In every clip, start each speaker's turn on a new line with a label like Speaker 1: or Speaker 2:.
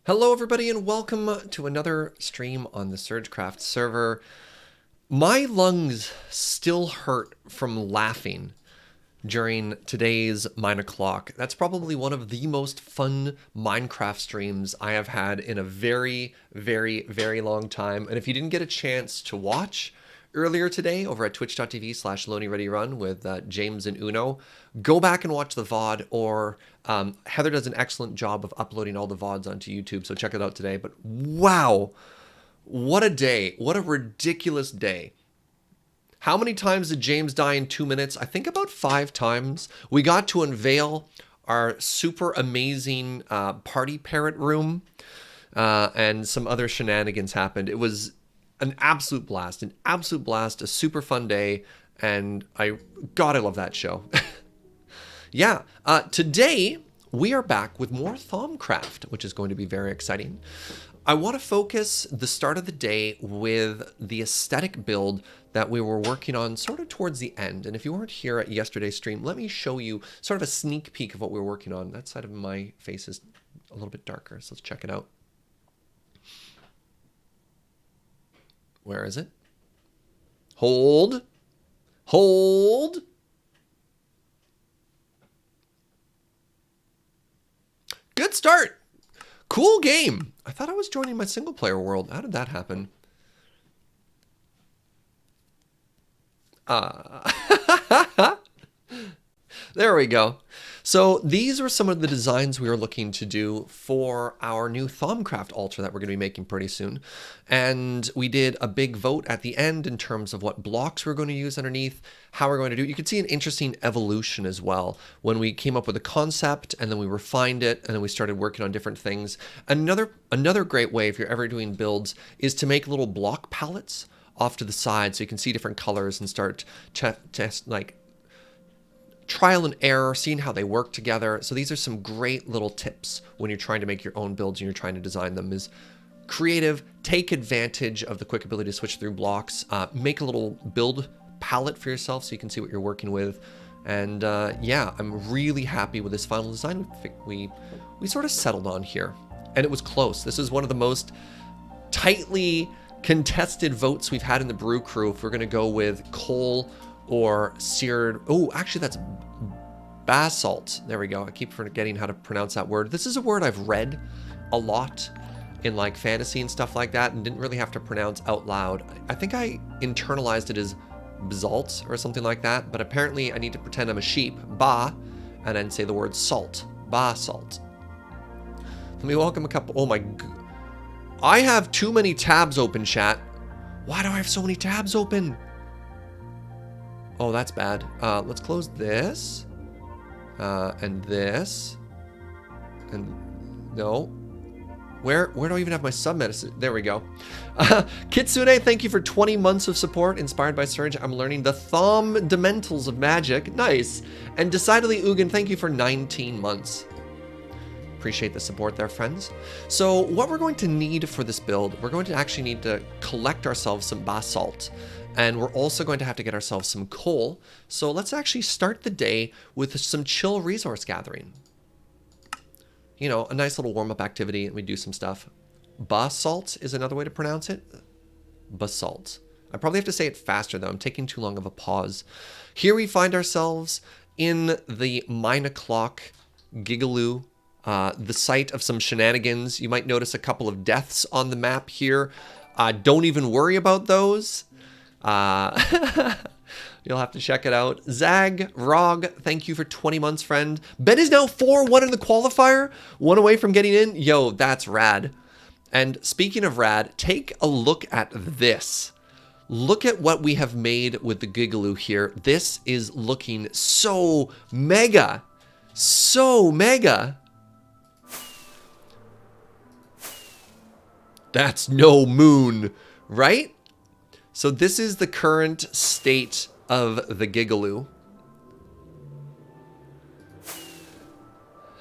Speaker 1: Hello everybody and welcome to another stream on the SergeCraft server. My lungs still hurt from laughing during today's 9 o'clock. That's probably one of the most fun Minecraft streams I have had in a very long time. And if you didn't get a chance to watch earlier today over at twitch.tv/LoneyReadyRun with James and Uno, go back and watch the VOD, or Heather does an excellent job of uploading all the VODs onto YouTube, so check it out today. But wow, what a day. What a ridiculous day. How many times did James die in 2 minutes? I think about 5 times. We got to unveil our super amazing party parrot room, and some other shenanigans happened. It was an absolute blast, a super fun day, and God, I love that show. Yeah, today we are back with more Thaumcraft, which is going to be very exciting. I want to focus the start of the day with the aesthetic build that we were working on sort of towards the end. And if you weren't here at yesterday's stream, let me show you sort of a sneak peek of what we were working on. That side of my face is a little bit darker, so let's check it out. Where is it? Hold. Hold. Good start. Cool game. I thought I was joining my single player world. How did that happen? There we go. So these are some of the designs we are looking to do for our new Thaumcraft altar that we're going to be making pretty soon. And we did a big vote at the end in terms of what blocks we're going to use underneath, how we're going to do it. You can see an interesting evolution as well when we came up with a concept and then we refined it and then we started working on different things. Another great way, if you're ever doing builds, is to make little block palettes off to the side so you can see different colors and start trial and error, seeing how they work together. So these are some great little tips when you're trying to make your own builds and you're trying to design them. Is creative, take advantage of the quick ability to switch through blocks, make a little build palette for yourself so you can see what you're working with. And yeah, I'm really happy with this final design we sort of settled on here. And it was close. This is one of the most tightly contested votes we've had in the Brew Crew if we're going to go with coal or seared. Oh, actually that's basalt. There we go. I keep forgetting how to pronounce that word. This is a word I've read a lot in like fantasy and stuff like that and didn't really have to pronounce out loud. I think I internalized it as basalt or something like that, but apparently I need to pretend I'm a sheep, ba, and then say the word salt, basalt. Let me welcome a couple. Oh my god. I have too many tabs open, chat. Why do I have so many tabs open? Oh, that's bad. Let's close this. And this. And no. Where do I even have my sub-medicine? There we go. Kitsune, thank you for 20 months of support. Inspired by Surge, I'm learning the fundamentals of magic. Nice. And decidedly, Ugin, thank you for 19 months. Appreciate the support there, friends. So what we're going to need for this build, we're going to actually need to collect ourselves some basalt. And we're also going to have to get ourselves some coal. So let's actually start the day with some chill resource gathering. You know, a nice little warm-up activity, and we do some stuff. Basalt is another way to pronounce it. Basalt. I probably have to say it faster, though. I'm taking too long of a pause. Here we find ourselves in the 9 o'clock Gigaloo, the site of some shenanigans. You might notice a couple of deaths on the map here. Don't even worry about those. You'll have to check it out. Zag, Rog, thank you for 20 months, friend. Ben is now 4-1 in the qualifier, 1 away from getting in. Yo, that's rad. And speaking of rad, take a look at this. Look at what we have made with the Gigaloo here. This is looking so mega. So mega. That's no moon, right? So this is the current state of the Gigaloo.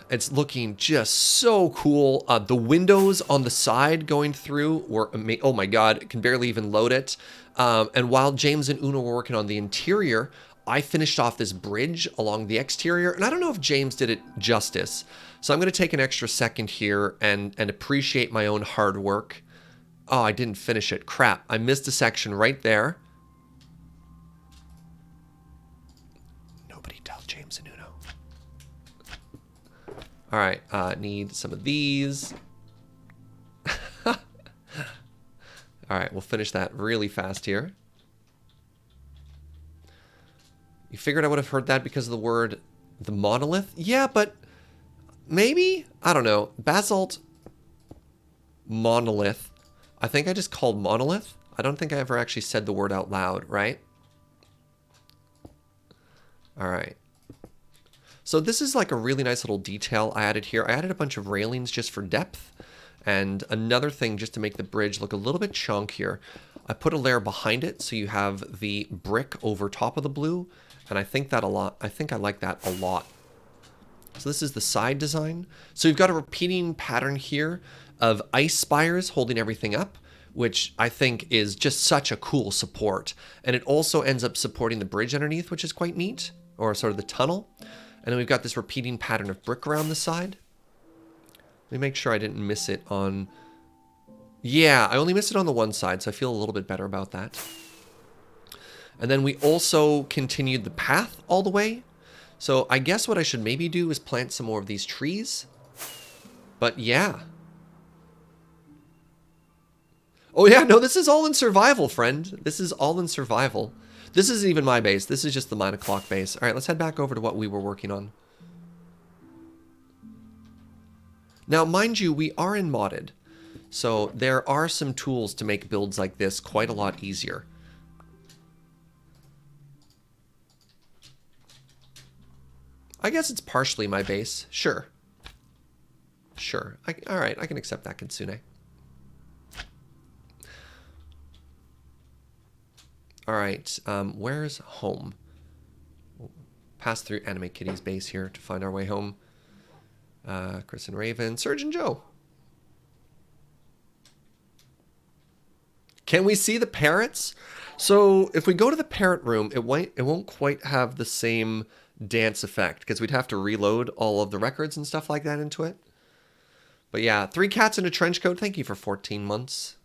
Speaker 1: It's looking just so cool. The windows on the side going through were amazing. Oh my god, can barely even load it. And while James and Uno were working on the interior, I finished off this bridge along the exterior, and I don't know if James did it justice. So I'm going to take an extra second here and appreciate my own hard work. Oh, I didn't finish it. Crap. I missed a section right there. Nobody tell James and Uno. All right. Need some of these. All right. We'll finish that really fast here. You figured I would have heard that because of the word, the monolith? Yeah, but maybe? I don't know. Basalt monolith. I think I just called monolith. I don't think I ever actually said the word out loud, right? All right. So this is like a really nice little detail I added here. I added a bunch of railings just for depth. And another thing just to make the bridge look a little bit chunkier. I put a layer behind it so you have the brick over top of the blue. And I think that a lot. I think I like that a lot. So this is the side design. So you've got a repeating pattern here of ice spires holding everything up, which I think is just such a cool support. And it also ends up supporting the bridge underneath, which is quite neat, or sort of the tunnel. And then we've got this repeating pattern of brick around the side. Let me make sure I didn't miss it on... Yeah, I only missed it on the one side, so I feel a little bit better about that. And then we also continued the path all the way. So I guess what I should maybe do is plant some more of these trees. But yeah. Oh yeah, no, this is all in survival, friend. This is all in survival. This isn't even my base. This is just the 9 o'clock base. All right, let's head back over to what we were working on. Now, mind you, we are in modded. So there are some tools to make builds like this quite a lot easier. I guess it's partially my base. Sure. Sure. All right, I can accept that, Kitsune. All right, where's home? We'll pass through Anime Kitty's base here to find our way home. Chris and Raven. Surgeon Joe. Can we see the parrots? So if we go to the parrot room, it won't quite have the same dance effect because we'd have to reload all of the records and stuff like that into it. But yeah, 3 cats in a trench coat. Thank you for 14 months.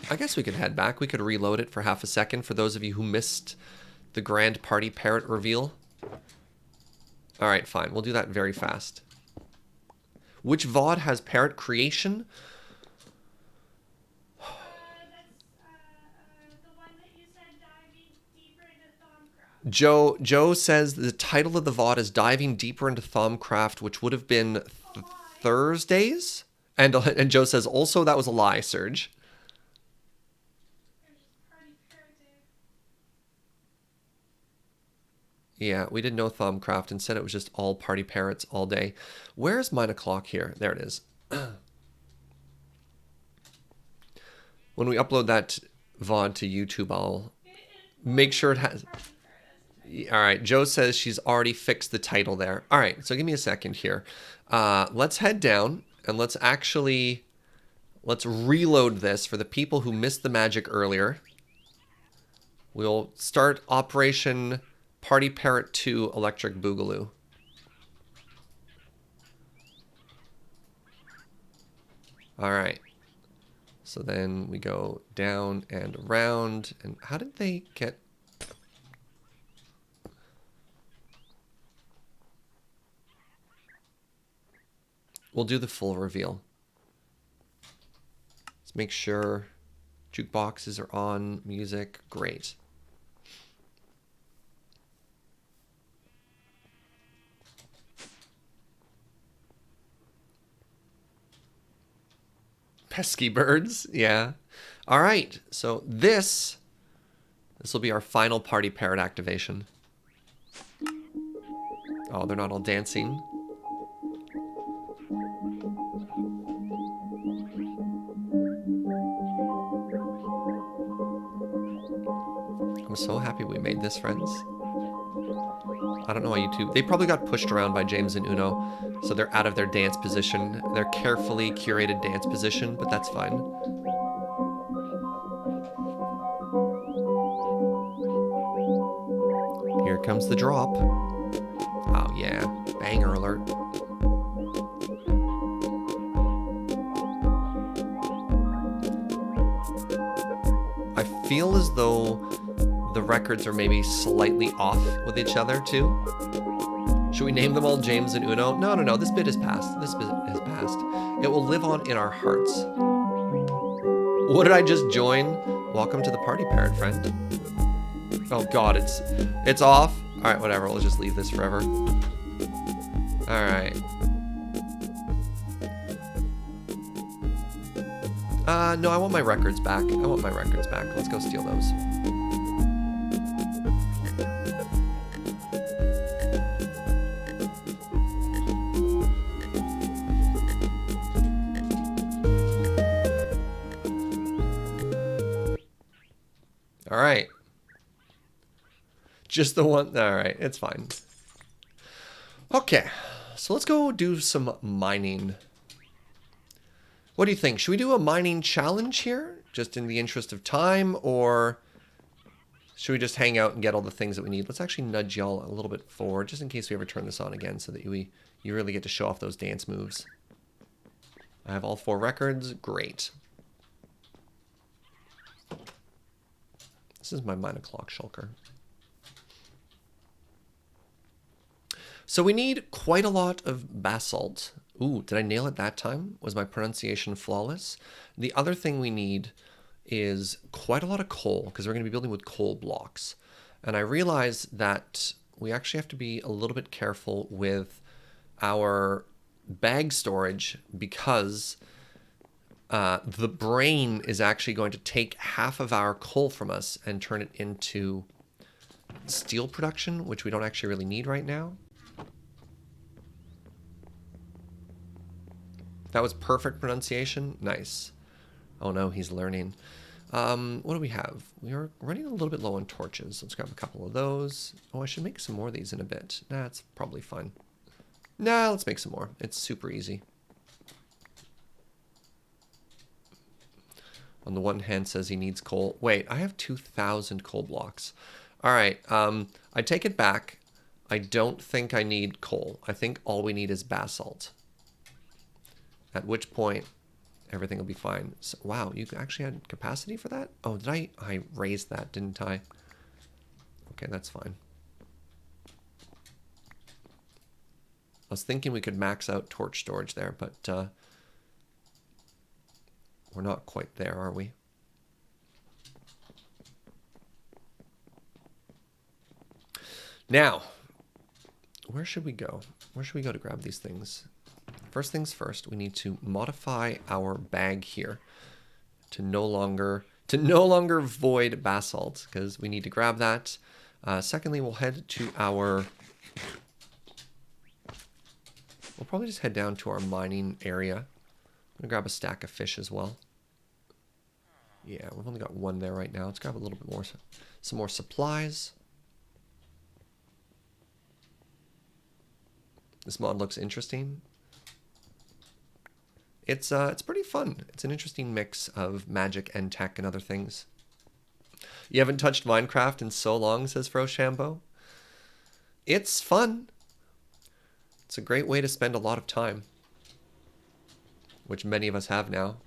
Speaker 1: I guess we could head back. We could reload it for half a second for those of you who missed the grand party parrot reveal. All right, fine. We'll do that very fast. Which VOD has parrot creation? Joe says the title of the VOD is Diving Deeper into Thaumcraft, which would have been Thursdays. And Joe says also that was a lie, Serge. Yeah, we did no Thaumcraft. Instead, it was just all party parrots all day. Where's 9 o'clock here? There it is. When we upload that VOD to YouTube, I'll make sure it has... All right, Joe says she's already fixed the title there. All right, so give me a second here. Let's head down and let's reload this for the people who missed the magic earlier. We'll start Operation Party Parrot 2 Electric Boogaloo. All right. So then we go down and around. And how did they get... We'll do the full reveal. Let's make sure jukeboxes are on, music, great. Pesky birds, yeah. All right, so this will be our final party parrot activation. Oh, they're not all dancing. I'm so happy we made this, friends. I don't know why YouTube... They probably got pushed around by James and Uno, so they're out of their dance position. Their carefully curated dance position, but that's fine. Here comes the drop. Oh yeah, banger alert. I feel as though the records are maybe slightly off with each other too. Should we name them all James and Uno? No. This bit is past. This bit is past. It will live on in our hearts. What did I just join? Welcome to the party, parrot friend. Oh God, it's off. All right, whatever. We'll just leave this forever. All right. No, I want my records back. Let's go steal those. All right. Just the one. All right, it's fine. Okay, so let's go do some mining. What do you think? Should we do a mining challenge here, just in the interest of time, or should we just hang out and get all the things that we need? Let's actually nudge y'all a little bit forward, just in case we ever turn this on again, so that you really get to show off those dance moves. I have all 4 records. Great. This is my mine o'clock shulker. So we need quite a lot of basalt. Ooh, did I nail it that time? Was my pronunciation flawless? The other thing we need is quite a lot of coal, because we're going to be building with coal blocks. And I realize that we actually have to be a little bit careful with our bag storage, because the brain is actually going to take half of our coal from us and turn it into steel production, which we don't actually really need right now. That was perfect pronunciation. Nice. Oh no, he's learning. What do we have? We are running a little bit low on torches. Let's grab a couple of those. Oh, I should make some more of these in a bit. Nah, it's probably fun. Nah, let's make some more. It's super easy. On the one hand says he needs coal. Wait, I have 2,000 coal blocks. All right, I take it back. I don't think I need coal. I think all we need is basalt. At which point, everything will be fine. So, wow, you actually had capacity for that? Oh, did I raised that, didn't I? Okay, that's fine. I was thinking we could max out torch storage there, but we're not quite there, are we? Now, where should we go? Where should we go to grab these things? First things first, we need to modify our bag here to no longer void basalt, because we need to grab that. Secondly, we'll head to our... We'll probably just head down to our mining area. I'm gonna grab a stack of fish as well. Yeah, we've only got 1 there right now. Let's grab a little bit more, some more supplies. This mod looks interesting. It's pretty fun. It's an interesting mix of magic and tech and other things. You haven't touched Minecraft in so long, says Froshambo. It's fun. It's a great way to spend a lot of time, which many of us have now.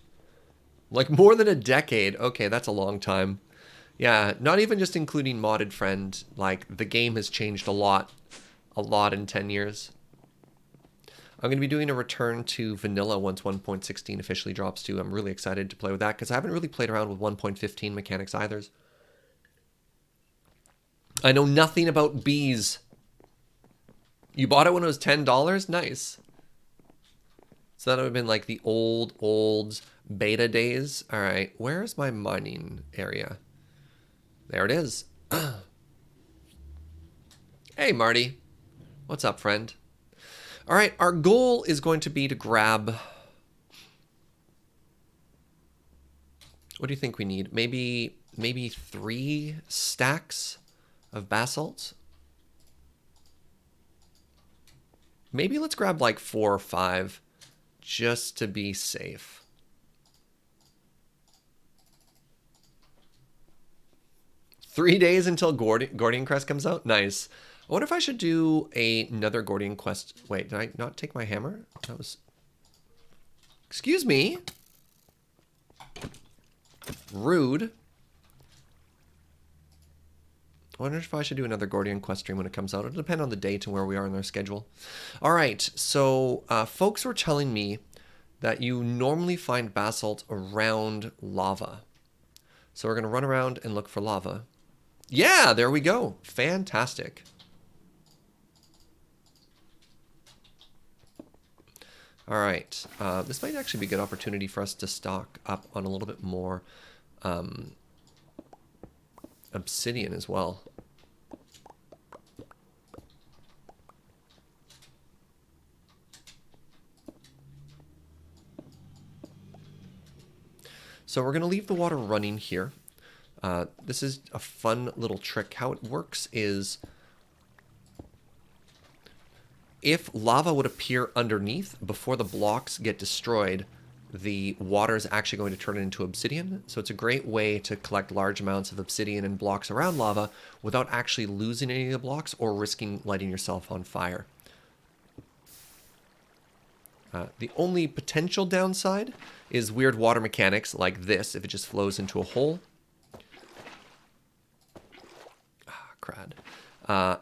Speaker 1: Like more than a decade. Okay, that's a long time. Yeah, not even just including modded friend. Like the game has changed a lot in 10 years. I'm going to be doing a return to vanilla once 1.16 officially drops too. I'm really excited to play with that, because I haven't really played around with 1.15 mechanics either. I know nothing about bees. You bought it when it was $10? Nice. So that would have been like the old beta days. All right, where's my mining area? There it is. Hey, Marty. What's up, friend? All right, our goal is going to be to grab... What do you think we need? Maybe 3 stacks of basalt? Maybe let's grab like 4 or 5 just to be safe. 3 days until Gordian Crest comes out? Nice. I wonder if I should do another Gordian Quest. Wait, did I not take my hammer? That was... Excuse me. Rude. I wonder if I should do another Gordian Quest stream when it comes out. It'll depend on the date and where we are in our schedule. All right, so folks were telling me that you normally find basalt around lava. So we're going to run around and look for lava. Yeah, there we go. Fantastic. All right. This might actually be a good opportunity for us to stock up on a little bit more obsidian as well. So we're going to leave the water running here. This is a fun little trick. How it works is if lava would appear underneath before the blocks get destroyed, the water is actually going to turn it into obsidian. So it's a great way to collect large amounts of obsidian and blocks around lava without actually losing any of the blocks or risking lighting yourself on fire. The only potential downside is weird water mechanics like this, if it just flows into a hole. Crud.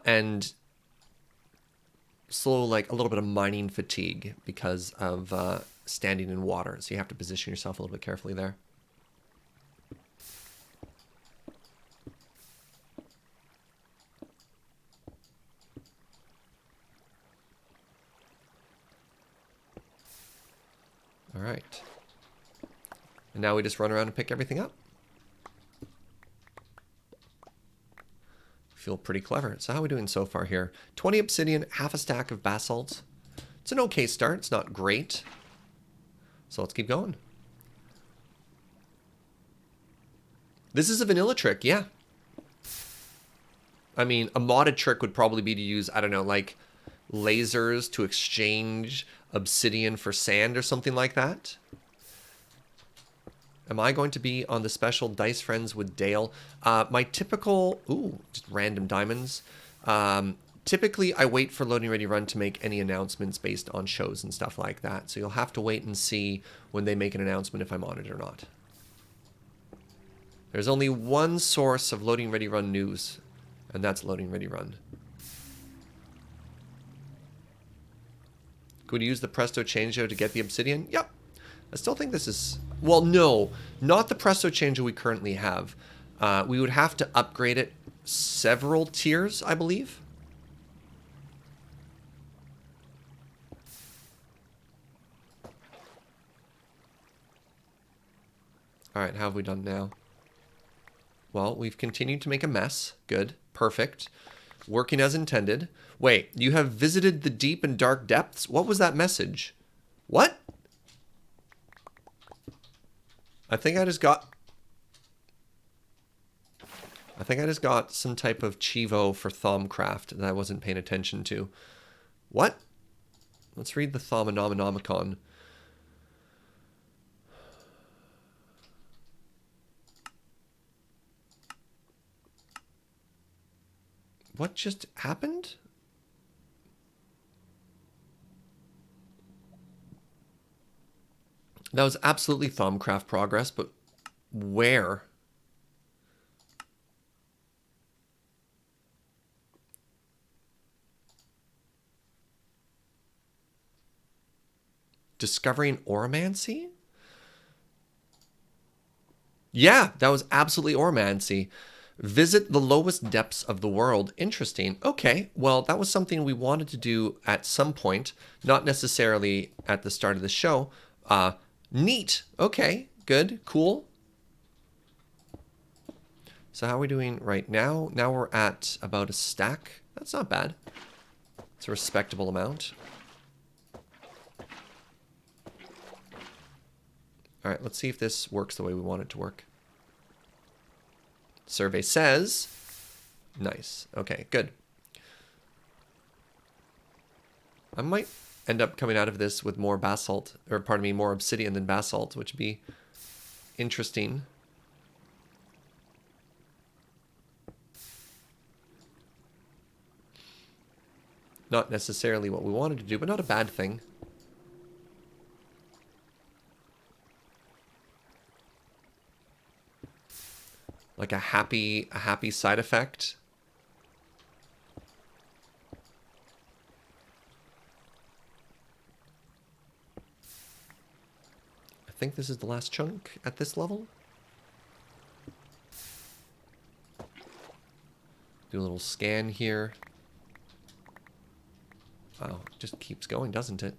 Speaker 1: And slow, like a little bit of mining fatigue because of standing in water. So you have to position yourself a little bit carefully there. All right. And now we just run around and pick everything up. Feel pretty clever. So how are we doing so far here? 20 obsidian, half a stack of basalt. It's an okay start. It's not great. So let's keep going. This is a vanilla trick, yeah. I mean, a modded trick would probably be to use, I don't know, like lasers to exchange obsidian for sand or something like that. Am I going to be on the special Dice Friends with Dale? My typical... Ooh, just random diamonds. Typically, I wait for Loading Ready Run to make any announcements based on shows and stuff like that. So you'll have to wait and see when they make an announcement if I'm on it or not. There's only one source of Loading Ready Run news, and that's Loading Ready Run. Could we use the Presto Changeo to get the obsidian? Yep. I still think this is... Well, no, not the Presto Changeo we currently have. We would have to upgrade it several tiers, I believe. All right, how have we done now? Well, we've continued to make a mess. Good. Perfect. Working as intended. Wait, you have visited the deep and dark depths? What was that message? What? I think I just got some type of Chivo for Thaumcraft that I wasn't paying attention to. What? Let's read the Thaumonomicon. What just happened? That was absolutely Thaumcraft progress, but where? Discovering Oromancy? Yeah, that was absolutely Oromancy. Visit the lowest depths of the world. Interesting. Okay, well, that was something we wanted to do at some point, not necessarily at the start of the show. Neat. Okay, good, cool. So how are we doing right now? Now we're at about a stack. That's not bad. It's a respectable amount. All right, let's see if this works the way we want it to work. Survey says, nice. Okay, good. I might end up coming out of this with more basalt, or pardon me, more obsidian than basalt, which would be interesting. Not necessarily what we wanted to do, but not a bad thing. Like a happy side effect. I think this is the last chunk at this level. Do a little scan here. Wow, it just keeps going, doesn't it?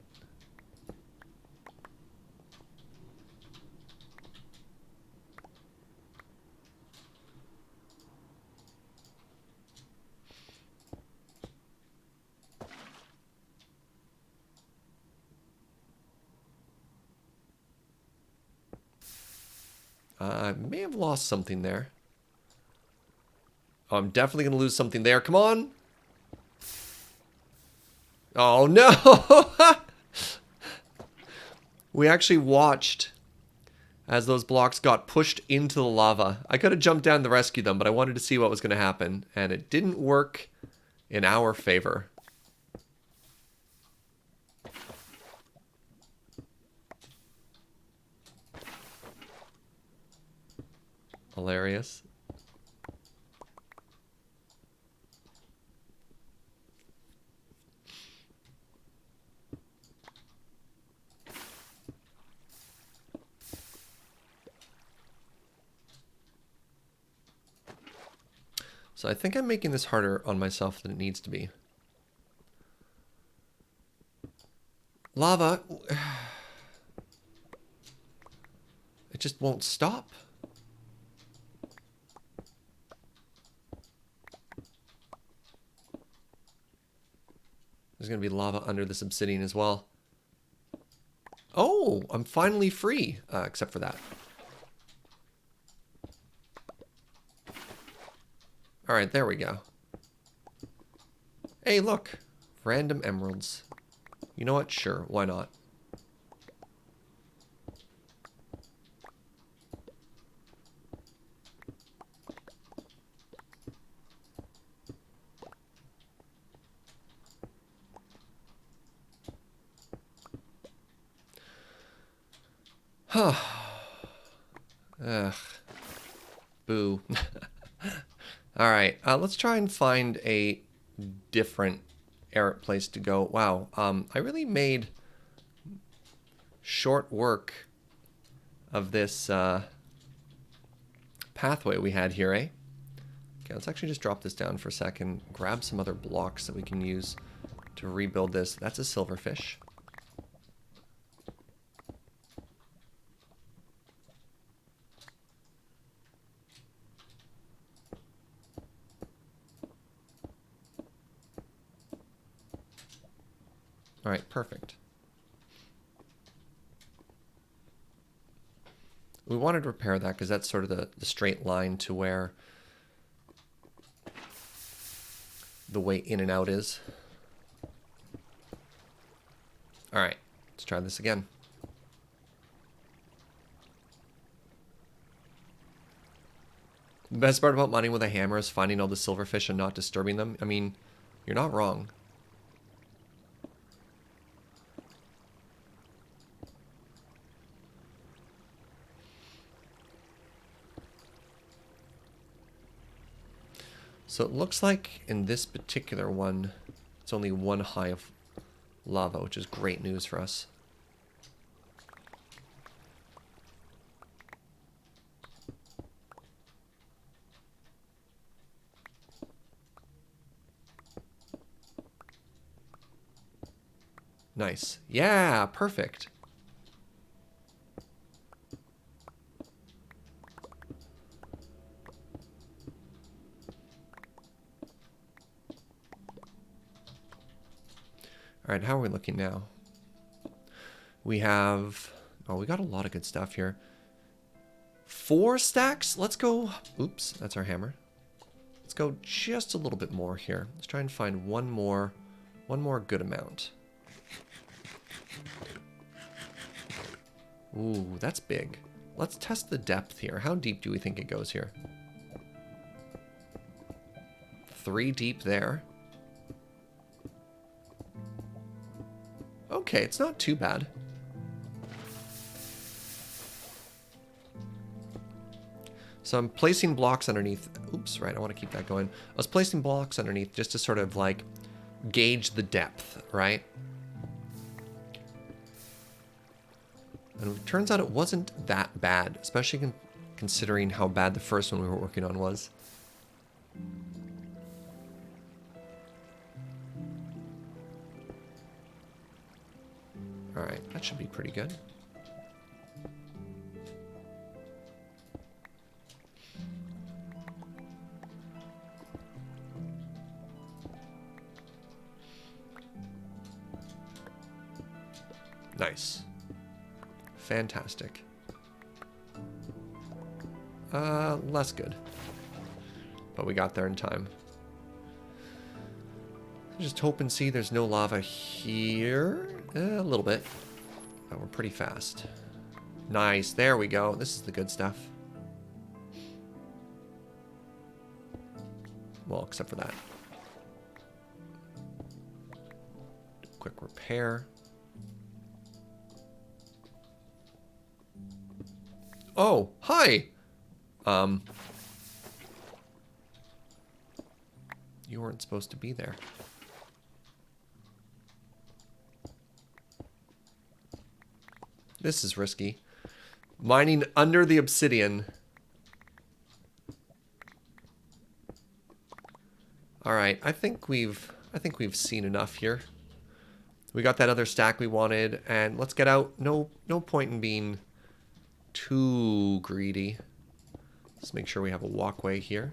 Speaker 1: I may have lost something there. Oh, I'm definitely going to lose something there. Come on. Oh, no. We actually watched as those blocks got pushed into the lava. I could have jumped down to rescue them, but I wanted to see what was going to happen. And it didn't work in our favor. Hilarious. So I think I'm making this harder on myself than it needs to be. Lava. It just won't stop. There's going to be lava under this obsidian as well. Oh, I'm finally free, except for that. All right, there we go. Hey, look. Random emeralds. You know what? Sure, why not? Huh. Ugh. Boo. Alright, let's try and find a different place to go. Wow, I really made short work of this pathway we had here, eh? Okay, let's actually just drop this down for a second, grab some other blocks that we can use to rebuild this. That's a silverfish. All right, perfect. We wanted to repair that because that's sort of the straight line to where the way in and out is. All right, let's try this again. The best part about mining with a hammer is finding all the silverfish and not disturbing them. I mean, you're not wrong. So it looks like in this particular one, it's only one high of lava, which is great news for us. Nice. Yeah, perfect. All right, how are we looking now? We have... Oh, we got a lot of good stuff here. 4 stacks? Let's go... Oops, that's our hammer. Let's go just a little bit more here. Let's try and find one more good amount. Ooh, that's big. Let's test the depth here. How deep do we think it goes here? 3 deep there. okay. It's not too bad. So I'm placing blocks underneath. Oops, right. I want to keep that going. I was placing blocks underneath just to sort of like gauge the depth, right? And it turns out it wasn't that bad, especially considering how bad the first one we were working on was. All right, that should be pretty good. Nice. Fantastic. Less good. But we got there in time. Just hope and see there's no lava here. A little bit. But we're pretty fast. Nice. There we go. This is the good stuff. Well, except for that. Quick repair. Oh, hi! You weren't supposed to be there. This is risky. Mining under the obsidian. Alright, I think we've seen enough here. We got that other stack we wanted, and let's get out. No point in being too greedy. Let's make sure we have a walkway here.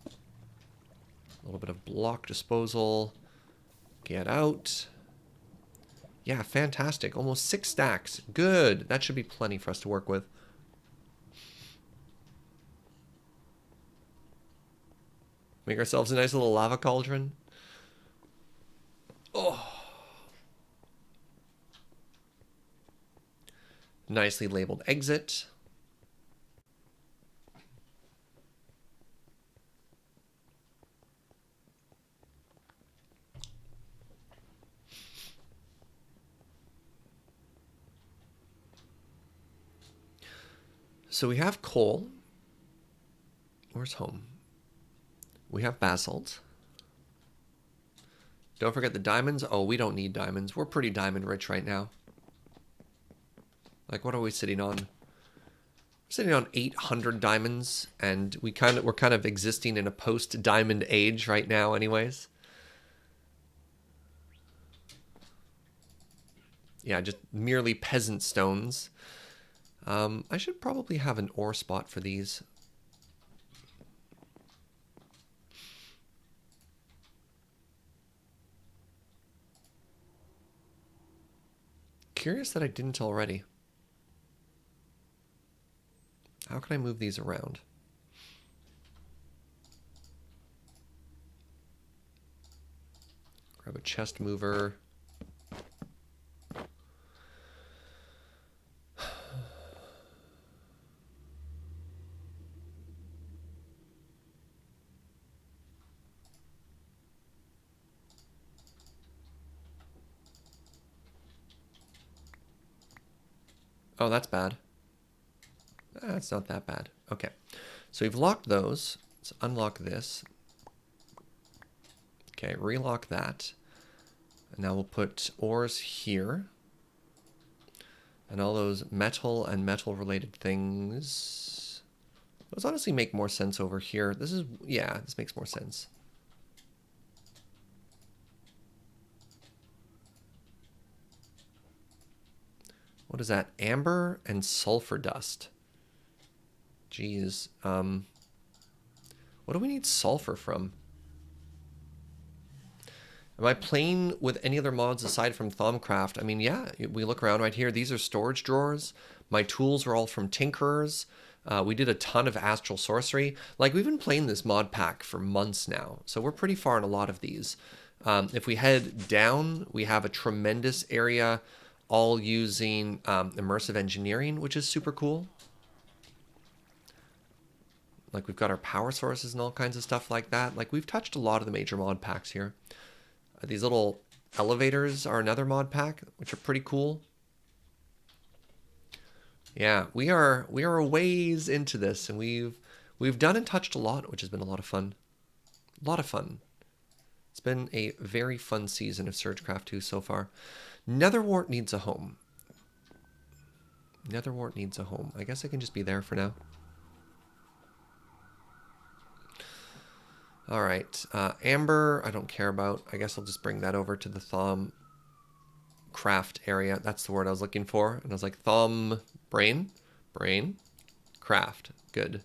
Speaker 1: A little bit of block disposal. Get out. Yeah, fantastic. Almost 6 stacks. Good. That should be plenty for us to work with. Make ourselves a nice little lava cauldron. Oh. Nicely labeled exit. So we have coal. Where's home? We have basalt. Don't forget the diamonds. Oh, we don't need diamonds. We're pretty diamond rich right now. Like, what are we sitting on? We're sitting on 800 diamonds, and we're kind of existing in a post-diamond age right now anyways. Yeah, just merely peasant stones. I should probably have an ore spot for these. Curious that I didn't already. How can I move these around? Grab a chest mover. Oh, that's bad. That's not that bad. Okay. So we've locked those. Let's unlock this. Okay, relock that. And now we'll put ores here. And all those metal and metal related things. Those honestly make more sense over here. This is, yeah, this makes more sense. What is that? Amber and sulfur dust. Jeez. What do we need sulfur from? Am I playing with any other mods aside from Thaumcraft? I mean, yeah, we look around right here. These are storage drawers. My tools are all from Tinkerers. We did a ton of Astral Sorcery. Like, we've been playing this mod pack for months now, so we're pretty far in a lot of these. If we head down, we have a tremendous area all using immersive engineering, which is super cool. Like we've got our power sources and all kinds of stuff like that. Like we've touched a lot of the major mod packs here. These little elevators are another mod pack, which are pretty cool. Yeah, we are a ways into this, and we've done and touched a lot, which has been a lot of fun. A lot of fun. It's been a very fun season of SergeCraft 2 so far. Netherwart needs a home. Netherwart needs a home. I guess I can just be there for now. All right, Amber, I don't care about. I guess I'll just bring that over to the Thaumcraft area. That's the word I was looking for. And I was like, brain, craft. Good.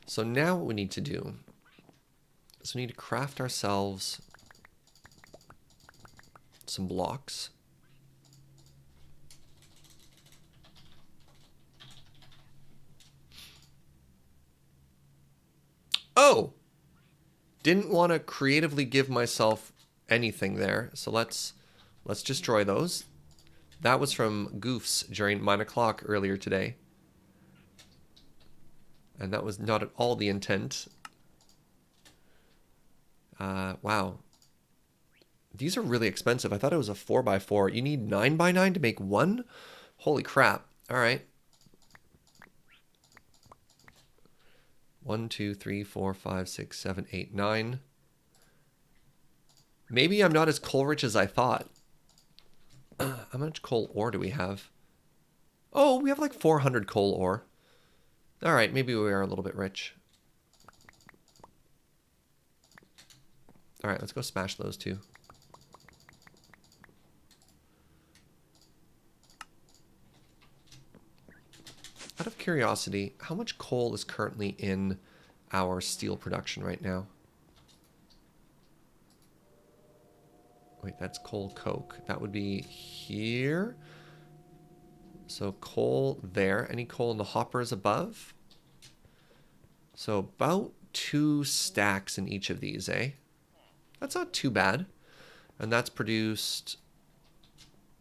Speaker 1: So now what we need to do is we need to craft ourselves some blocks. Oh! Didn't want to creatively give myself anything there, so let's destroy those. That was from Goofs during mine o'clock earlier today. And that was not at all the intent. Wow. These are really expensive. I thought it was a 4x4. You need 9x9 to make one? Holy crap. All right. 1, 2, 3, 4, 5, 6, 7, 8, 9. Maybe I'm not as coal rich as I thought. How much coal ore do we have? Oh, we have like 400 coal ore. All right, maybe we are a little bit rich. All right, let's go smash those two. Out of curiosity, how much coal is currently in our steel production right now? Wait, that's coal coke. That would be here. So coal there. Any coal in the hoppers above? So about 2 stacks in each of these, eh? That's not too bad. And that's produced...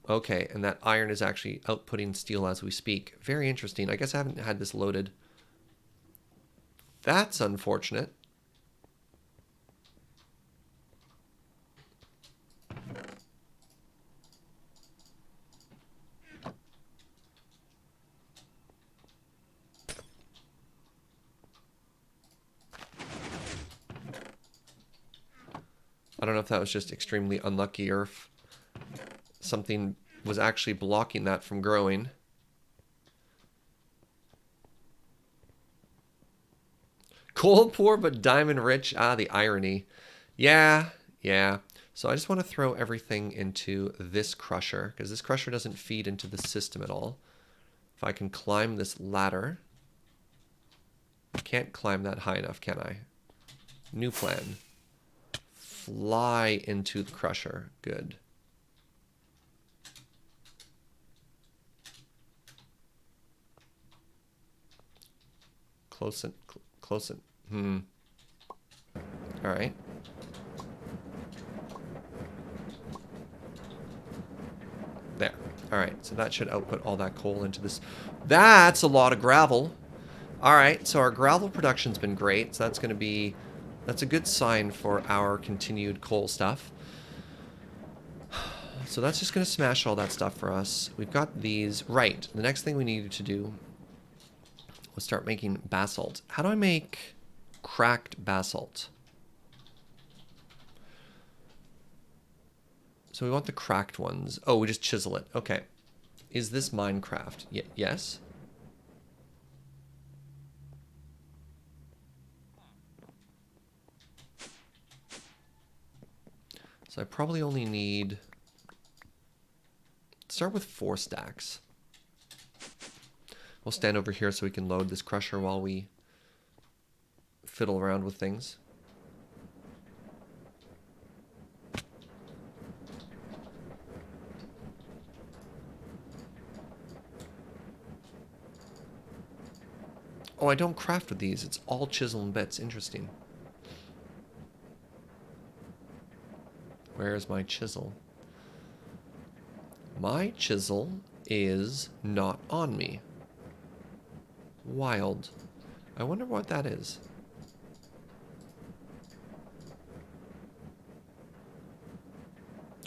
Speaker 1: Okay, and that iron is actually outputting steel as we speak. Very interesting. I guess I haven't had this loaded. That's unfortunate. I don't know if that was just extremely unlucky or if something was actually blocking that from growing. Coal poor but diamond rich. Ah, the irony. Yeah. So I just want to throw everything into this crusher because this crusher doesn't feed into the system at all. If I can climb this ladder. I can't climb that high enough, can I? New plan. Fly into the crusher. Good. Close it. All right. There. All right. So that should output all that coal into this. That's a lot of gravel. All right. So our gravel production's been great. So that's going to be... That's a good sign for our continued coal stuff. So that's just going to smash all that stuff for us. We've got these. Right. The next thing we needed to do was start making basalt. How do I make cracked basalt? So we want the cracked ones. Oh, we just chisel it. Okay. Is this Minecraft? Yes. So I probably only need... Start with 4 stacks. We'll stand over here so we can load this crusher while we fiddle around with things. Oh, I don't craft with these. It's all chisel and bits. Interesting. Where is my chisel? My chisel is not on me. Wild. I wonder what that is.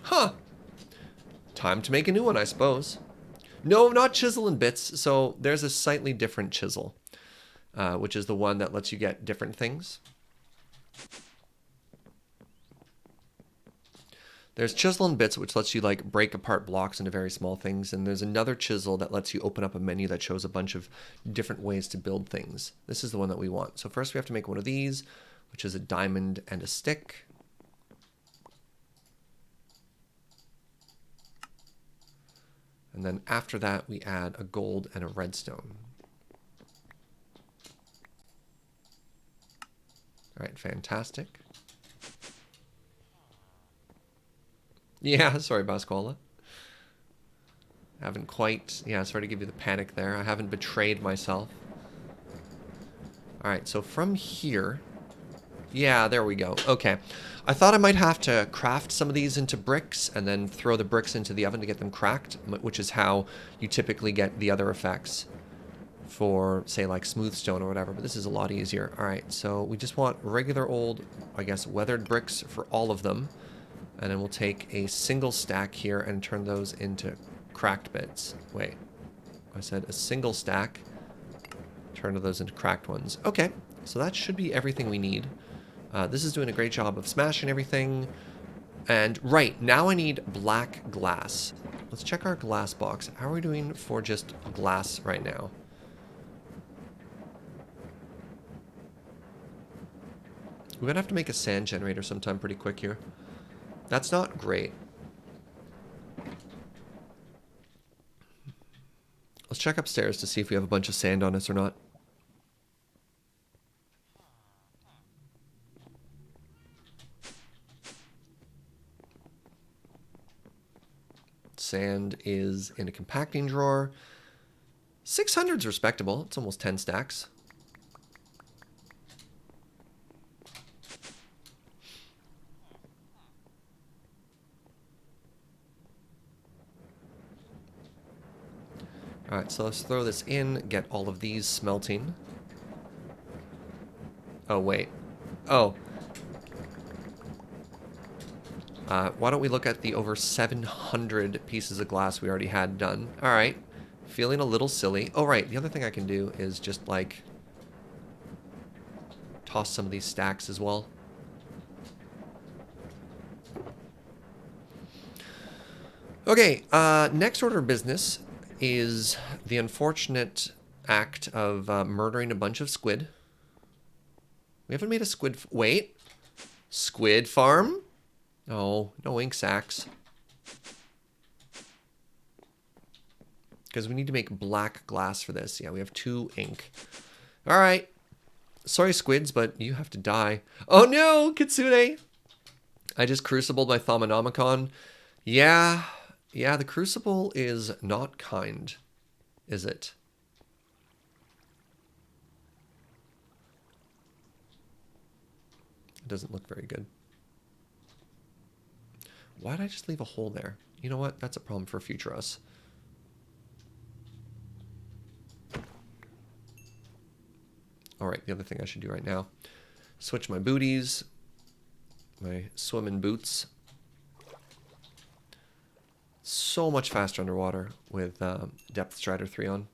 Speaker 1: Huh. Time to make a new one, I suppose. No, not chisel and bits. So there's a slightly different chisel, which is the one that lets you get different things. There's chisel and bits, which lets you like break apart blocks into very small things. And there's another chisel that lets you open up a menu that shows a bunch of different ways to build things. This is the one that we want. So first we have to make one of these, which is a diamond and a stick. And then after that, we add a gold and a redstone. All right, fantastic. Yeah, sorry, Basquala. Haven't quite, yeah, sorry to give you the panic there. I haven't betrayed myself. All right, so from here, yeah, there we go. Okay. I thought I might have to craft some of these into bricks and then throw the bricks into the oven to get them cracked, which is how you typically get the other effects for, say, like smooth stone or whatever, but this is a lot easier. All right, so we just want regular old, I guess, weathered bricks for all of them, and then we'll take a single stack here and turn those into cracked bits. Wait, I said a single stack, turn those into cracked ones. Okay, so that should be everything we need. This is doing a great job of smashing everything. And right, now I need black glass. Let's check our glass box. How are we doing for just glass right now? We're gonna have to make a sand generator sometime pretty quick here. That's not great. Let's check upstairs to see if we have a bunch of sand on us or not. Sand is in a compacting drawer. 600's respectable. It's almost 10 stacks. All right, so let's throw this in, get all of these smelting. Oh, wait. Oh. Why don't we look at the over 700 pieces of glass we already had done. All right. Feeling a little silly. Oh, right. The other thing I can do is just, like, toss some of these stacks as well. Okay, next order of business is the unfortunate act of murdering a bunch of squid. We haven't made a squid... Wait. Squid farm? Oh, no ink sacks. Because we need to make black glass for this. Yeah, we have 2 ink. All right. Sorry, squids, but you have to die. Oh, no, Kitsune. I just crucibled my Thaumanomicon. Yeah, the crucible is not kind, is it? It doesn't look very good. Why did I just leave a hole there? You know what? That's a problem for future us. All right, the other thing I should do right now. Switch my booties. My swimming boots. So much faster underwater with Depth Strider 3 on.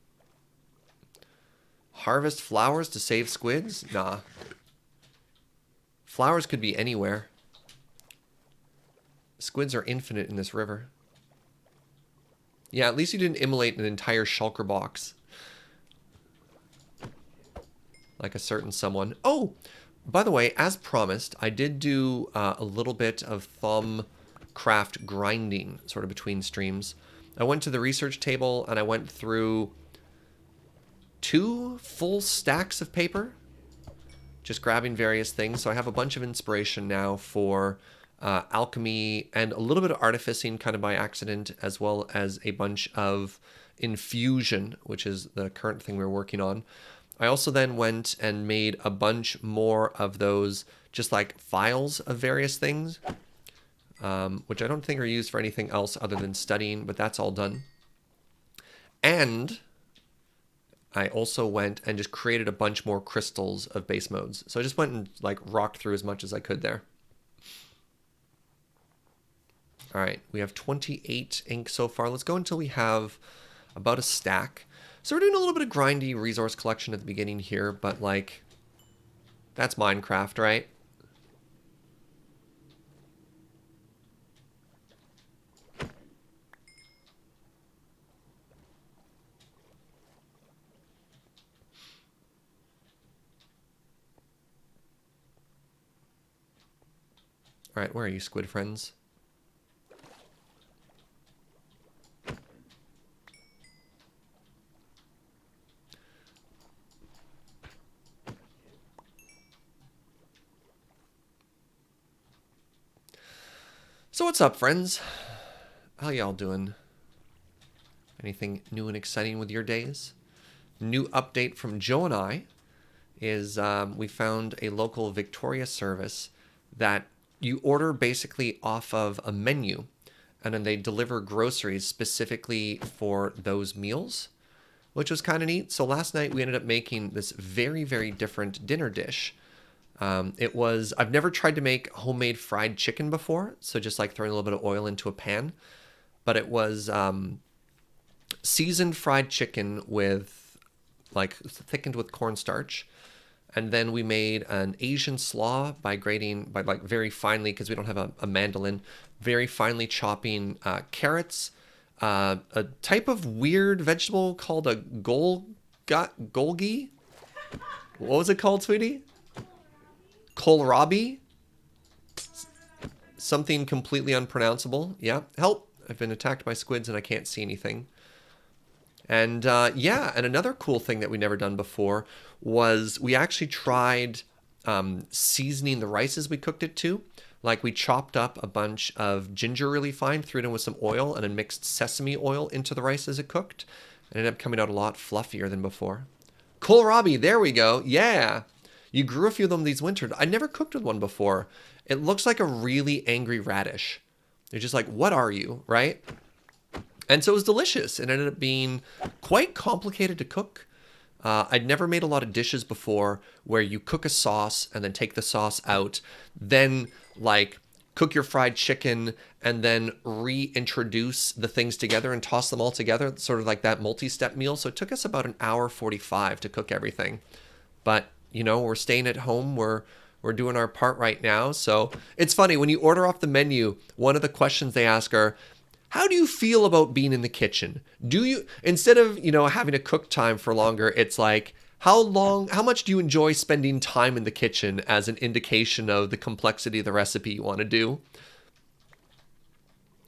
Speaker 1: Harvest flowers to save squids? Nah. Flowers could be anywhere. Squids are infinite in this river. Yeah, at least you didn't immolate an entire shulker box. Like a certain someone. Oh, by the way, as promised, I did do a little bit of Thaumcraft grinding sort of between streams. I went to the research table and I went through 2 full stacks of paper, just grabbing various things. So I have a bunch of inspiration now for alchemy and a little bit of artificing kind of by accident, as well as a bunch of infusion, which is the current thing we're working on. I also then went and made a bunch more of those just like files of various things. which I don't think are used for anything else other than studying, but that's all done. And I also went and just created a bunch more crystals of base modes. So I just went and like rocked through as much as I could there. All right, we have 28 ink so far. Let's go until we have about a stack. So we're doing a little bit of grindy resource collection at the beginning here, but like, that's Minecraft, right? All right, where are you, squid friends? So what's up, friends? How y'all doing? Anything new and exciting with your days? New update from Joe and I is we found a local Victoria service that you order basically off of a menu, and then they deliver groceries specifically for those meals, which was kind of neat. So last night we ended up making this very, very different dinner dish. I've never tried to make homemade fried chicken before, so just like throwing a little bit of oil into a pan, but it was seasoned fried chicken with like thickened with cornstarch. And then we made an Asian slaw by like very finely, because we don't have a mandolin, very finely chopping carrots, a type of weird vegetable called a golgi. What was it called, sweetie? Kohlrabi? Something completely unpronounceable. Yeah, help. I've been attacked by squids and I can't see anything. And yeah, and another cool thing that we never done before was we actually tried seasoning the rice as we cooked it too. Like we chopped up a bunch of ginger really fine, threw it in with some oil, and then mixed sesame oil into the rice as it cooked. It ended up coming out a lot fluffier than before. Kohlrabi, there we go. Yeah. You grew a few of them these winters. I never cooked with one before. It looks like a really angry radish. They're just like, what are you, right? And so it was delicious. It ended up being quite complicated to cook. I'd never made a lot of dishes before where you cook a sauce and then take the sauce out, then like cook your fried chicken and then reintroduce the things together and toss them all together, sort of like that multi-step meal. So it took us about an hour 45 to cook everything. But, you know, we're staying at home. We're doing our part right now. So it's funny, when you order off the menu, one of the questions they ask are, how do you feel about being in the kitchen? Do you, instead of, you know, having to cook time for longer, it's like, how much do you enjoy spending time in the kitchen as an indication of the complexity of the recipe you want to do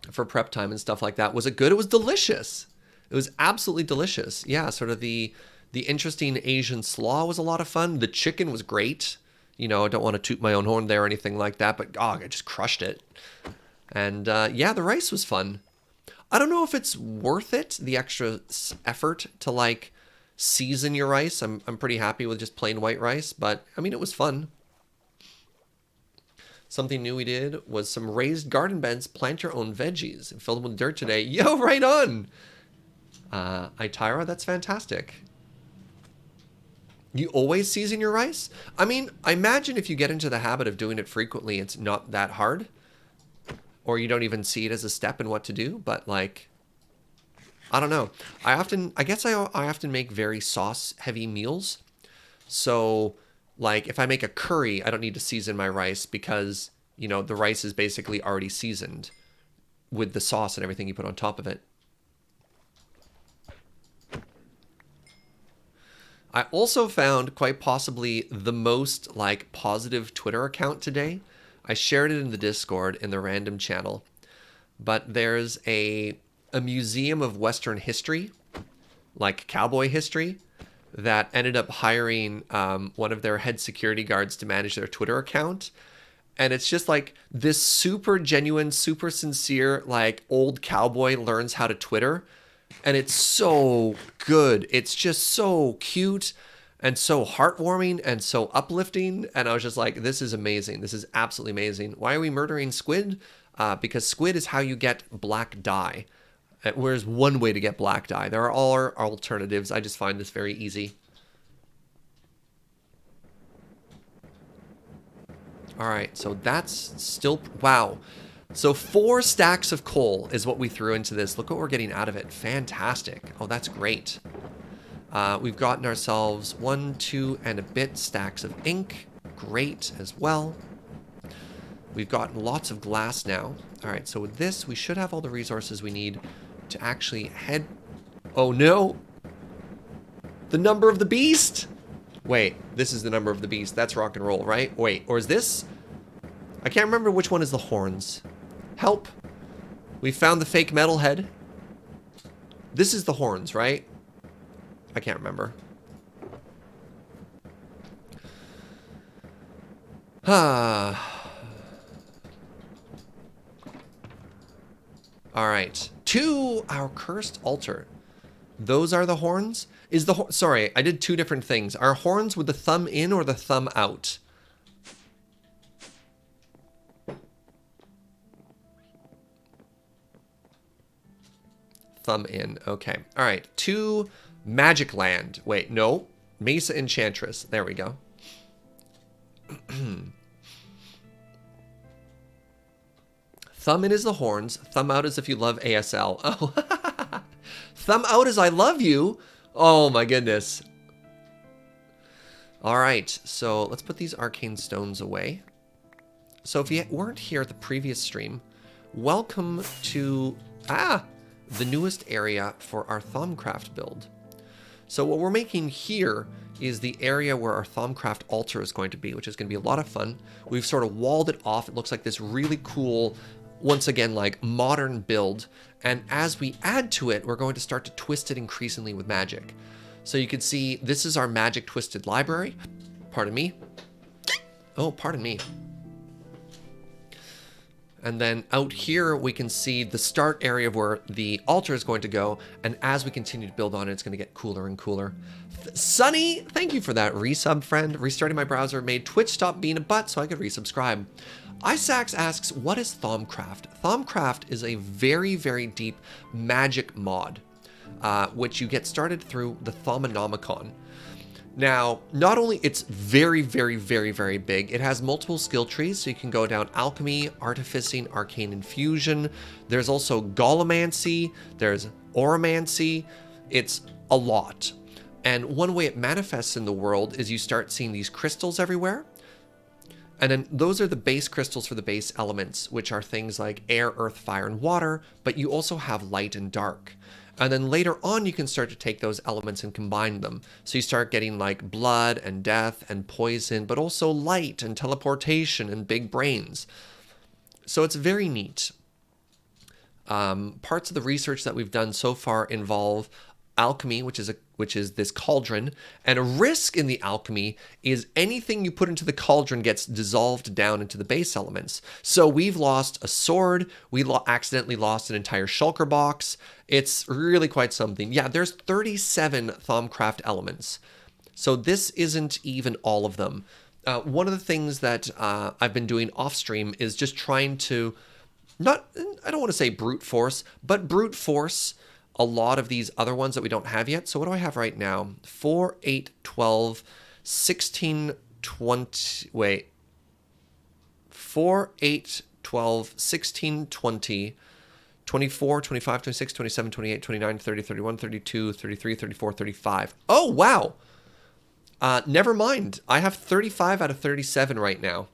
Speaker 1: for prep time and stuff like that? Was it good? It was delicious. It was absolutely delicious. Yeah, sort of the interesting Asian slaw was a lot of fun. The chicken was great. You know, I don't want to toot my own horn there or anything like that, but oh, I just crushed it. And yeah, the rice was fun. I don't know if it's worth it, the extra effort to like season your rice. I'm pretty happy with just plain white rice, but I mean, it was fun. Something new we did was some raised garden beds, plant your own veggies, and fill them with dirt today. Yo, right on! Tyra, that's fantastic. You always season your rice? I mean, I imagine if you get into the habit of doing it frequently, it's not that hard. Or you don't even see it as a step in what to do, but like, I don't know. I guess I often make very sauce heavy meals. So like if I make a curry, I don't need to season my rice because, you know, the rice is basically already seasoned with the sauce and everything you put on top of it. I also found quite possibly the most like positive Twitter account today. I shared it in the Discord in the random channel, but there's a museum of Western history, like cowboy history, that ended up hiring one of their head security guards to manage their Twitter account. And it's just like this super genuine, super sincere, like old cowboy learns how to Twitter. And it's so good. It's just so cute and so heartwarming and so uplifting. And I was just like, this is amazing. This is absolutely amazing. Why are we murdering squid? because squid is how you get black dye. Whereas one way to get black dye. There are all alternatives. I just find this very easy. All right, so that's still... Wow. So 4 stacks of coal is what we threw into this. Look what we're getting out of it. Fantastic. Oh, that's great. We've gotten ourselves 1, 2, and a bit stacks of ink. Great as well. We've gotten lots of glass now. All right, so with this, we should have all the resources we need to actually head... Oh, no! The number of the beast! Wait, this is the number of the beast. That's rock and roll, right? Wait, or is this... I can't remember which one is the horns. Help! We found the fake metal head. This is the horns, right? I can't remember. Ah. Alright. To our cursed altar. Those are the horns? Is the sorry, I did 2 different things. Are horns with the thumb in or the thumb out? Thumb in. Okay. All right. To Magic Land. Wait, no. Mesa Enchantress. There we go. Thumb in is the horns. Thumb out is if you love ASL. Oh. Thumb out is I love you. Oh my goodness. All right. So let's put these arcane stones away. So if you weren't here at the previous stream, welcome to... the newest area for our Thaumcraft build. So what we're making here is the area where our Thaumcraft altar is going to be, which is going to be a lot of fun. We've sort of walled it off. It looks like this really cool, once again, like modern build. And as we add to it, we're going to start to twist it increasingly with magic. So you can see this is our magic twisted library. Pardon me. Oh, pardon me. And then out here, we can see the start area of where the altar is going to go. And as we continue to build on it, it's going to get cooler and cooler. Sunny, thank you for that resub, friend. Restarting my browser made Twitch stop being a butt so I could resubscribe. Isaac's asks, what is Thaumcraft? Thaumcraft is a very, very deep magic mod, which you get started through the Thaumonomicon. Now, not only it's very, very, very, very big, it has multiple skill trees, so you can go down alchemy, artificing, arcane infusion. There's also golomancy, there's oromancy. It's a lot. And one way it manifests in the world is you start seeing these crystals everywhere. And then those are the base crystals for the base elements, which are things like air, earth, fire, and water, but you also have light and dark. And then later on, you can start to take those elements and combine them. So you start getting like blood and death and poison, but also light and teleportation and big brains. So it's very neat. Parts of the research that we've done so far involve alchemy, which is this cauldron, and a risk in the alchemy is anything you put into the cauldron gets dissolved down into the base elements. So we've lost a sword, we accidentally lost an entire shulker box. It's really quite something. Yeah, there's 37 Thaumcraft elements. So this isn't even all of them. One of the things that I've been doing off stream is just trying to, I don't want to say brute force, but brute force a lot of these other ones that we don't have yet. So what do I have right now? 4, 8, 12, 16, 20, wait. 4, 8, 12, 16, 20, 24, 25, 26, 27, 28, 29, 30, 31, 32, 33, 34, 35. Oh, wow. Never mind. I have 35 out of 37 right now.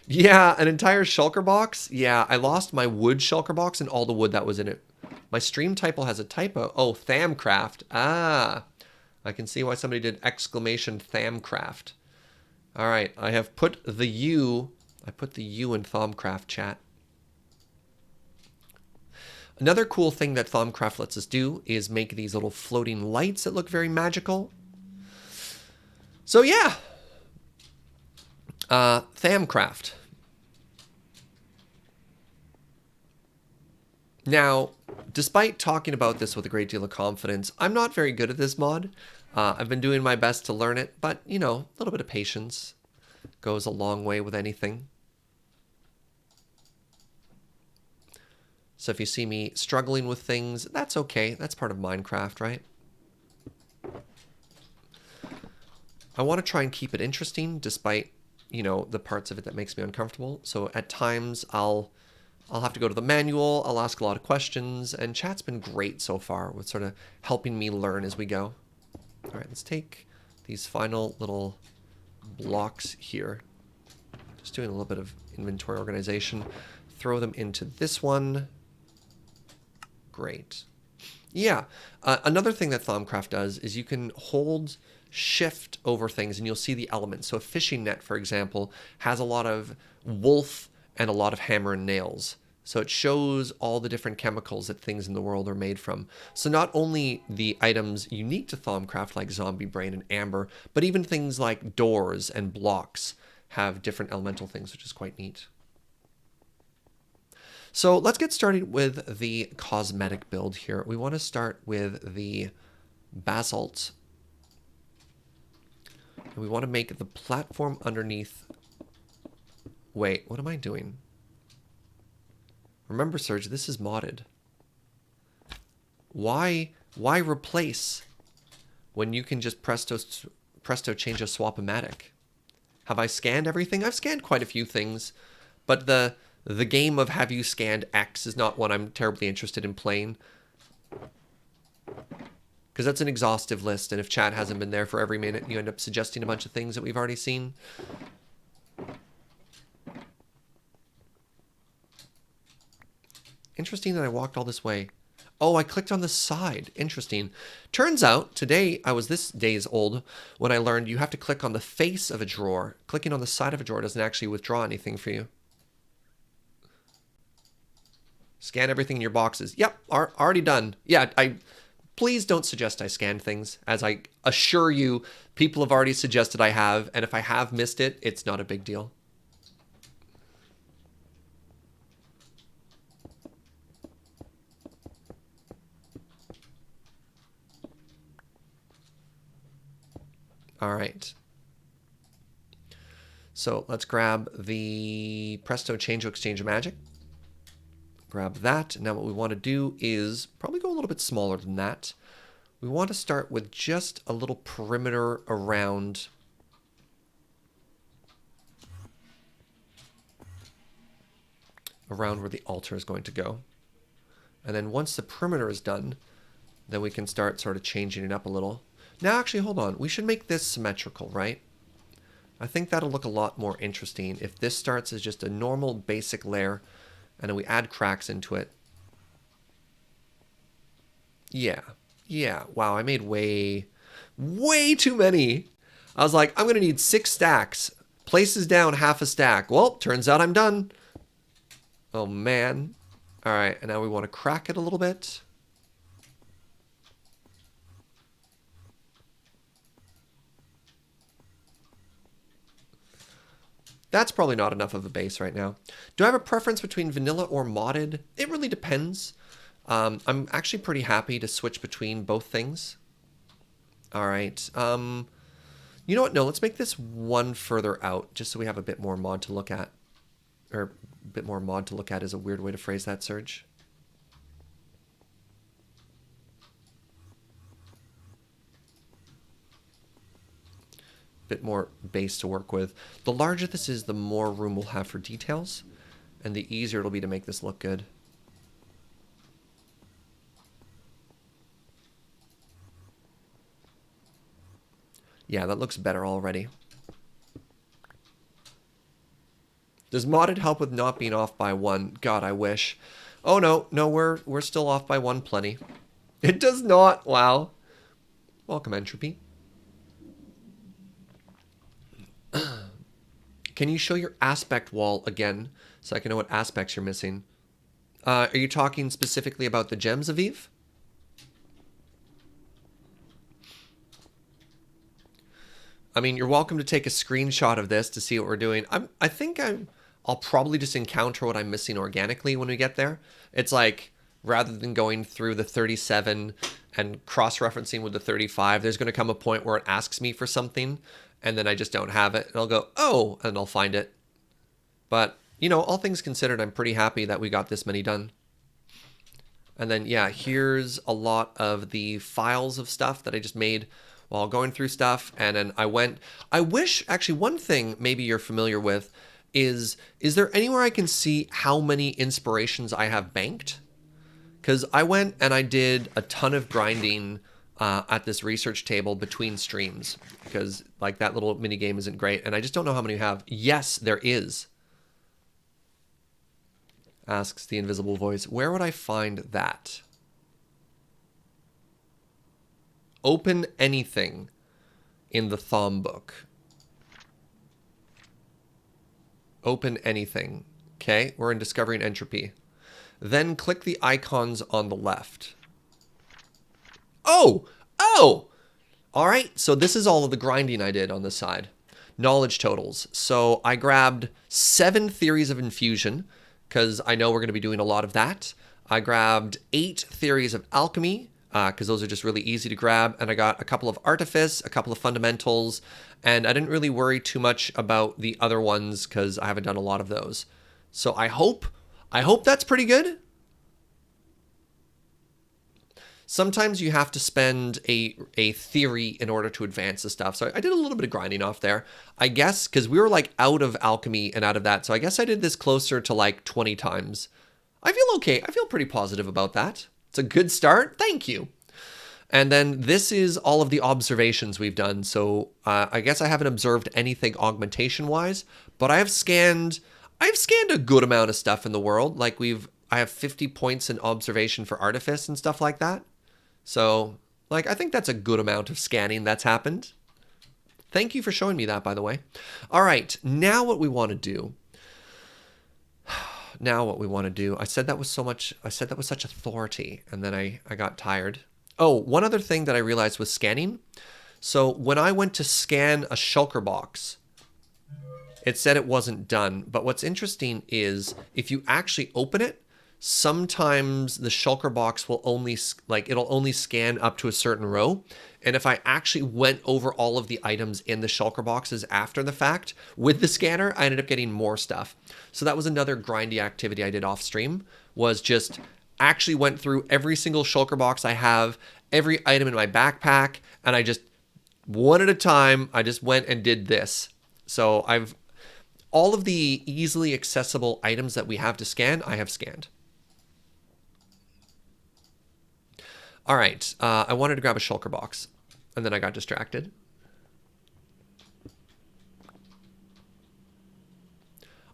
Speaker 1: Yeah, an entire shulker box. Yeah, I lost my wood shulker box and all the wood that was in it. My stream typo has a typo. Oh, Thaumcraft. Ah, I can see why somebody did exclamation Thaumcraft. All right, I have put the U. I put the U in Thaumcraft chat. Another cool thing that Thaumcraft lets us do is make these little floating lights that look very magical. So yeah, Thaumcraft. Now, despite talking about this with a great deal of confidence, I'm not very good at this mod. I've been doing my best to learn it, but, you know, a little bit of patience goes a long way with anything. So if you see me struggling with things, that's okay. That's part of Minecraft, right? I want to try and keep it interesting despite, you know, the parts of it that makes me uncomfortable. So at times I'll have to go to the manual, I'll ask a lot of questions, and chat's been great so far with sort of helping me learn as we go. All right, let's take these final little blocks here. Just doing a little bit of inventory organization. Throw them into this one. Great. Yeah, another thing that Thaumcraft does is you can hold shift over things and you'll see the elements. So a fishing net, for example, has a lot of wolf and a lot of hammer and nails. So it shows all the different chemicals that things in the world are made from. So not only the items unique to Thaumcraft like zombie brain and amber, but even things like doors and blocks have different elemental things, which is quite neat. So let's get started with the cosmetic build here. We want to start with the basalt. And we want to make the platform underneath. Wait, what am I doing? Remember, Serge, this is modded. Why replace when you can just presto change a swap-o-matic? Have I scanned everything? I've scanned quite a few things, but the game of have you scanned X is not one I'm terribly interested in playing. Because that's an exhaustive list, and if chat hasn't been there for every minute, you end up suggesting a bunch of things that we've already seen. Interesting that I walked all this way. Oh, I clicked on the side. Interesting. Turns out, today, I was this days old when I learned you have to click on the face of a drawer. Clicking on the side of a drawer doesn't actually withdraw anything for you. Scan everything in your boxes. Yep, already done. Yeah, please don't suggest I scan things. As I assure you, people have already suggested I have, and if I have missed it, it's not a big deal. All right. So let's grab the Presto Change Exchange of Magic. Grab that. Now what we want to do is probably go a little bit smaller than that. We want to start with just a little perimeter around where the altar is going to go. And then once the perimeter is done, then we can start sort of changing it up a little. Now actually, hold on. We should make this symmetrical, right? I think that'll look a lot more interesting if this starts as just a normal basic layer and then we add cracks into it. Yeah. Yeah. Wow, I made way too many. I was like, I'm going to need 6 stacks. Places down half a stack. Well, turns out I'm done. Oh, man. All right, and now we want to crack it a little bit. That's probably not enough of a base right now. Do I have a preference between vanilla or modded? It really depends. I'm actually pretty happy to switch between both things. All right. You know what? No, let's make this one further out just so we have a bit more mod to look at. Or a bit more mod to look at is a weird way to phrase that, Serge. Bit more base to work with. The larger this is, the more room we'll have for details, and the easier it'll be to make this look good. Yeah, that looks better already. Does modded help with not being off by 1? God, I wish. Oh no, we're still off by 1 plenty. It does not. Wow. Welcome, Entropy. Can you show your aspect wall again so I can know what aspects you're missing? Are you talking specifically about the gems, Aviv? I mean, you're welcome to take a screenshot of this to see what we're doing. I think I'll probably just encounter what I'm missing organically when we get there. It's like, rather than going through the 37 and cross-referencing with the 35, there's going to come a point where it asks me for something, and then I just don't have it. And I'll go, oh, and I'll find it. But, you know, all things considered, I'm pretty happy that we got this many done. And then, yeah, here's a lot of the files of stuff that I just made while going through stuff. And then I wish, actually, one thing maybe you're familiar with is there anywhere I can see how many inspirations I have banked? Because I went and I did a ton of grinding at this research table between streams, because like that little mini game isn't great. And I just don't know how many you have. Yes, there is. Asks the invisible voice. Where would I find that? Open anything in the Thaum book. Open anything. Okay, we're in Discovering Entropy. Then click the icons on the left. Oh! Oh! All right, so this is all of the grinding I did on this side. Knowledge totals. So I grabbed 7 theories of infusion, because I know we're going to be doing a lot of that. I grabbed 8 theories of alchemy, because those are just really easy to grab. And I got a couple of artifice, a couple of fundamentals, and I didn't really worry too much about the other ones because I haven't done a lot of those. So I hope that's pretty good. Sometimes you have to spend a theory in order to advance the stuff. So I did a little bit of grinding off there, I guess, because we were like out of alchemy and out of that. So I guess I did this closer to like 20 times. I feel okay. I feel pretty positive about that. It's a good start. Thank you. And then this is all of the observations we've done. So I guess I haven't observed anything augmentation wise, but I've scanned a good amount of stuff in the world. Like I have 50 points in observation for artifice and stuff like that. So, like, I think that's a good amount of scanning that's happened. Thank you for showing me that, by the way. All right, now what we want to do. I said that with such authority, and then I got tired. Oh, one other thing that I realized was scanning. So when I went to scan a shulker box, it said it wasn't done. But what's interesting is if you actually open it, sometimes the shulker box will it'll only scan up to a certain row. And if I actually went over all of the items in the shulker boxes after the fact with the scanner, I ended up getting more stuff. So that was another grindy activity I did off stream, was just actually went through every single shulker box I have, every item in my backpack, and I just, one at a time, I just went and did this. So all of the easily accessible items that we have to scan, I have scanned. All right, I wanted to grab a shulker box, and then I got distracted.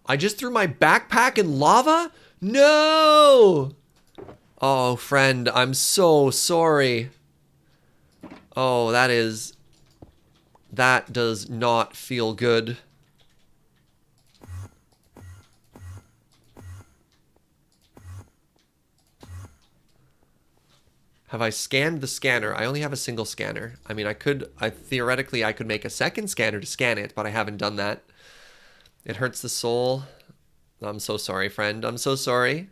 Speaker 1: I just threw my backpack in lava? No! Oh, friend, I'm so sorry. Oh, that does not feel good. Have I scanned the scanner? I only have a single scanner. I mean, theoretically, I could make a second scanner to scan it, but I haven't done that. It hurts the soul. I'm so sorry, friend. I'm so sorry.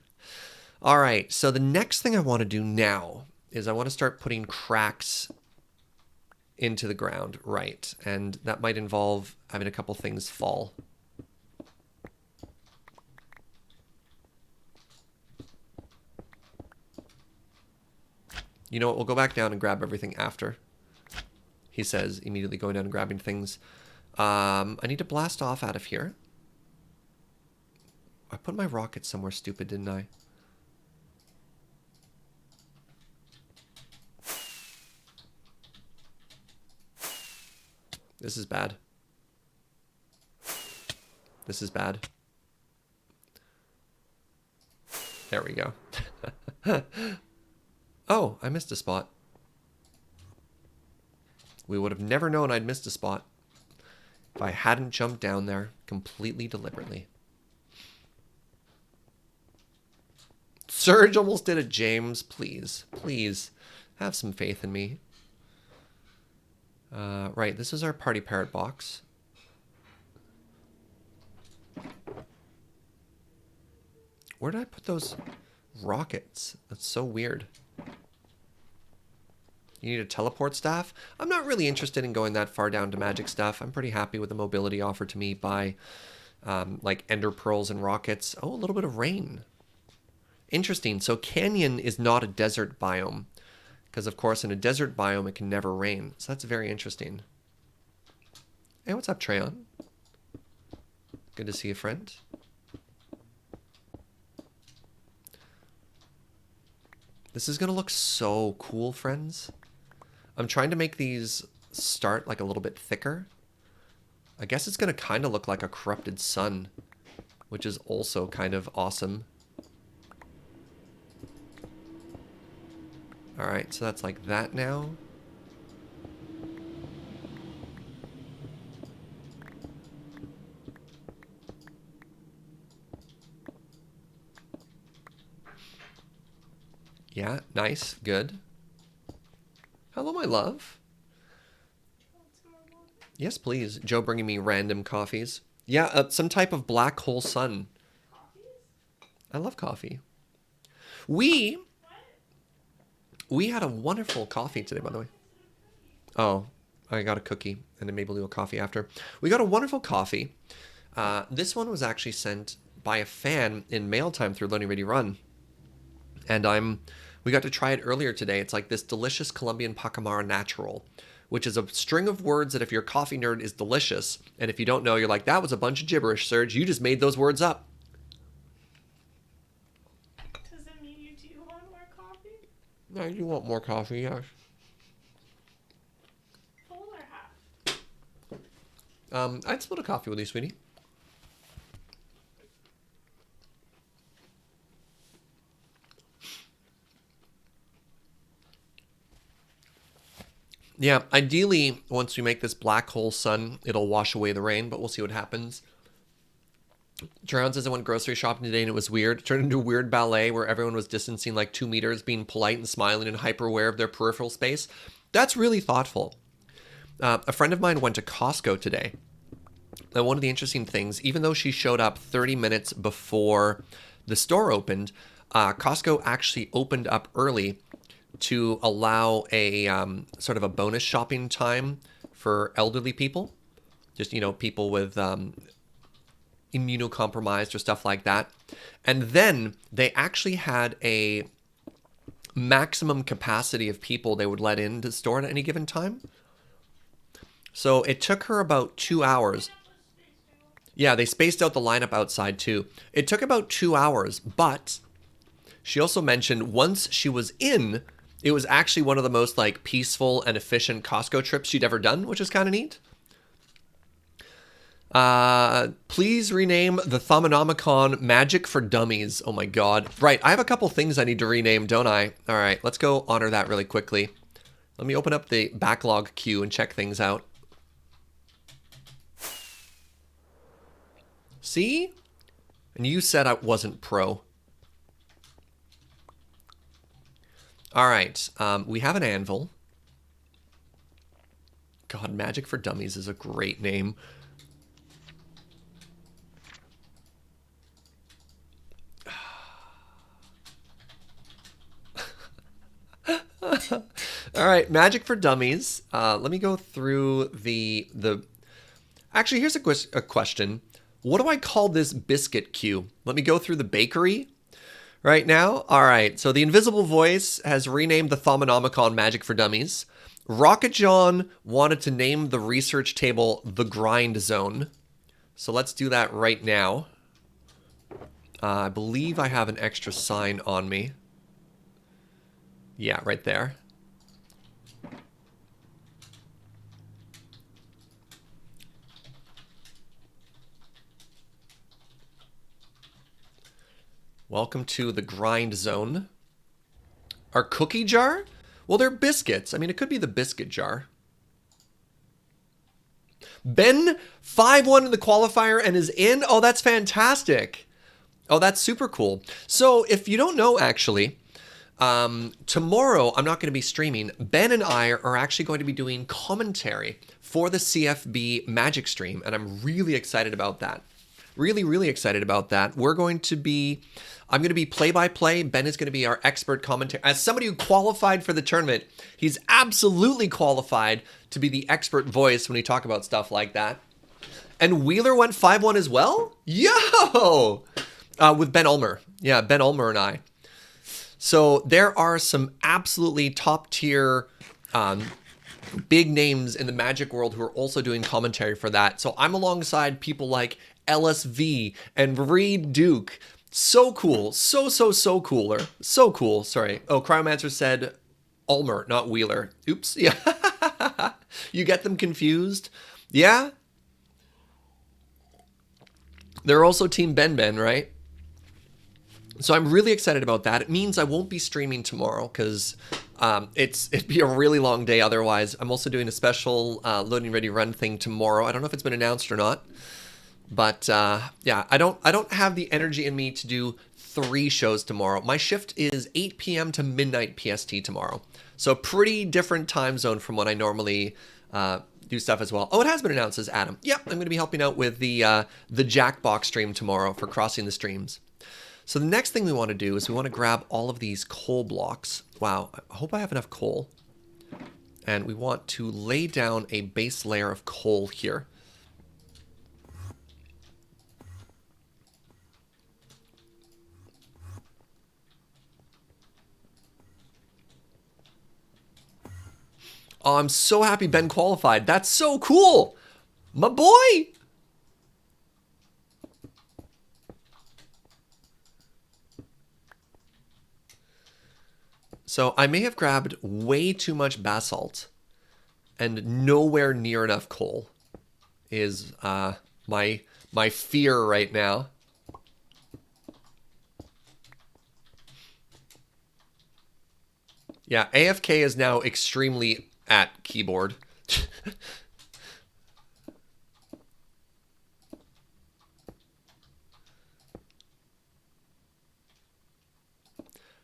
Speaker 1: All right, so the next thing I want to do now is I want to start putting cracks into the ground, right? And that might involve having a couple things fall. You know what? We'll go back down and grab everything after. He says, immediately going down and grabbing things. I need to blast off out of here. I put my rocket somewhere stupid, didn't I? This is bad. This is bad. There we go. Oh, I missed a spot. We would have never known I'd missed a spot if I hadn't jumped down there completely deliberately. Serge almost did it, James. Please, please, have some faith in me. Right, this is our party parrot box. Where did I put those rockets? That's so weird. You need a teleport staff? I'm not really interested in going that far down to magic stuff. I'm pretty happy with the mobility offered to me by like ender pearls and rockets. Oh, a little bit of rain. Interesting. So canyon is not a desert biome. Because, of course, in a desert biome, it can never rain. So that's very interesting. Hey, what's up, Treyon? Good to see you, friend. This is going to look so cool, friends. I'm trying to make these start like a little bit thicker. I guess it's going to kind of look like a corrupted sun, which is also kind of awesome. All right, so that's like that now. Yeah, nice, good. Hello, my love. Yes, please. Joe bringing me random coffees. Yeah, some type of black hole sun. I love coffee. We had a wonderful coffee today, by the way. Oh, I got a cookie and a Maple Leaf coffee after. We got a wonderful coffee. This one was actually sent by a fan in mail time through Learning Ready Run. And we got to try it earlier today. It's like this delicious Colombian Pacamara Natural, which is a string of words that if you're a coffee nerd is delicious. And if you don't know, you're like, that was a bunch of gibberish, Serge. You just made those words up.
Speaker 2: Does it mean you do want more coffee?
Speaker 1: No, you want more coffee, yes.
Speaker 2: Full or half?
Speaker 1: I'd split a coffee with you, sweetie. Yeah, ideally, once we make this black hole sun, it'll wash away the rain, but we'll see what happens. Drown says I went grocery shopping today and it was weird. It turned into a weird ballet where everyone was distancing like 2 meters, being polite and smiling and hyper aware of their peripheral space. That's really thoughtful. A friend of mine went to Costco today. And one of the interesting things, even though she showed up 30 minutes before the store opened, Costco actually opened up early to allow a sort of a bonus shopping time for elderly people. Just, you know, people with immunocompromised or stuff like that. And then they actually had a maximum capacity of people they would let into the store at any given time. So it took her about 2 hours. Yeah, they spaced out the lineup outside too. It took about 2 hours, but she also mentioned once she was in, it was actually one of the most like peaceful and efficient Costco trips she'd ever done, which is kind of neat. Please rename the Thaumanomicon Magic for Dummies. Oh my god. Right, I have a couple things I need to rename, don't I? All right, let's go honor that really quickly. Let me open up the backlog queue and check things out. See? And you said I wasn't pro. All right, we have an anvil. God, Magic for Dummies is a great name. All right, Magic for Dummies. Let me go through the. Actually, here's a question. What do I call this biscuit queue? Let me go through the bakery right now. All right, so the Invisible Voice has renamed the Thaumanomicon Magic for Dummies. Rocket John wanted to name the research table the Grind Zone. So let's do that right now. I believe I have an extra sign on me. Yeah, right there. Welcome to the Grind Zone. Our cookie jar? Well, they're biscuits. I mean, it could be the biscuit jar. Ben 5-1 in the qualifier and is in? Oh, that's fantastic. Oh, that's super cool. So if you don't know, actually, tomorrow I'm not going to be streaming. Ben and I are actually going to be doing commentary for the CFB Magic stream, and I'm really excited about that. Really excited about that. I'm going to be play-by-play. Ben is going to be our expert commentator. As somebody who qualified for the tournament, he's absolutely qualified to be the expert voice when we talk about stuff like that. And Wheeler went 5-1 as well? Yo! With Ben Ulmer. Yeah, Ben Ulmer and I. So there are some absolutely top tier big names in the Magic world who are also doing commentary for that. So I'm alongside people like LSV and Reed Duke. So cool. So cooler. So cool. Sorry. Oh, Cryomancer said Ulmer, not Wheeler. Oops. Yeah. You get them confused? Yeah. They're also Team Ben Ben, right? So I'm really excited about that. It means I won't be streaming tomorrow because it'd be a really long day otherwise. I'm also doing a special loading ready run thing tomorrow. I don't know if it's been announced or not, but yeah, I don't have the energy in me to do 3 shows tomorrow. My shift is 8 p.m. to midnight PST tomorrow, so pretty different time zone from when I normally do stuff as well. Oh, it has been announced as Adam. Yep, I'm going to be helping out with the Jackbox stream tomorrow for Crossing the Streams. So the next thing we want to do is we want to grab all of these coal blocks. Wow, I hope I have enough coal. And we want to lay down a base layer of coal here. Oh, I'm so happy Ben qualified. That's so cool. My boy. So I may have grabbed way too much basalt and nowhere near enough coal is my fear right now. Yeah, AFK is now extremely at keyboard.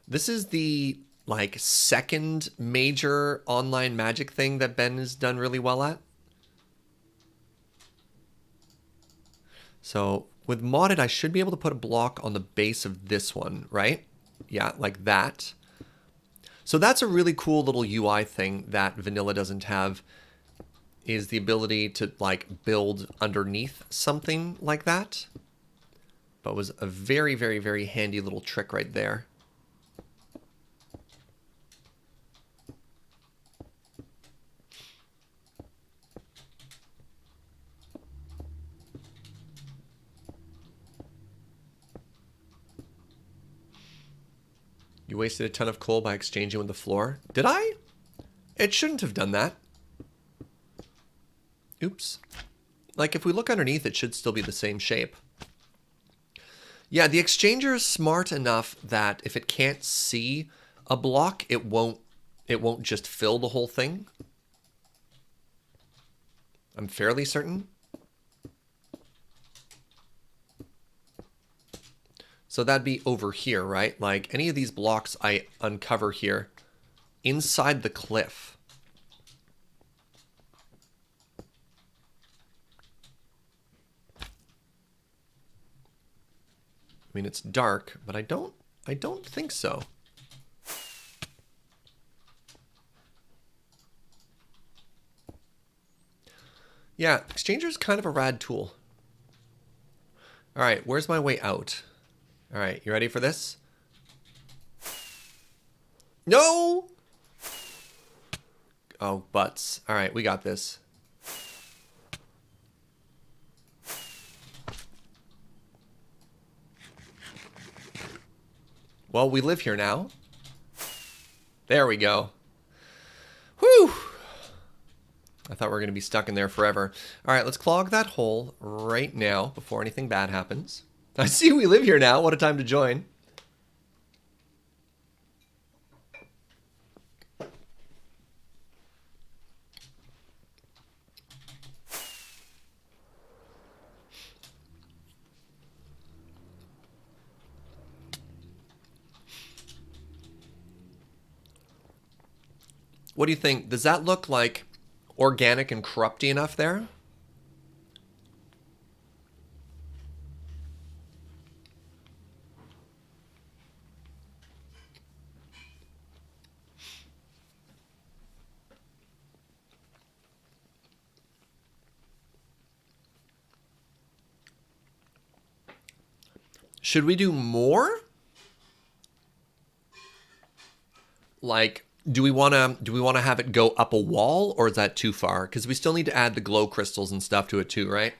Speaker 1: This is the like second major online Magic thing that Ben has done really well at. So with modded, I should be able to put a block on the base of this one, right? Yeah, like that. So that's a really cool little UI thing that vanilla doesn't have, is the ability to like build underneath something like that. But was a very, very, very handy little trick right there. You wasted a ton of coal by exchanging with the floor. Did I? It shouldn't have done that. Oops. Like if we look underneath, it should still be the same shape. Yeah, the exchanger is smart enough that if it can't see a block, it won't just fill the whole thing. I'm fairly certain. So that'd be over here, right? Like any of these blocks I uncover here inside the cliff. I mean, it's dark, but I don't think so. Yeah, exchanger is kind of a rad tool. All right, where's my way out? All right, you ready for this? No! Oh, butts. All right, we got this. Well, we live here now. There we go. Whew! I thought we were going to be stuck in there forever. All right, let's clog that hole right now before anything bad happens. I see we live here now. What a time to join. What do you think? Does that look like organic and corrupty enough there? Should we do more? Like, do we want to have it go up a wall, or is that too far? Because we still need to add the glow crystals and stuff to it too, right?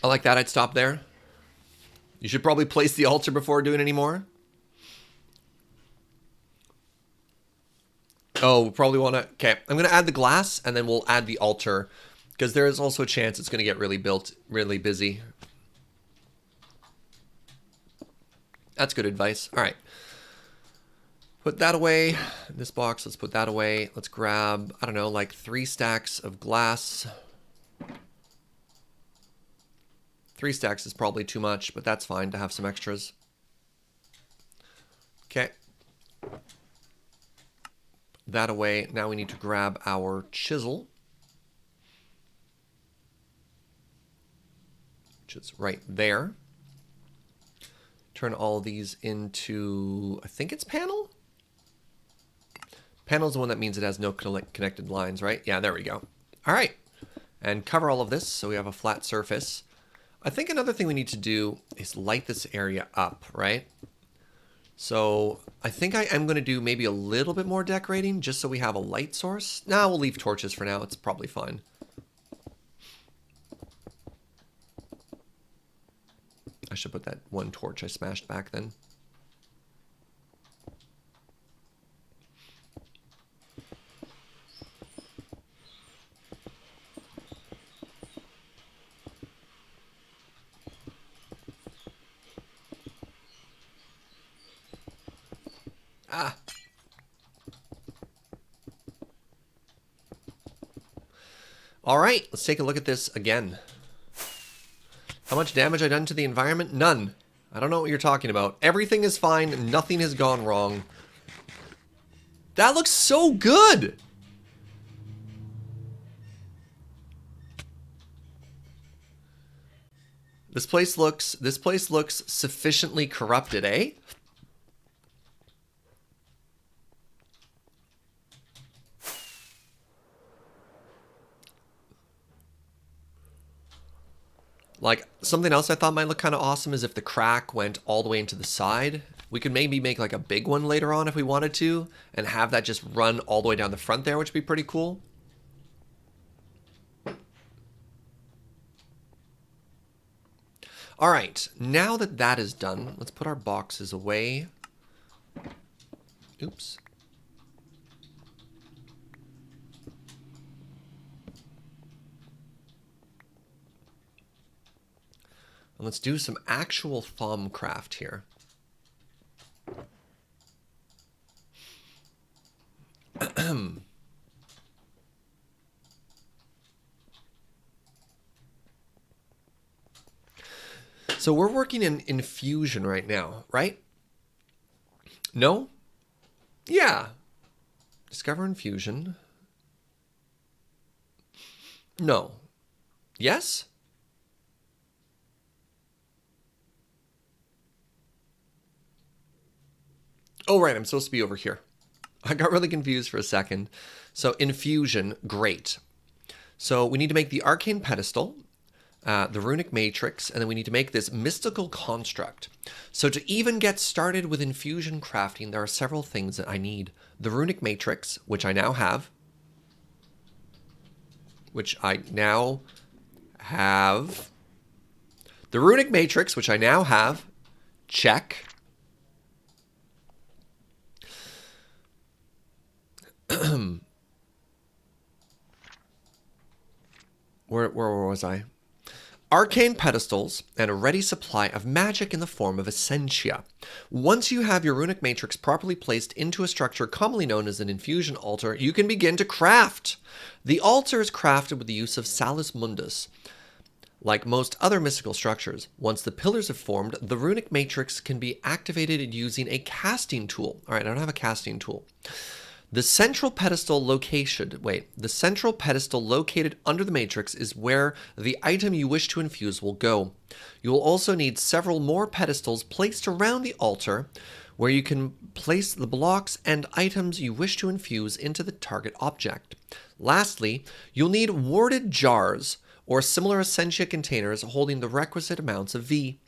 Speaker 1: I like that. I'd stop there. You should probably place the altar before doing any more. Oh, we probably want to... Okay, I'm going to add the glass, and then we'll add the altar, because there is also a chance it's going to get really busy. That's good advice. All right. Put that away. This box, let's put that away. Let's grab, I don't know, like 3 stacks of glass. 3 stacks is probably too much, but that's fine to have some extras. Okay. That away. Now we need to grab our chisel, which is right there. Turn all these into, I think it's panel? Panel is the one that means it has no connected lines, right? Yeah, there we go. All right. And cover all of this so we have a flat surface. I think another thing we need to do is light this area up, right? So I think I am going to do maybe a little bit more decorating just so we have a light source. Nah, we'll leave torches for now. It's probably fine. I should put that 1 torch I smashed back then. Ah. All right, let's take a look at this again. How much damage I done to the environment? None. I don't know what you're talking about. Everything is fine. Nothing has gone wrong. That looks so good. This place looks sufficiently corrupted, eh? Like, something else I thought might look kind of awesome is if the crack went all the way into the side. We could maybe make like a big one later on if we wanted to, and have that just run all the way down the front there, which would be pretty cool. All right, now that that is done, let's put our boxes away. Oops. And let's do some actual Thaumcraft here. So we're working in infusion right now, right? No? Yeah. Discover infusion. No. Yes? Oh, right, I'm supposed to be over here. I got really confused for a second. So infusion, great. So we need to make the arcane pedestal, the runic matrix, and then we need to make this mystical construct. So to even get started with infusion crafting, there are several things that I need. The runic matrix, which I now have. The runic matrix, which I now have. Check. Where was I? Arcane pedestals and a ready supply of magic in the form of essentia. Once you have your runic matrix properly placed into a structure commonly known as an infusion altar, you can begin to craft. The altar is crafted with the use of Salus Mundus. Like most other mystical structures, once the pillars have formed, the runic matrix can be activated using a casting tool. All right, I don't have a casting tool. The central pedestal located under the matrix is where the item you wish to infuse will go. You will also need several more pedestals placed around the altar where you can place the blocks and items you wish to infuse into the target object. Lastly, you'll need warded jars or similar essentia containers holding the requisite amounts of V.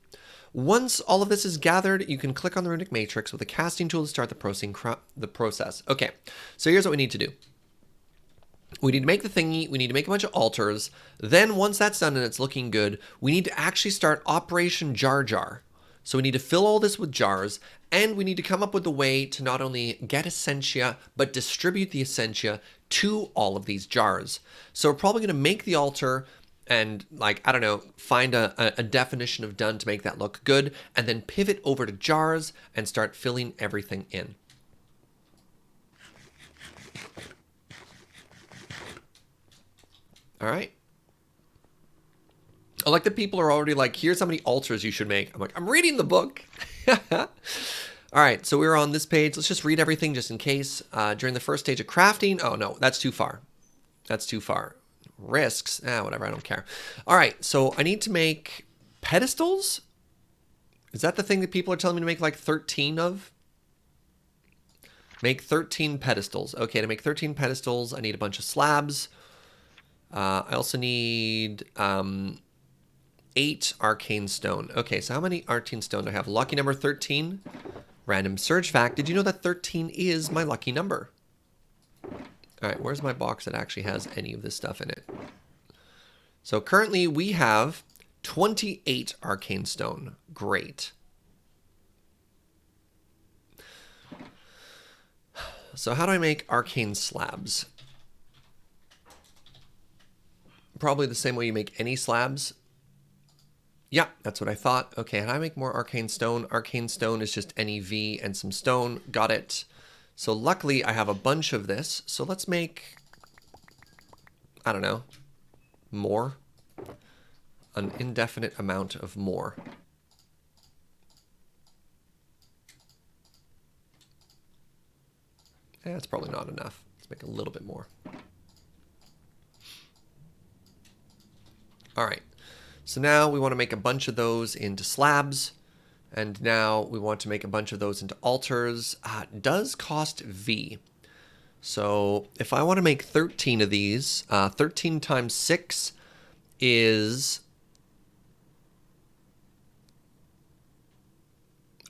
Speaker 1: Once all of this is gathered, you can click on the runic matrix with a casting tool to start the process. Okay, so here's what we need to do. We need to make the thingy, we need to make a bunch of altars. Then once that's done and it's looking good, we need to actually start Operation Jar Jar. So we need to fill all this with jars, and we need to come up with a way to not only get essentia, but distribute the essentia to all of these jars. So we're probably going to make the altar and, like, I don't know, find a definition of done to make that look good, and then pivot over to jars and start filling everything in. All right. I like that people are already like, here's how many altars you should make. I'm like, I'm reading the book. All right, so we're on this page. Let's just read everything just in case. During the first stage of crafting. Oh, no, that's too far. That's too far. Risks. Whatever, I don't care. All right, so I need to make pedestals. Is that the thing that people are telling me to make like 13 of? Make 13 pedestals. Okay, to make 13 pedestals, I need a bunch of slabs. I also need 8 arcane stone. Okay, so how many arcane stone do I have? Lucky number 13. Random Surge fact. Did you know that 13 is my lucky number? All right, where's my box that actually has any of this stuff in it? So currently we have 28 arcane stone. Great. So how do I make arcane slabs? Probably the same way you make any slabs. Yeah, that's what I thought. Okay, how do I make more arcane stone? Arcane stone is just any V and some stone. Got it. So luckily I have a bunch of this. So let's make, I don't know, more. An indefinite amount of more. That's probably not enough. Let's make a little bit more. All right. So now we want to make a bunch of those into slabs. And now we want to make a bunch of those into altars. It does cost V. So if I want to make 13 of these, 13 times 6 is...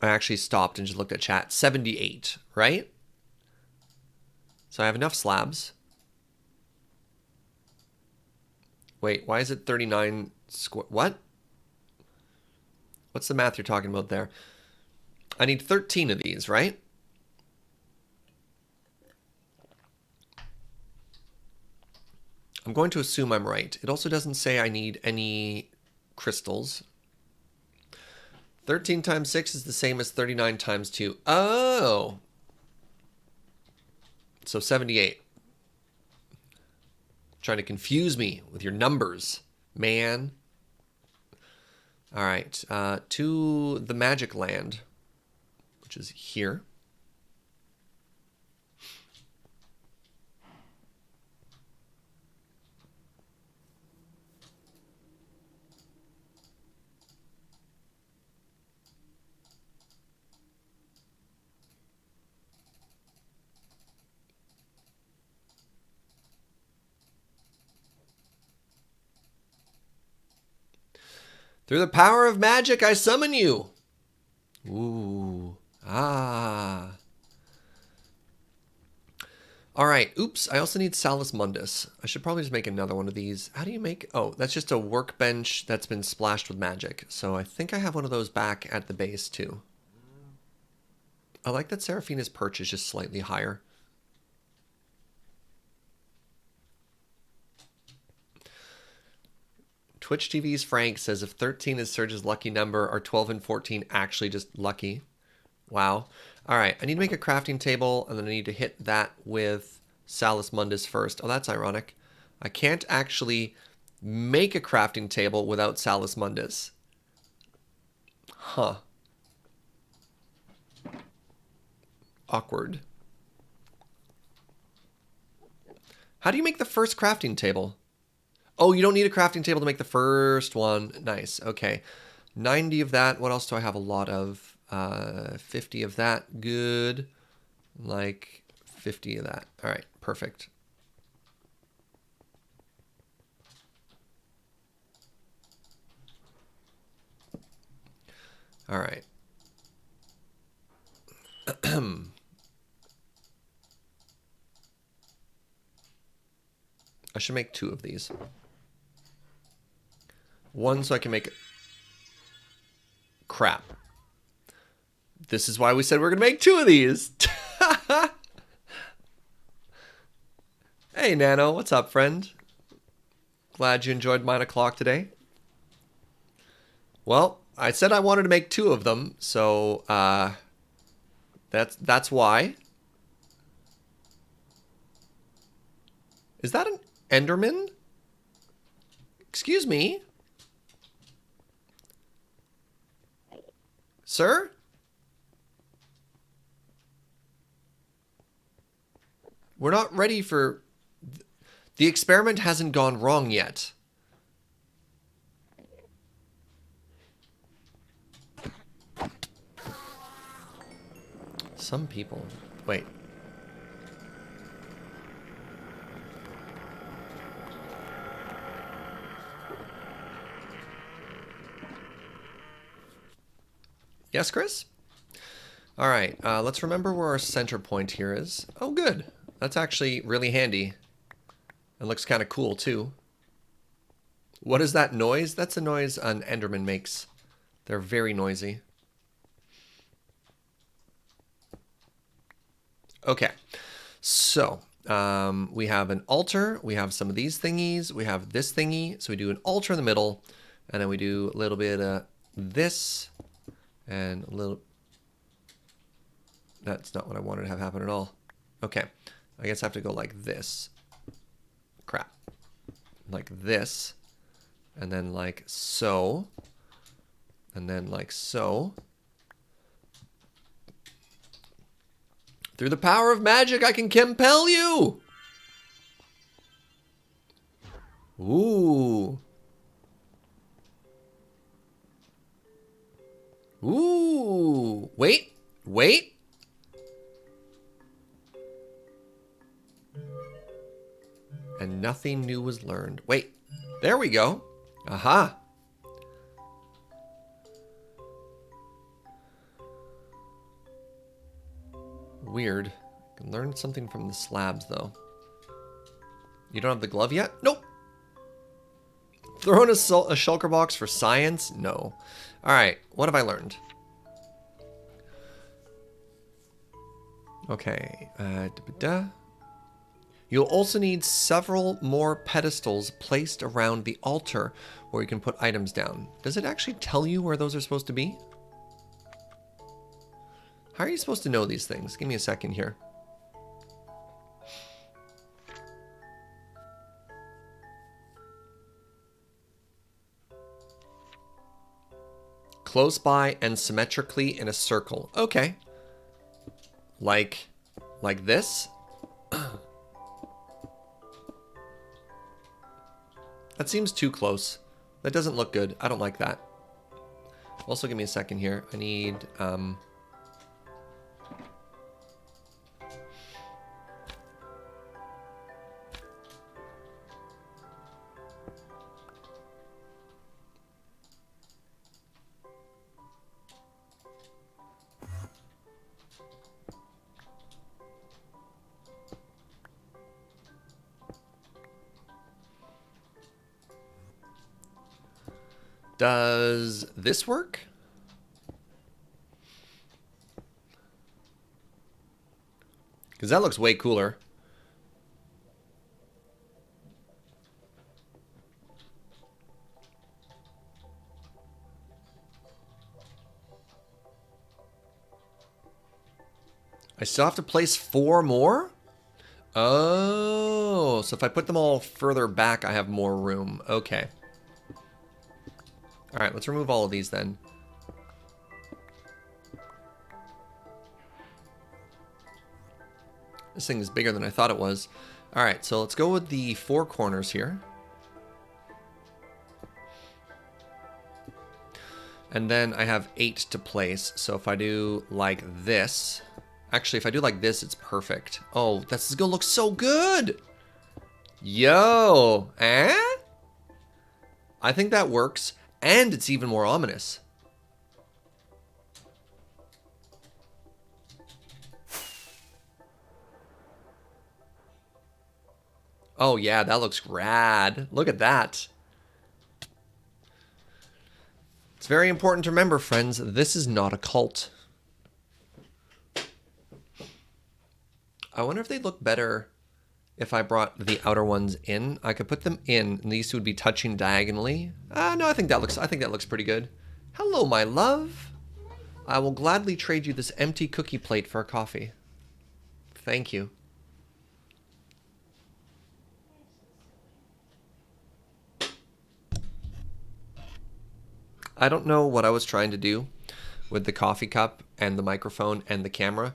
Speaker 1: I actually stopped and just looked at chat. 78, right? So I have enough slabs. Wait, why is it 39 square? What? What's the math you're talking about there? I need 13 of these, right? I'm going to assume I'm right. It also doesn't say I need any crystals. 13 times 6 is the same as 39 times 2. Oh! So 78. Trying to confuse me with your numbers, man. All right, to the magic land, which is here. Through the power of magic, I summon you. Ooh. Ah. All right. Oops. I also need Salus Mundus. I should probably just make another one of these. How do you make... Oh, that's just a workbench that's been splashed with magic. So I think I have one of those back at the base, too. I like that Seraphina's perch is just slightly higher. Twitch TV's Frank says if 13 is Serge's lucky number, are 12 and 14 actually just lucky? Wow. All right, I need to make a crafting table, and then I need to hit that with Salus Mundus first. Oh, that's ironic. I can't actually make a crafting table without Salus Mundus. Huh. Awkward. How do you make the first crafting table? Oh, you don't need a crafting table to make the first one. Nice. Okay. 90 of that. What else do I have a lot of? 50 of that. Good. Like 50 of that. All right. Perfect. All right. I should make 2 of these. One so I can make... Crap. This is why we said we're going to make 2 of these. Hey, Nano. What's up, friend? Glad you enjoyed mine o'clock today. Well, I said I wanted to make 2 of them, so that's why. Is that an Enderman? Excuse me? Sir? We're not ready for... The experiment hasn't gone wrong yet. Some people... Wait. Yes, Chris? All right, let's remember where our center point here is. Oh, good. That's actually really handy. It looks kind of cool, too. What is that noise? That's a noise an Enderman makes. They're very noisy. Okay, so we have an altar. We have some of these thingies. We have this thingy. So we do an altar in the middle, and then we do a little bit of this, and a little... That's not what I wanted to have happen at all. Okay, I guess I have to go like this. Crap. Like this, and then like so, and then like so. Through the power of magic, I can compel you! Ooh. Ooh. Wait. Wait. And nothing new was learned. Wait. There we go. Aha. Weird. I can learn something from the slabs, though. You don't have the glove yet? Nope. Throw in a shulker box for science? No. Alright, what have I learned? Okay. You'll also need several more pedestals placed around the altar where you can put items down. Does it actually tell you where those are supposed to be? How are you supposed to know these things? Give me a second here. Close by and symmetrically in a circle. Okay. Like this? That seems too close. That doesn't look good. I don't like that. Also, give me a second here. I need... Does this work? Because that looks way cooler. I still have to place 4 more? Oh, so if I put them all further back, I have more room. Okay. All right, let's remove all of these then. This thing is bigger than I thought it was. All right, so let's go with the 4 corners here. And then I have 8 to place. So if I do like this, actually, if I do like this, it's perfect. Oh, this is gonna look so good. Yo, eh? I think that works. And it's even more ominous. Oh yeah, that looks rad. Look at that. It's very important to remember, friends, this is not a cult. I wonder if they'd look better if I brought the outer ones in. I could put them in, and these two would be touching diagonally. No, I think that looks pretty good. Hello, my love. I will gladly trade you this empty cookie plate for a coffee. Thank you. I don't know what I was trying to do with the coffee cup and the microphone and the camera,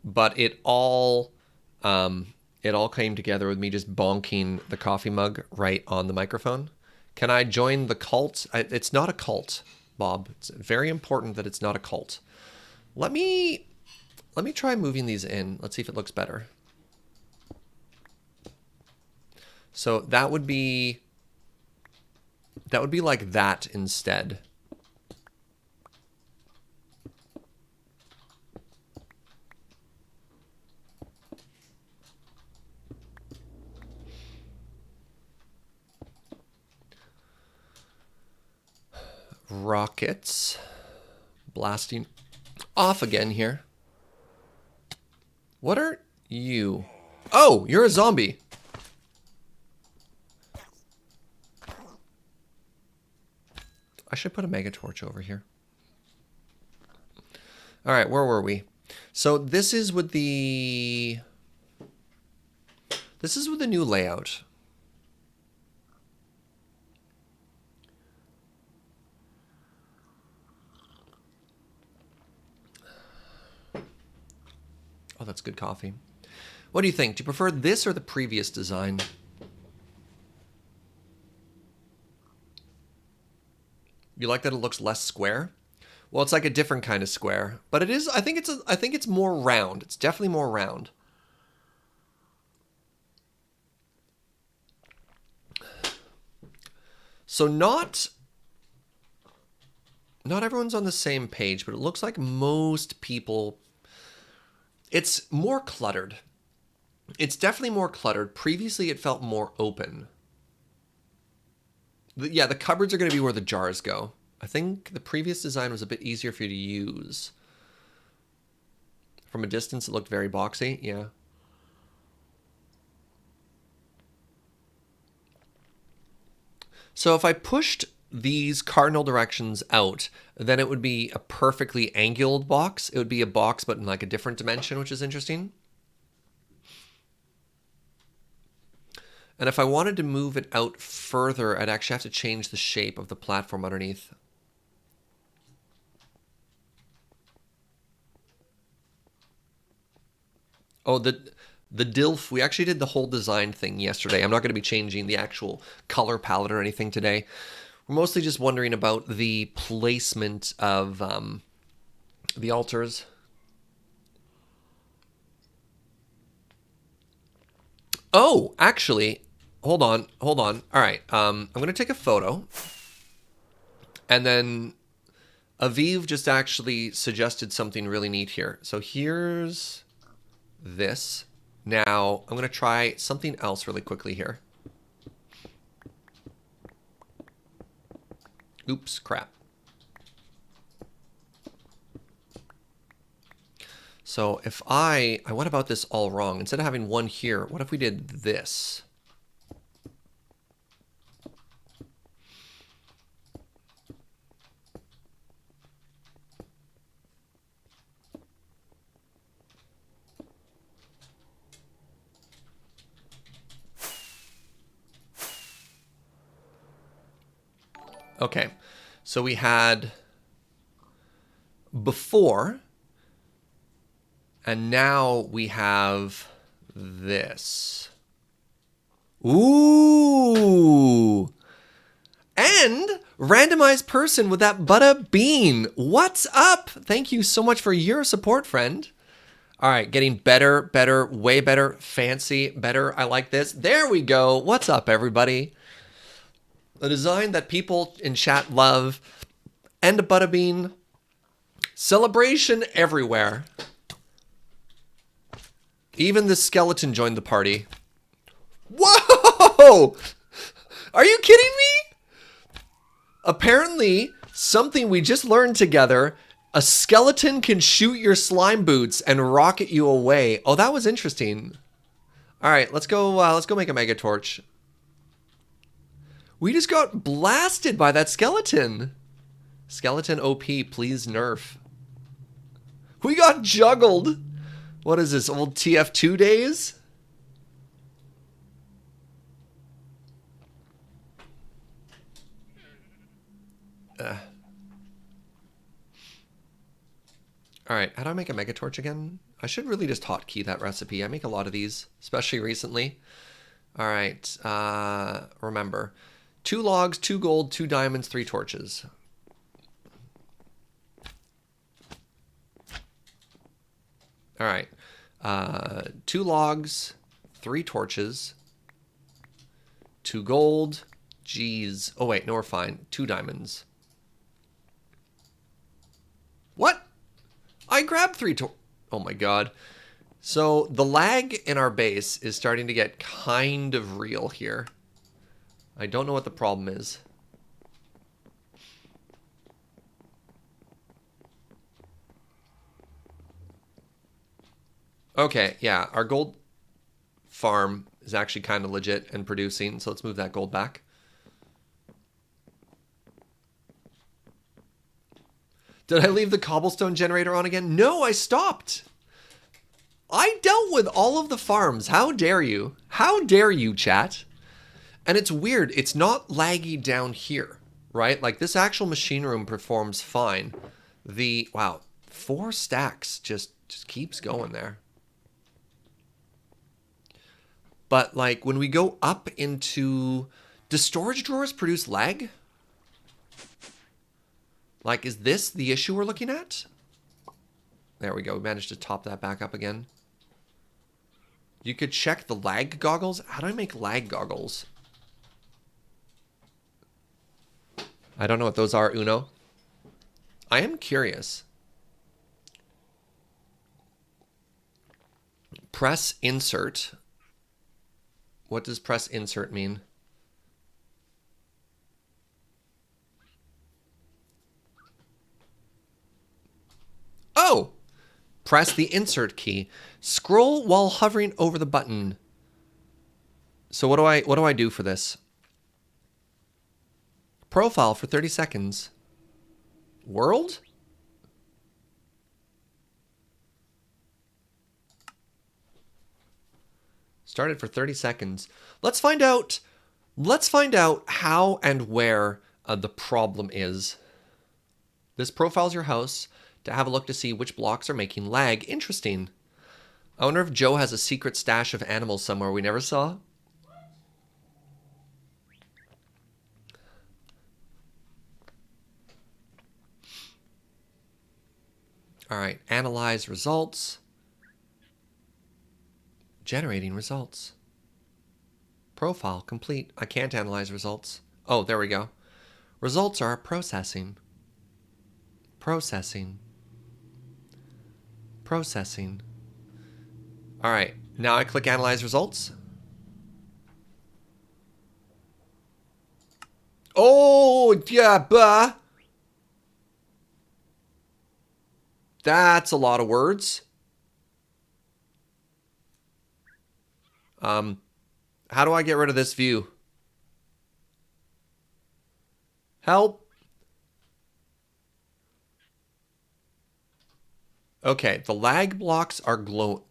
Speaker 1: but it all came together with me just bonking the coffee mug right on the microphone. Can I join the cult? It's not a cult, Bob. It's very important that it's not a cult. Let me try moving these in. Let's see if it looks better. So that would be like that instead. Rockets blasting off again here. What are you? Oh, you're a zombie. I should put a mega torch over here. All right, where were we? So this is with the new layout. Oh, that's good coffee. What do you think? Do you prefer this or the previous design? You like that it looks less square? Well, it's like a different kind of square, but it is. I think it's more round. It's definitely more round. So not everyone's on the same page, but it looks like most people. It's more cluttered. It's definitely more cluttered. Previously, it felt more open. Yeah, the cupboards are going to be where the jars go. I think the previous design was a bit easier for you to use. From a distance, it looked very boxy. Yeah. So if I pushed these cardinal directions out, then it would be a perfectly angled box. It would be a box, but in like a different dimension, which is interesting. And if I wanted to move it out further, I'd actually have to change the shape of the platform underneath. Oh, the DILF, we actually did the whole design thing yesterday. I'm not going to be changing the actual color palette or anything today. We're mostly just wondering about the placement of the altars. Oh, actually, hold on. All right, I'm going to take a photo. And then Aviv just actually suggested something really neat here. So here's this. Now, I'm going to try something else really quickly here. Oops, crap. So if I went about this all wrong. Instead of having one here, what if we did this? Okay, so we had before, and now we have this. Ooh! And randomized person with that butta bean. What's up? Thank you so much for your support, friend. All right, getting better, way better, fancy, better. I like this. There we go. What's up, everybody? A design that people in chat love, and a butterbean. Celebration everywhere. Even the skeleton joined the party. Whoa! Are you kidding me? Apparently, something we just learned together, a skeleton can shoot your slime boots and rocket you away. Oh, that was interesting. All right, let's go make a mega torch. We just got blasted by that skeleton. Skeleton OP, please nerf. We got juggled. What is this, old TF2 days? All right, how do I make a mega torch again? I should really just hotkey that recipe. I make a lot of these, especially recently. All right, remember, 2 logs, 2 gold, 2 diamonds, 3 torches. All right, 2 logs, 3 torches, 2 gold, geez. Oh wait, no, we're fine. 2 diamonds. What? I grabbed 3 oh my god. So the lag in our base is starting to get kind of real here. I don't know what the problem is. Okay, yeah, our gold farm is actually kind of legit and producing, so let's move that gold back. Did I leave the cobblestone generator on again? No, I stopped. I dealt with all of the farms. How dare you? How dare you, chat? And it's weird. It's not laggy down here, right? Like this actual machine room performs fine. Wow, 4 stacks just keeps going there. But like when we go up into, do storage drawers produce lag? Like, is this the issue we're looking at? There we go. We managed to top that back up again. You could check the lag goggles. How do I make lag goggles? I don't know what those are, Uno. I am curious. Press insert. What does press insert mean? Oh! Press the insert key. Scroll while hovering over the button. So what do I do for this? Profile for 30 seconds. World? Started for 30 seconds. Let's find out how and where the problem is. This profiles your house to have a look to see which blocks are making lag. Interesting. I wonder if Joe has a secret stash of animals somewhere we never saw. All right, analyze results. Generating results. Profile complete. I can't analyze results. Oh, there we go. Results are processing. Processing. Processing. All right, now I click analyze results. Oh, yeah, bah. That's a lot of words. How do I get rid of this view? Help. Okay, the lag blocks are glow.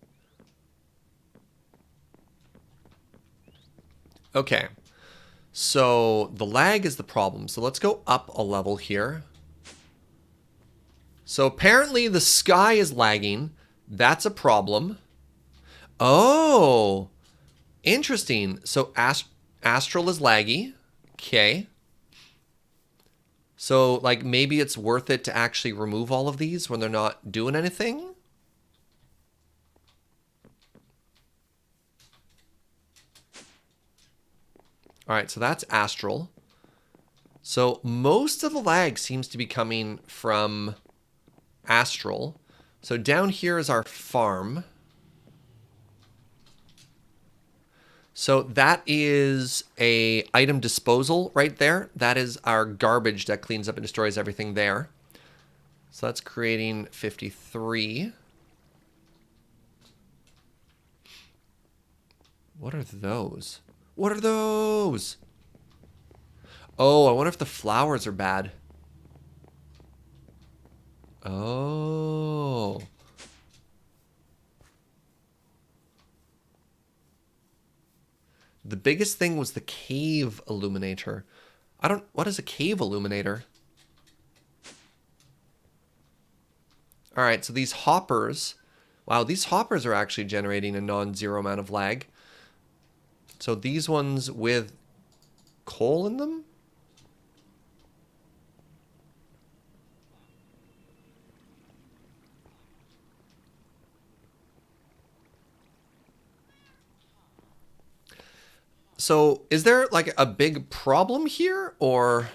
Speaker 1: Okay, so the lag is the problem. So let's go up a level here. So apparently the sky is lagging. That's a problem. Oh, interesting. So astral is laggy. Okay. So like maybe it's worth it to actually remove all of these when they're not doing anything. All right, so that's astral. So most of the lag seems to be coming from astral. So down here is our farm. So that is a item disposal right there. That is our garbage that cleans up and destroys everything there. So that's creating 53. What are those? What are those? Oh, I wonder if the flowers are bad. Oh. The biggest thing was the cave illuminator. What is a cave illuminator? All right, so these hoppers, wow, these hoppers are actually generating a non-zero amount of lag. So these ones with coal in them? So is there like a big problem here, or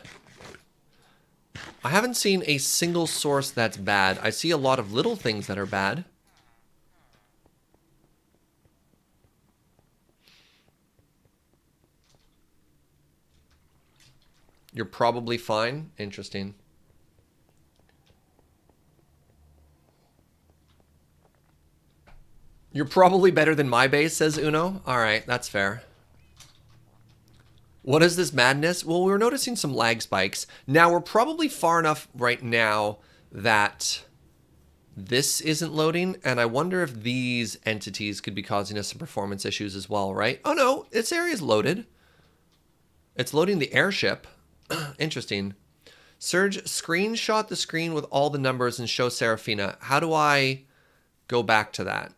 Speaker 1: I haven't seen a single source that's bad. I see a lot of little things that are bad. You're probably fine. Interesting. You're probably better than my base, says Uno. All right, that's fair. What is this madness? Well, we were noticing some lag spikes. Now, we're probably far enough right now that this isn't loading, and I wonder if these entities could be causing us some performance issues as well, right? Oh no, this area is loaded. It's loading the airship. Interesting. Serge, screenshot the screen with all the numbers and show Serafina. How do I go back to that?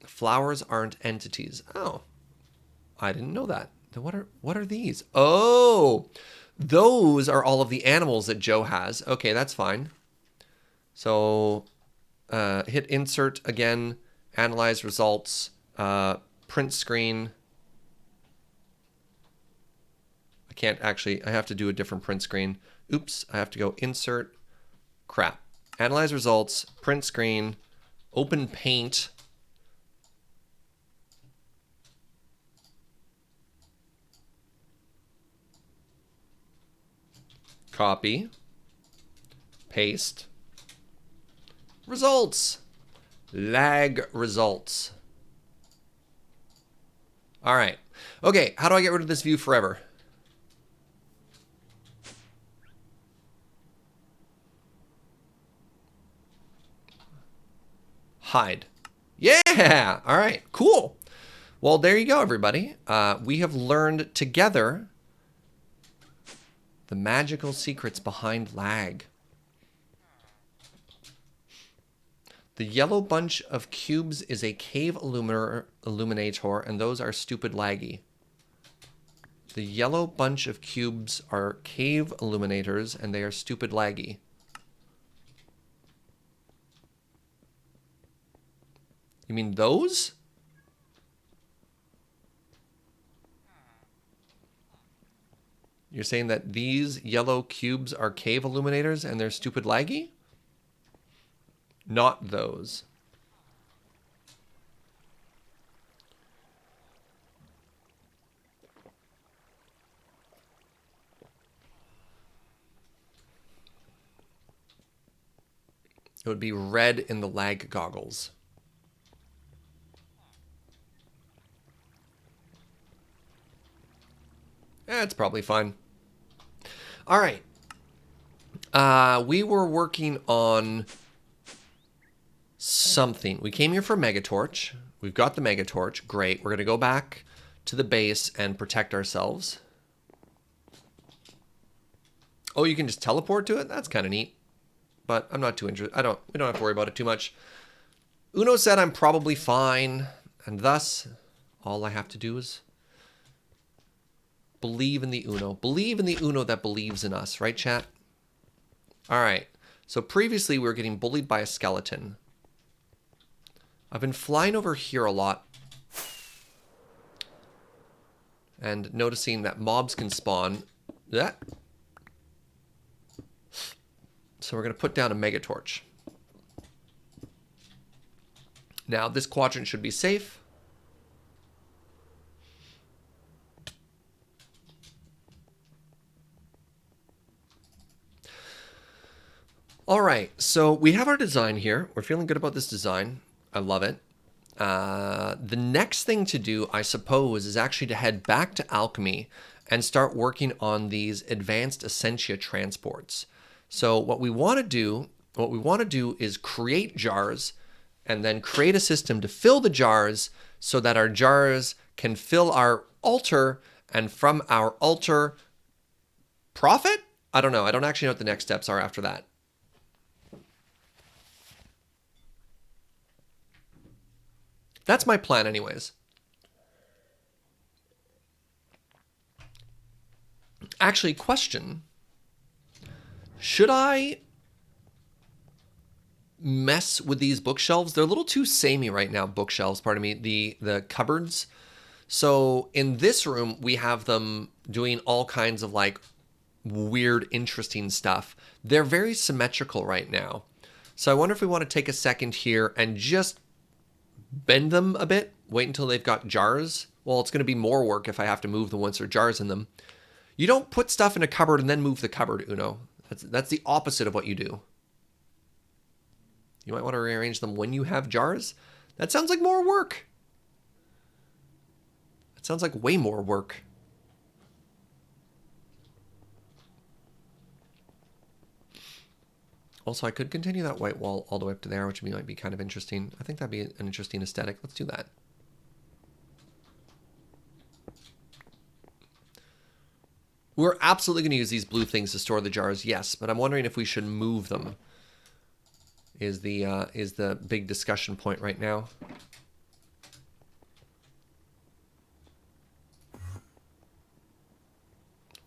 Speaker 1: Flowers aren't entities. Oh, I didn't know that. What are these? Oh, those are all of the animals that Joe has. Okay, that's fine. So hit insert again, analyze results, print screen. I have to do a different print screen. Oops, I have to go insert, crap. Analyze results, print screen, open paint. Copy, paste, results, lag results. All right. Okay, how do I get rid of this view forever? Hide. Yeah. All right. Cool. Well, there you go, everybody. We have learned together the magical secrets behind lag. The yellow bunch of cubes is a cave illuminator, and those are stupid laggy. The yellow bunch of cubes are cave illuminators, and they are stupid laggy. You mean those? You're saying that these yellow cubes are cave illuminators and they're stupid laggy? Not those. It would be red in the lag goggles. It's probably fine. All right. We were working on something. We came here for Megatorch. We've got the Megatorch. Great. We're going to go back to the base and protect ourselves. Oh, you can just teleport to it? That's kind of neat. But I'm not too interested. We don't have to worry about it too much. Uno said I'm probably fine. And thus, all I have to do is believe in the Uno. Believe in the Uno that believes in us. Right, chat? All right. So previously, we were getting bullied by a skeleton. I've been flying over here a lot. And noticing that mobs can spawn. That. So we're going to put down a Megatorch. Now, this quadrant should be safe. All right, so we have our design here. We're feeling good about this design. I love it. The next thing to do, I suppose, is actually to head back to Alchemy and start working on these advanced Essentia transports. So what we want to do is create jars and then create a system to fill the jars so that our jars can fill our altar, and from our altar, profit? I don't know. I don't actually know what the next steps are after that. That's my plan anyways. Actually, question. Should I mess with these bookshelves? They're a little too samey right now, bookshelves, pardon me, the cupboards. So in this room, we have them doing all kinds of like weird, interesting stuff. They're very symmetrical right now. So I wonder if we want to take a second here and just bend them a bit, wait until they've got jars. Well, it's going to be more work if I have to move them once there are jars in them. You don't put stuff in a cupboard and then move the cupboard, Uno. That's the opposite of what you do. You might want to rearrange them when you have jars. That sounds like more work. That sounds like way more work. Also, I could continue that white wall all the way up to there, which might be kind of interesting. I think that'd be an interesting aesthetic. Let's do that. We're absolutely going to use these blue things to store the jars, yes, but I'm wondering if we should move them. Is the big discussion point right now.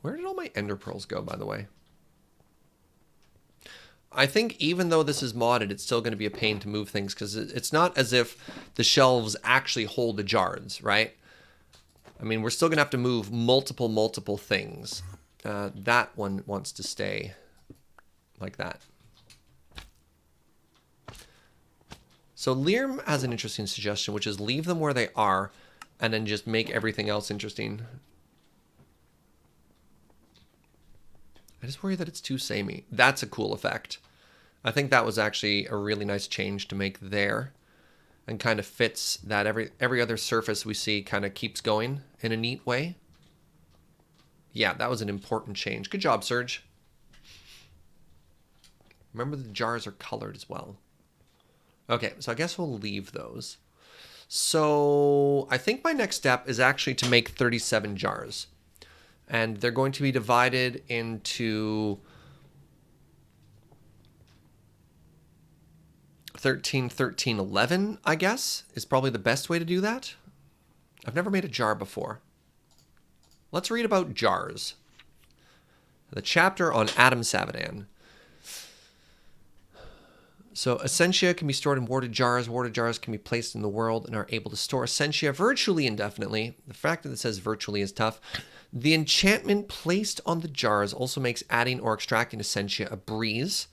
Speaker 1: Where did all my ender pearls go, by the way? I think even though this is modded, it's still going to be a pain to move things because it's not as if the shelves actually hold the jars, right? I mean, we're still going to have to move multiple things. That one wants to stay like that. So Liam has an interesting suggestion, which is leave them where they are and then just make everything else interesting. I just worry that it's too samey. That's a cool effect. I think that was actually a really nice change to make there, and kind of fits that every other surface we see kind of keeps going in a neat way. Yeah, that was an important change. Good job, Serge. Remember the jars are colored as well. Okay, so I guess we'll leave those. So I think my next step is actually to make 37 jars. And they're going to be divided into 13, 13, 11, I guess, is probably the best way to do that. I've never made a jar before. Let's read about jars. The chapter on Adam Savadan. So Essentia can be stored in warded jars. Warded jars can be placed in the world and are able to store Essentia virtually indefinitely. The fact that it says virtually is tough. The enchantment placed on the jars also makes adding or extracting Essentia a breeze.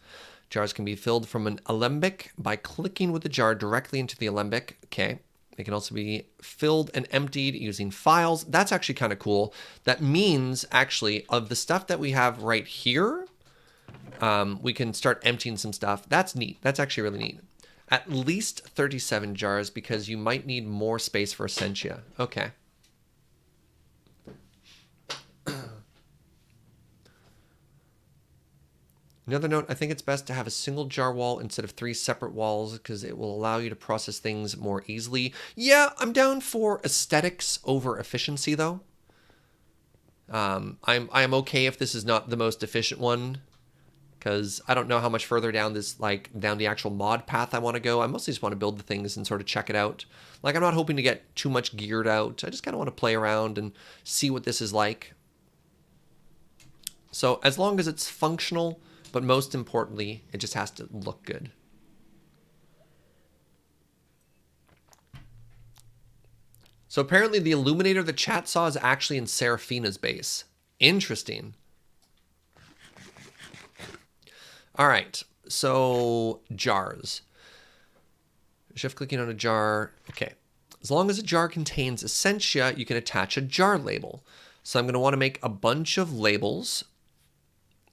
Speaker 1: Jars can be filled from an alembic by clicking with the jar directly into the alembic. Okay. They can also be filled and emptied using files. That's actually kind of cool. That means, actually, of the stuff that we have right here, we can start emptying some stuff. That's neat. That's actually really neat. At least 37 jars because you might need more space for Essentia. Okay. Another note, I think it's best to have a single jar wall instead of 3 separate walls because it will allow you to process things more easily. Yeah, I'm down for aesthetics over efficiency, though. I'm okay if this is not the most efficient one because I don't know how much further down this, down the actual mod path I want to go. I mostly just want to build the things and sort of check it out. Like, I'm not hoping to get too much geared out. I just kind of want to play around and see what this is like. So as long as it's functional, but most importantly, it just has to look good. So apparently the illuminator the chat saw is actually in Seraphina's base. Interesting. All right, so jars. Shift clicking on a jar. Okay. As long as a jar contains Essentia, you can attach a jar label. So I'm going to want to make a bunch of labels.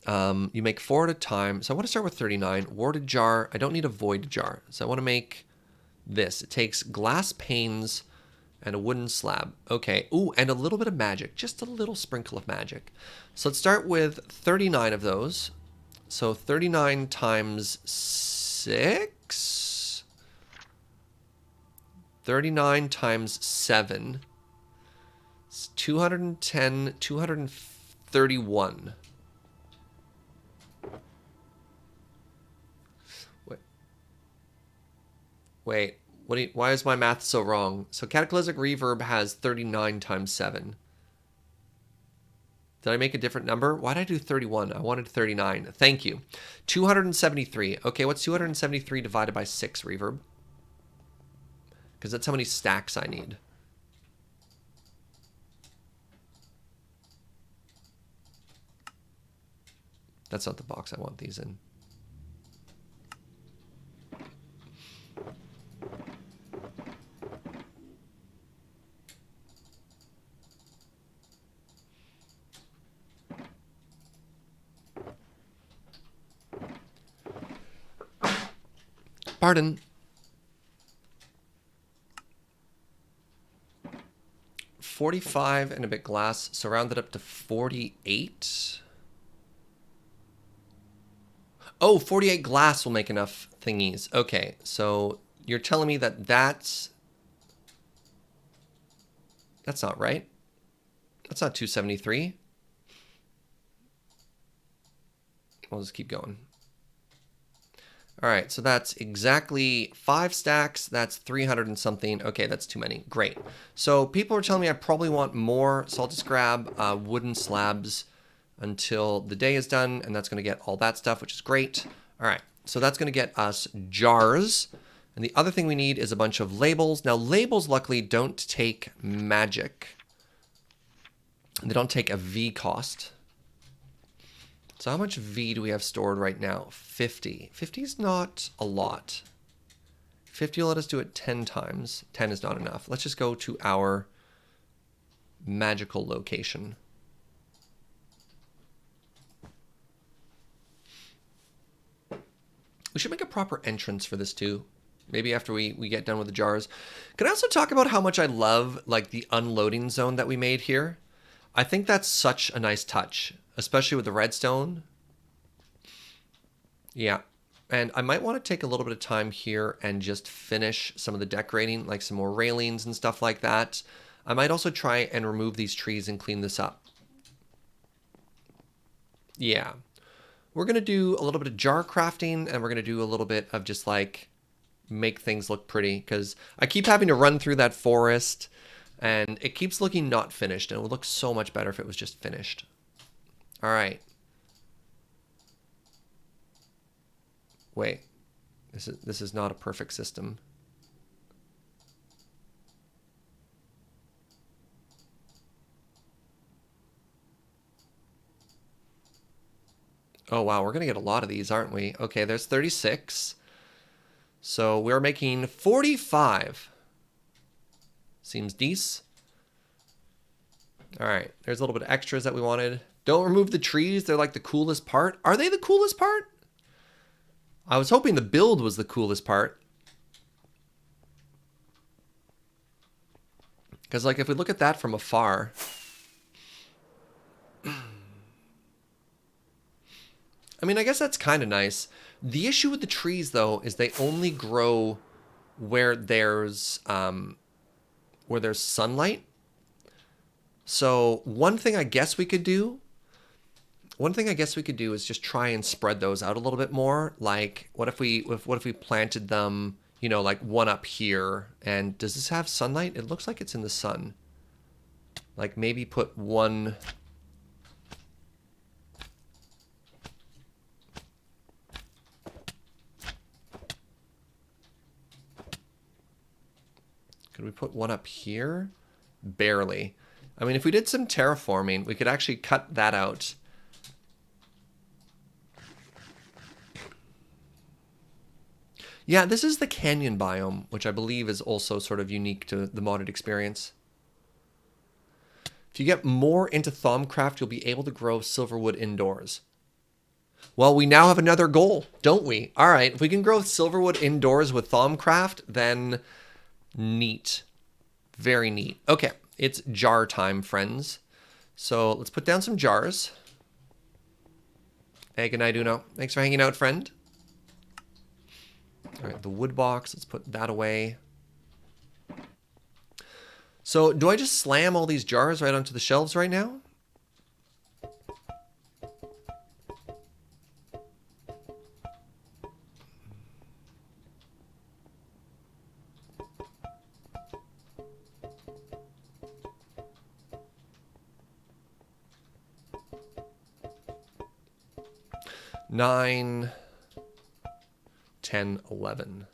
Speaker 1: You make 4 at a time. So I want to start with 39. Warded jar. I don't need a void jar. So I want to make this. It takes glass panes and a wooden slab. Okay. Ooh, and a little bit of magic. Just a little sprinkle of magic. So let's start with 39 of those. So 39 times 6. 39 times 7. It's 210, 231. Wait, why is my math so wrong? So Cataclysmic Reverb has 39 times 7. Did I make a different number? Why did I do 31? I wanted 39. Thank you. 273. Okay, what's 273 divided by 6, Reverb? Because that's how many stacks I need. That's not the box I want these in. Pardon. 45 and a bit glass, so rounded up to 48. Oh, 48 glass will make enough thingies. Okay, so you're telling me that that's not right. That's not 273. I'll just keep going. All right, so that's exactly 5 stacks. That's 300 and something. Okay, that's too many. Great. So people are telling me I probably want more, so I'll just grab wooden slabs until the day is done, and that's going to get all that stuff, which is great. All right, so that's going to get us jars. And the other thing we need is a bunch of labels. Now, labels, luckily, don't take magic. They don't take a V cost. So how much V do we have stored right now? 50. 50 is not a lot. 50 will let us do it 10 times. 10 is not enough. Let's just go to our magical location. We should make a proper entrance for this too. Maybe after we get done with the jars. Can I also talk about how much I love like the unloading zone that we made here? I think that's such a nice touch, especially with the redstone. Yeah. And I might want to take a little bit of time here and just finish some of the decorating, like some more railings and stuff like that. I might also try and remove these trees and clean this up. Yeah. We're going to do a little bit of jar crafting, and we're going to do a little bit of just like make things look pretty, because I keep having to run through that forest and it keeps looking not finished, and it would look so much better if it was just finished. All right. Wait, this is not a perfect system. Oh wow, we're gonna get a lot of these, aren't we? Okay, there's 36. So we're making 45. Seems decent. All right, there's a little bit of extras that we wanted. Don't remove the trees. They're like the coolest part. Are they the coolest part? I was hoping the build was the coolest part. Because like if we look at that from afar. I mean, I guess that's kind of nice. The issue with the trees though is they only grow where there's sunlight. So one thing I guess we could do is just try and spread those out a little bit more. Like what if we planted them, you know, like one up here, and does this have sunlight? It looks like it's in the sun. Like maybe put one. Could we put one up here? Barely. I mean, if we did some terraforming, we could actually cut that out. Yeah, this is the canyon biome, which I believe is also sort of unique to the modded experience. If you get more into Thaumcraft, you'll be able to grow silverwood indoors. Well, we now have another goal, don't we? All right, if we can grow silverwood indoors with Thaumcraft, then neat. Very neat. Okay, it's jar time, friends. So let's put down some jars. Hey, good night, Uno. Thanks for hanging out, friend. All right, the wood box, let's put that away. So do I just slam all these jars right onto the shelves right now? Nine, 10, 11.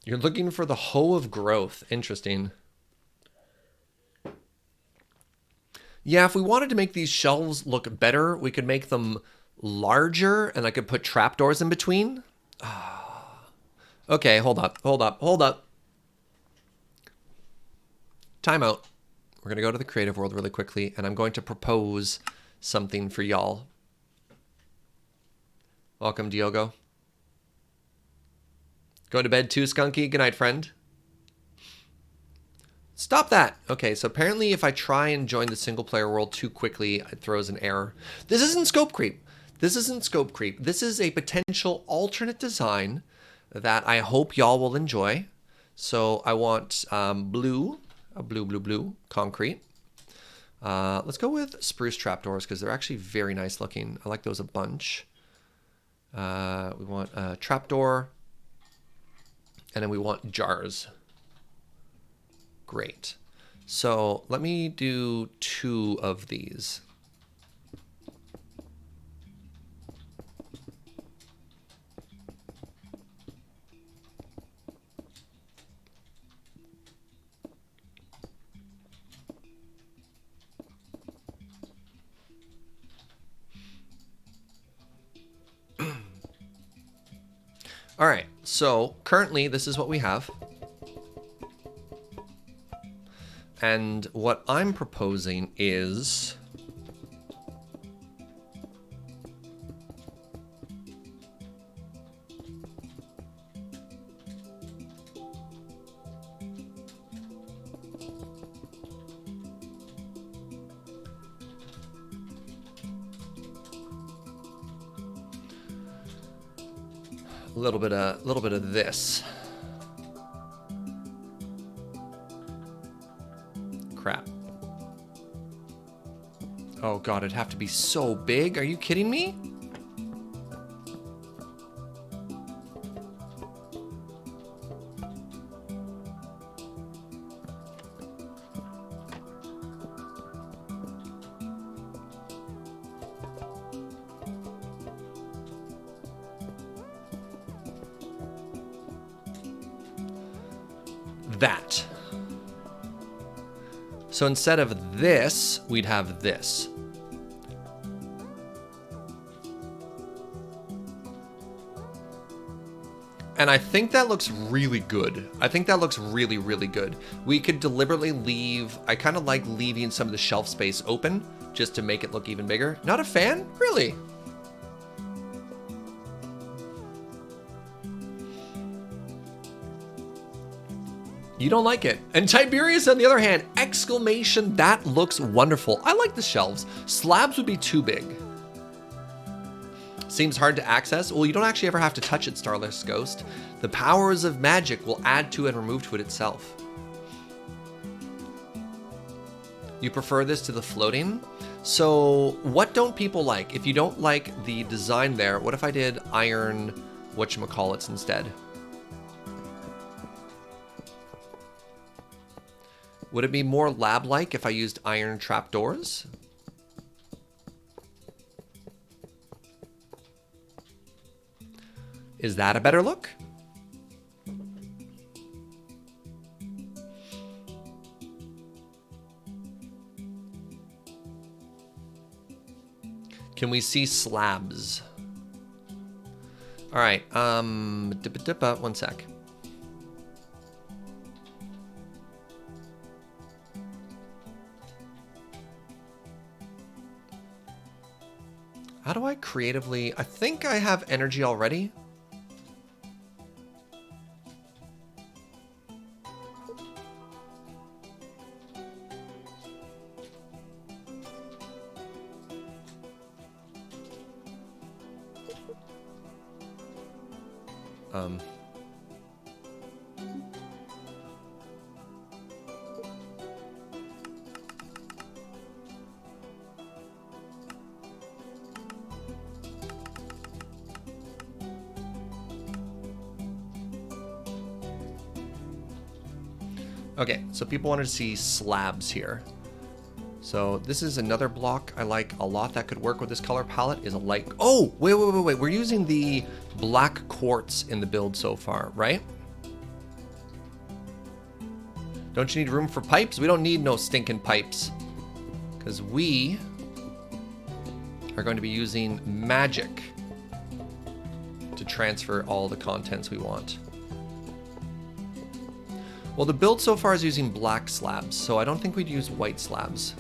Speaker 1: You're looking for the hoe of growth. Interesting. Yeah, if we wanted to make these shelves look better, we could make them larger and I could put trapdoors in between. Okay, hold up. Time out. We're going to go to the creative world really quickly and I'm going to propose something for y'all. Welcome, Diogo. Going to bed too, Skunky? Good night, friend. Stop that. Okay, so apparently if I try and join the single player world too quickly, it throws an error. This isn't scope creep. This isn't scope creep. This is a potential alternate design that I hope y'all will enjoy. So I want blue concrete. Let's go with spruce trapdoors because they're actually very nice looking. I like those a bunch. We want a trapdoor. And then we want jars. Great. So let me do 2 of these. All right, so currently this is what we have. And what I'm proposing is a little bit of this. Crap. Oh god, it'd have to be so big. Are you kidding me? That. So instead of this, we'd have this. And I think that looks really good. I think that looks really, really good. We could deliberately leave, I kind of like leaving some of the shelf space open just to make it look even bigger. Not a fan? Really? You don't like it. And Tiberius, on the other hand, exclamation, that looks wonderful. I like the shelves. Slabs would be too big. Seems hard to access. Well, you don't actually ever have to touch it, Starless Ghost. The powers of magic will add to and remove to it itself. You prefer this to the floating? So what don't people like? If you don't like the design there, what if I did iron whatchamacallits instead? Would it be more lab-like if I used iron trapdoors? Is that a better look? Can we see slabs? All right, one sec. How do I creatively... I think I have energy already. Okay, so people wanted to see slabs here. So this is another block I like a lot that could work with this color palette is a light... Oh, wait. We're using the black quartz in the build so far, right? Don't you need room for pipes? We don't need no stinking pipes. Because we are going to be using magic to transfer all the contents we want. Well, the build so far is using black slabs, so I don't think we'd use white slabs.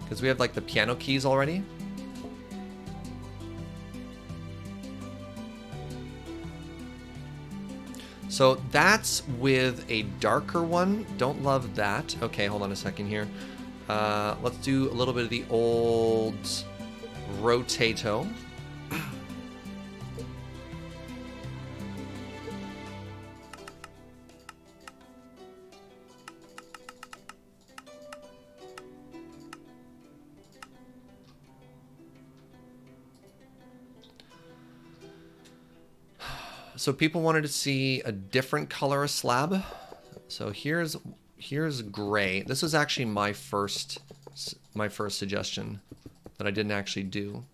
Speaker 1: Because we have like the piano keys already. So that's with a darker one. Don't love that. Okay, hold on a second here. Let's do a little bit of the old Rotato. So people wanted to see a different color of slab. So here's gray. This was actually my first suggestion that I didn't actually do.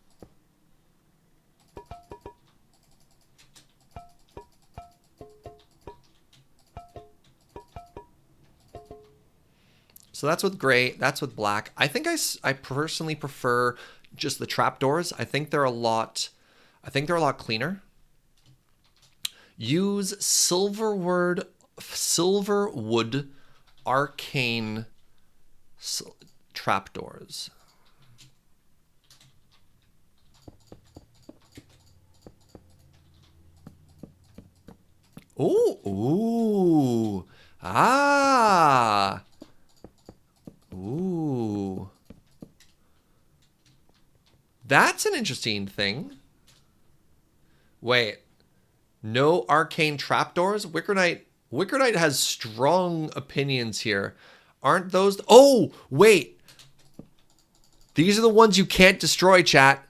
Speaker 1: So that's with gray, that's with black. I think I personally prefer just the trapdoors. I think they're a lot cleaner. Use Silverwood arcane trapdoors. Ooh. Ah. Ooh. That's an interesting thing. Wait. No arcane trapdoors? Wicker Knight has strong opinions here. Aren't those... Oh, wait. These are the ones you can't destroy, chat.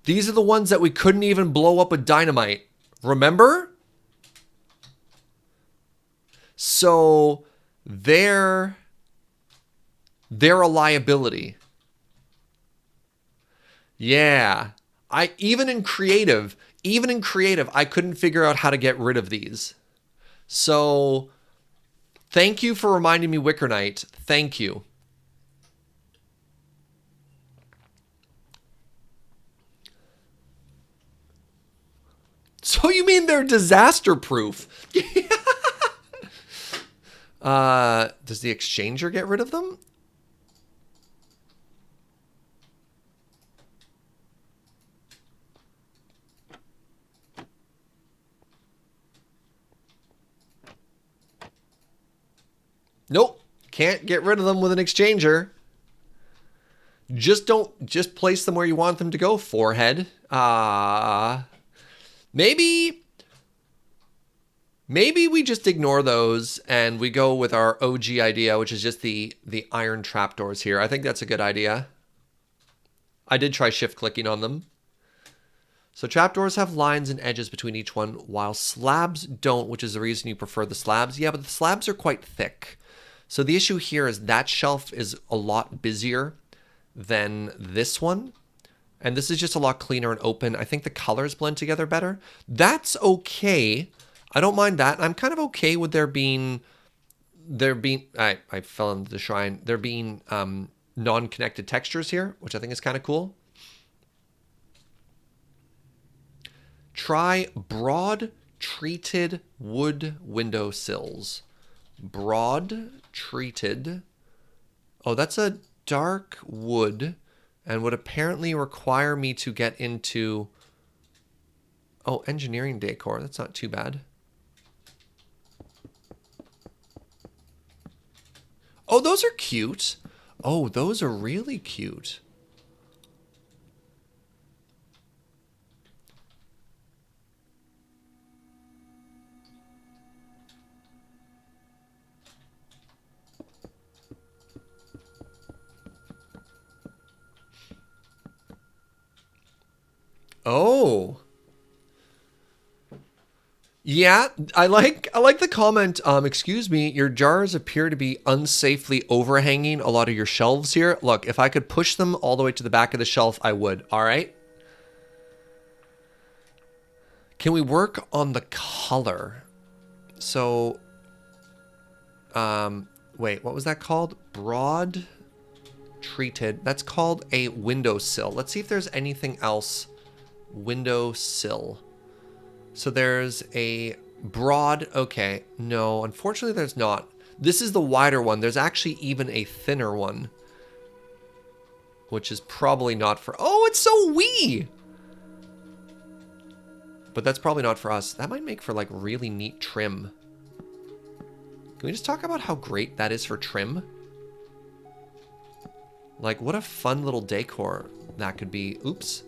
Speaker 1: These are the ones that we couldn't even blow up with dynamite. Remember? So they're a liability. Yeah. Even in creative, I couldn't figure out how to get rid of these. So thank you for reminding me, Wicker Knight. Thank you. So you mean they're disaster proof? Does the exchanger get rid of them? Nope. Can't get rid of them with an exchanger. Just place them where you want them to go, forehead. Maybe we just ignore those and we go with our OG idea, which is just the iron trapdoors here. I think that's a good idea. I did try shift clicking on them. So trapdoors have lines and edges between each one, while slabs don't, which is the reason you prefer the slabs. Yeah, but the slabs are quite thick. So the issue here is that shelf is a lot busier than this one. And this is just a lot cleaner and open. I think the colors blend together better. That's okay. I don't mind that. I'm kind of okay with there being I fell into the shrine. There being non-connected textures here, which I think is kind of cool. Try broad treated wood window sills. Broad treated. Oh, that's a dark wood and would apparently require me to get into... Oh, engineering decor. That's not too bad. Oh, those are cute. Oh, those are really cute. Oh. Yeah, I like the comment, excuse me, your jars appear to be unsafely overhanging a lot of your shelves here. Look, if I could push them all the way to the back of the shelf, I would. All right. Can we work on the color? So, wait, what was that called? Broad treated. That's called a windowsill. Let's see if there's anything else. Windowsill. So there's a broad, okay, no, unfortunately there's not. This is the wider one. There's actually even a thinner one, which is probably not for, oh, it's so wee! But that's probably not for us. That might make for like really neat trim. Can we just talk about how great that is for trim? Like, what a fun little decor that could be. Oops.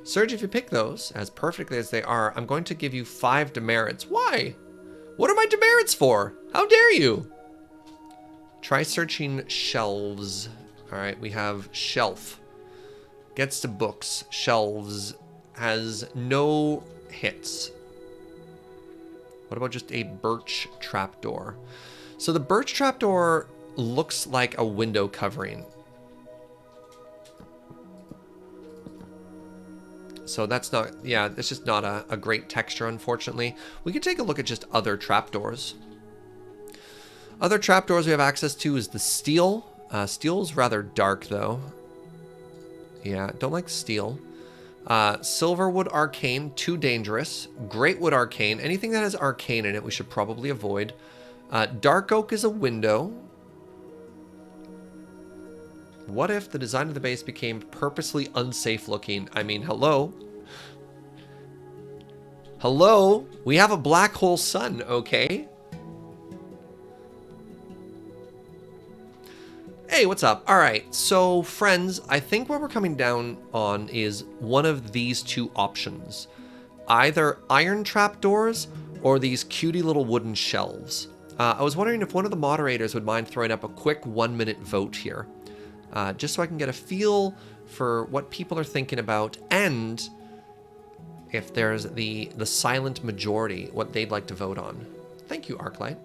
Speaker 1: Serge, if you pick those, as perfectly as they are, I'm going to give you 5 demerits. Why? What are my demerits for? How dare you? Try searching shelves. All right, we have shelf. Gets to books. Shelves. Has no hits. What about just a birch trapdoor? So the birch trapdoor looks like a window covering. So that's not, yeah, it's just not a great texture, unfortunately. We can take a look at just other trapdoors. Other trapdoors we have access to is the steel. Steel's rather dark, though. Yeah, don't like steel. Silverwood Arcane, too dangerous. Greatwood Arcane, anything that has arcane in it we should probably avoid. Dark Oak is a window. What if the design of the base became purposely unsafe looking? I mean, hello? Hello? We have a black hole sun, okay? Hey, what's up? All right, so friends, I think what we're coming down on is one of these two options. Either iron trapdoors or these cutie little wooden shelves. I was wondering if one of the moderators would mind throwing up a quick 1-minute vote here. Just so I can get a feel for what people are thinking about, and if there's the silent majority, what they'd like to vote on. Thank you, Arclight.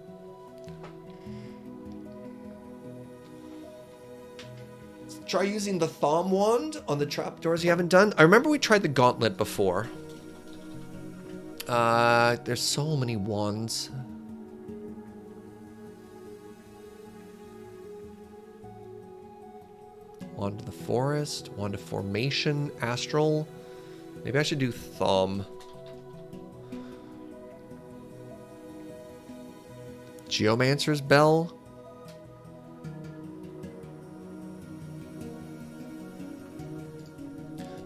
Speaker 1: Let's try using the Thaum wand on the trapdoors you haven't done. I remember we tried the gauntlet before. There's so many wands. Wand of the Forest, Wand of Formation, Astral. Maybe I should do Thaum. Geomancer's Bell.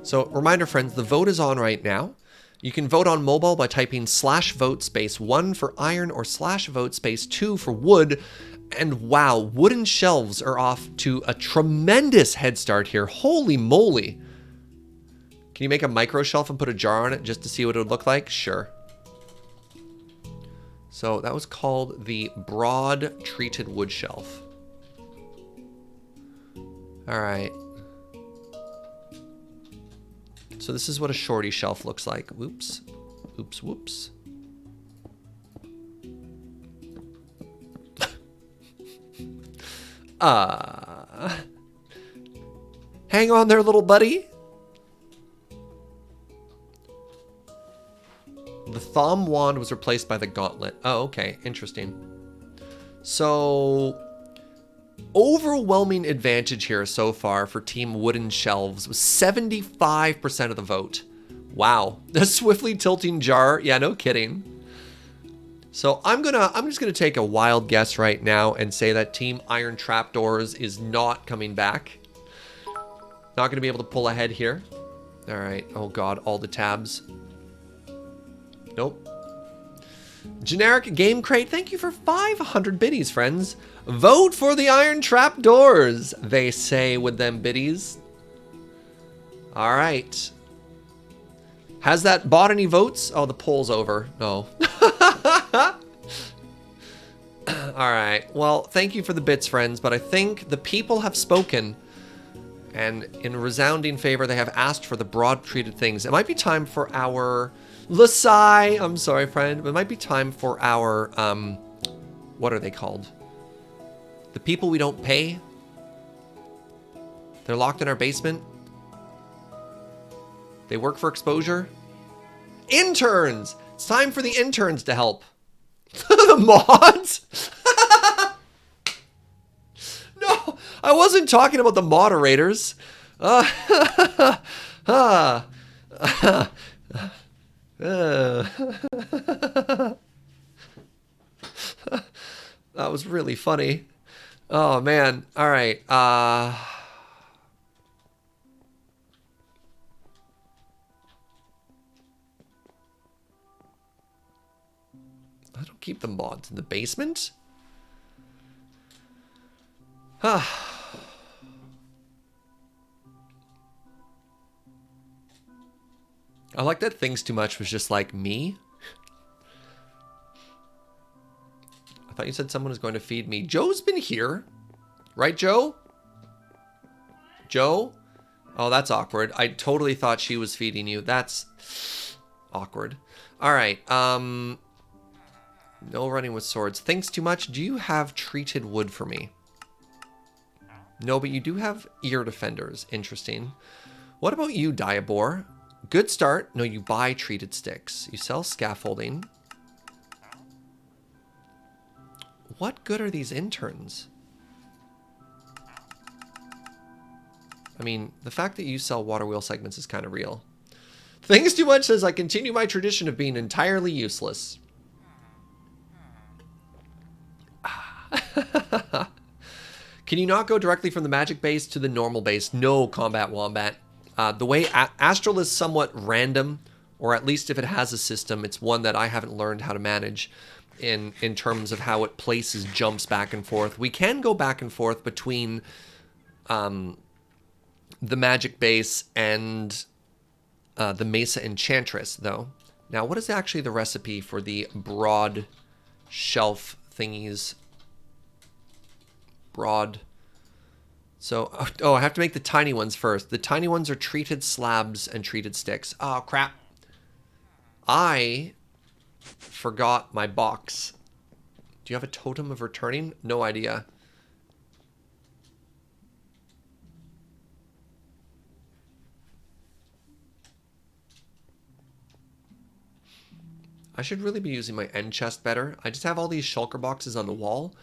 Speaker 1: So, reminder friends, the vote is on right now. You can vote on mobile by typing /vote space 1 for iron or /vote space 2 for wood. And wow, wooden shelves are off to a tremendous head start here. Holy moly. Can you make a micro shelf and put a jar on it just to see what it would look like? Sure. So that was called the broad treated wood shelf. All right. So this is what a shorty shelf looks like. Whoops. Oops, whoops. Hang on there, little buddy. The Thaum wand was replaced by the gauntlet. Oh, okay. Interesting. So, overwhelming advantage here so far for Team Wooden Shelves was 75% of the vote. Wow. The swiftly tilting jar. Yeah, no kidding. So I'm just gonna take a wild guess right now and say that Team Iron Trapdoors is not coming back. Not gonna be able to pull ahead here. All right. Oh God, all the tabs. Nope. Generic Game Crate, thank you for 500 biddies, friends. Vote for the Iron Trapdoors, they say with them biddies. All right. Has that bought any votes? Oh, the poll's over. No. All right. Well, thank you for the bits, friends, but I think the people have spoken, and in resounding favor, they have asked for the broad treated things. It might be time for our Lasai. I'm sorry, friend, but it might be time for our what are they called? The people we don't pay. They're locked in our basement. They work for exposure. Interns! It's time for the interns to help. The mods? No, I wasn't talking about the moderators. That was really funny. Oh, man. All right. I don't keep the mods in the basement. I like that Things Too Much was just like me. I thought you said someone was going to feed me. Joe's been here. Right, Joe? Joe? Oh, that's awkward. I totally thought she was feeding you. That's awkward. All right. No running with swords. Things Too Much. Do you have treated wood for me? No, but you do have ear defenders. Interesting. What about you, Diabor? Good start. No, you buy treated sticks. You sell scaffolding. What good are these interns? I mean, the fact that you sell water wheel segments is kind of real. Things Too Much says, I continue my tradition of being entirely useless. Can you not go directly from the magic base to the normal base? No, Combat Wombat. The way Astral is somewhat random, or at least if it has a system, it's one that I haven't learned how to manage in terms of how it places jumps back and forth. We can go back and forth between the magic base and the Mesa Enchantress, though. Now, what is actually the recipe for the broad shelf thingies? Broad. So, oh, I have to make the tiny ones first. The tiny ones are treated slabs and treated sticks. Oh, crap. I forgot my box. Do you have a totem of returning? No idea. I should really be using my end chest better. I just have all these shulker boxes on the wall,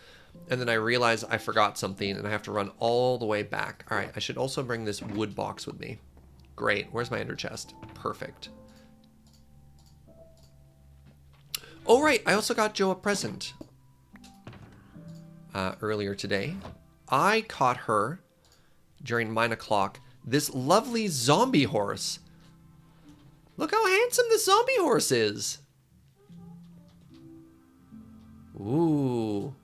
Speaker 1: and then I realize I forgot something, and I have to run all the way back. All right, I should also bring this wood box with me. Great. Where's my ender chest? Perfect. Oh, right. I also got Joe a present earlier today. I caught her during 9 o'clock. This lovely zombie horse. Look how handsome this zombie horse is. Ooh.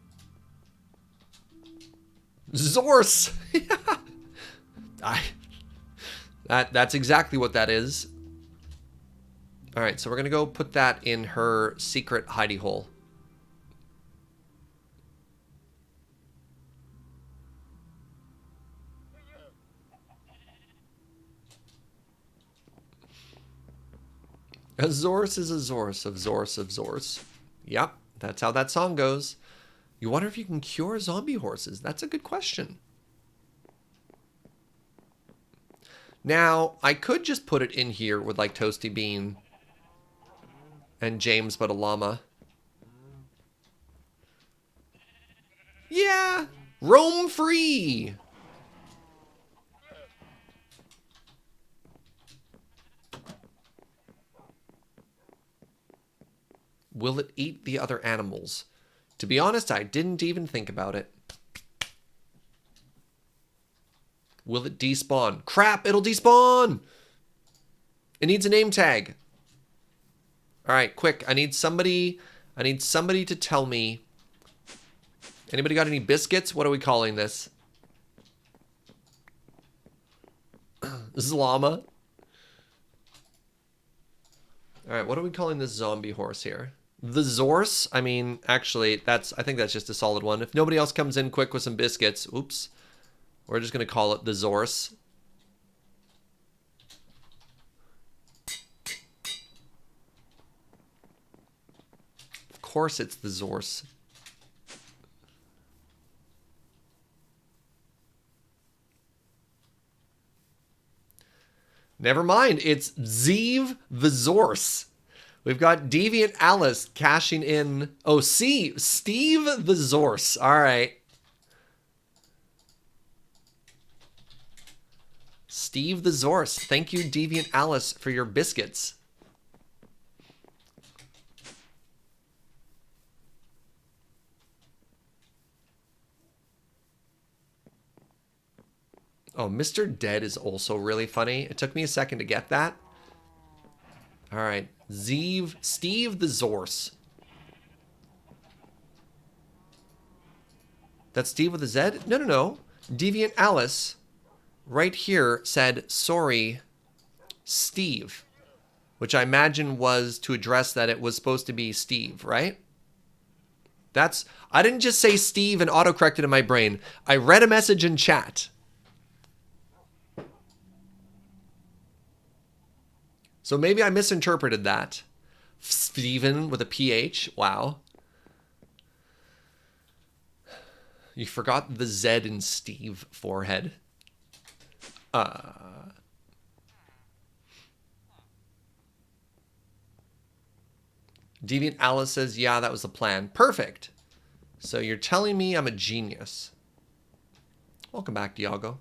Speaker 1: Zorse. That's exactly what that is. All right, so we're gonna go put that in her secret hidey hole. A Zorse is a Zorse of Zorse of Zorse. Yep, that's how that song goes. You wonder if you can cure zombie horses. That's a good question. Now, I could just put it in here with like Toasty Bean and James but a llama. Yeah, roam free. Will it eat the other animals? To be honest, I didn't even think about it. Will it despawn? Crap, it'll despawn! It needs a name tag. All right, quick. I need somebody to tell me. Anybody got any biscuits? What are we calling this? This is llama. All right, what are we calling this zombie horse here? The Zorse? I mean, actually, I think that's just a solid one. If nobody else comes in quick with some biscuits, oops, we're just going to call it the Zorse. Of course it's the Zorse. Never mind, it's Zeev the Zorse. We've got Deviant Alice cashing in. Oh, Steve the Zorse. All right. Steve the Zorse. Thank you, Deviant Alice, for your biscuits. Oh, Mr. Dead is also really funny. It took me a second to get that. All right. Steve the Zorse. That's Steve with a Z? No. Deviant Alice right here said, sorry, Steve. Which I imagine was to address that it was supposed to be Steve, right? I didn't just say Steve and autocorrected in my brain. I read a message in chat. So maybe I misinterpreted that. Steven with a PH. Wow. You forgot the Z in Steve forehead. Deviant Alice says, yeah, that was the plan. Perfect. So you're telling me I'm a genius. Welcome back, Diago.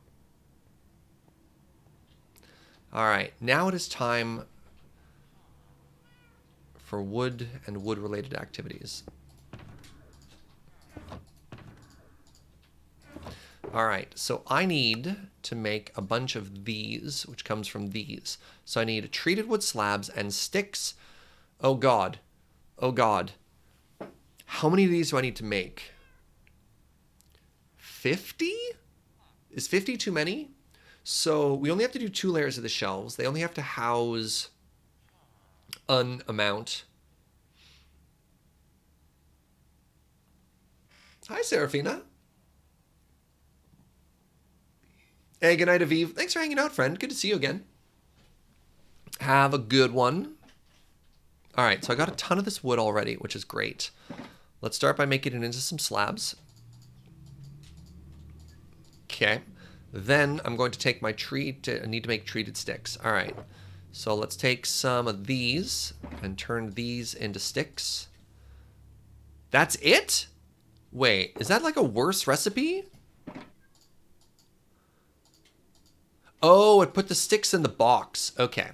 Speaker 1: All right, now it is time for wood and wood-related activities. All right, so I need to make a bunch of these, which comes from these. So I need treated wood slabs and sticks. Oh, God. Oh, God. How many of these do I need to make? 50? Is 50 too many? So we only have to do 2 layers of the shelves. They only have to house an amount. Hi, Serafina. Hey, good night, Aviv. Thanks for hanging out, friend. Good to see you again. Have a good one. All right, so I got a ton of this wood already, which is great. Let's start by making it into some slabs. Okay. Then I'm going to take my I need to make treated sticks. All right. So let's take some of these and turn these into sticks. That's it? Wait, is that like a worse recipe? Oh, it put the sticks in the box. Okay.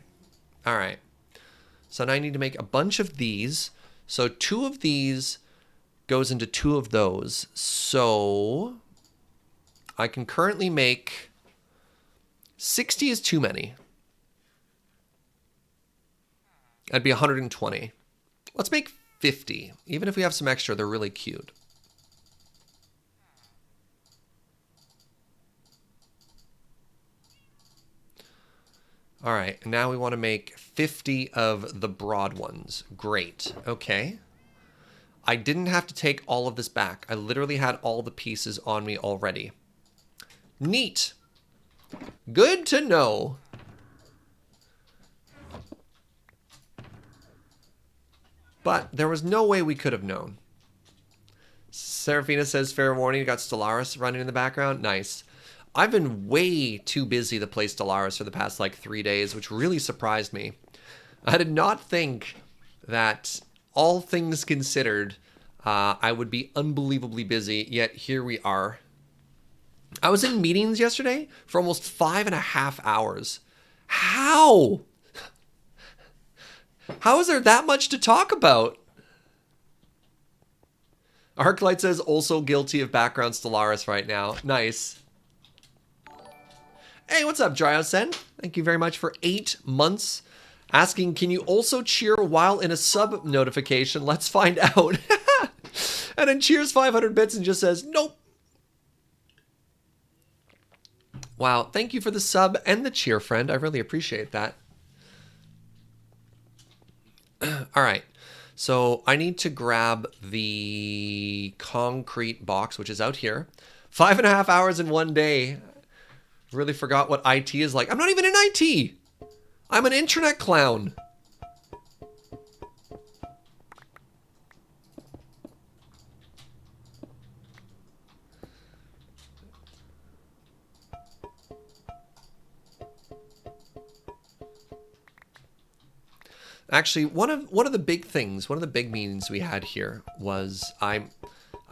Speaker 1: All right. So now I need to make a bunch of these. So 2 of these goes into 2 of those. So I can currently make 60 is too many. That'd be 120. Let's make 50. Even if we have some extra, they're really cute. All right, and now we want to make 50 of the broad ones. Great. Okay. I didn't have to take all of this back. I literally had all the pieces on me already. Neat. Good to know. But there was no way we could have known. Serafina says, fair warning, you got Stellaris running in the background. Nice. I've been way too busy to play Stellaris for the past like 3 days, which really surprised me. I did not think that, all things considered, I would be unbelievably busy, yet here we are. I was in meetings yesterday for almost 5.5 hours. How? How is there that much to talk about? Arclight says also guilty of background Stellaris right now. Nice. Hey, what's up, Dryosen? Thank you very much for 8 months. Asking, can you also cheer while in a sub notification? Let's find out. And then cheers 500 bits and just says, nope. Wow, thank you for the sub and the cheer, friend. I really appreciate that. All right, so I need to grab the concrete box, which is out here. 5.5 hours in 1 day. Really forgot what IT is like. I'm not even in IT. I'm an internet clown. Actually, one of the big things, one of the big meetings we had here was I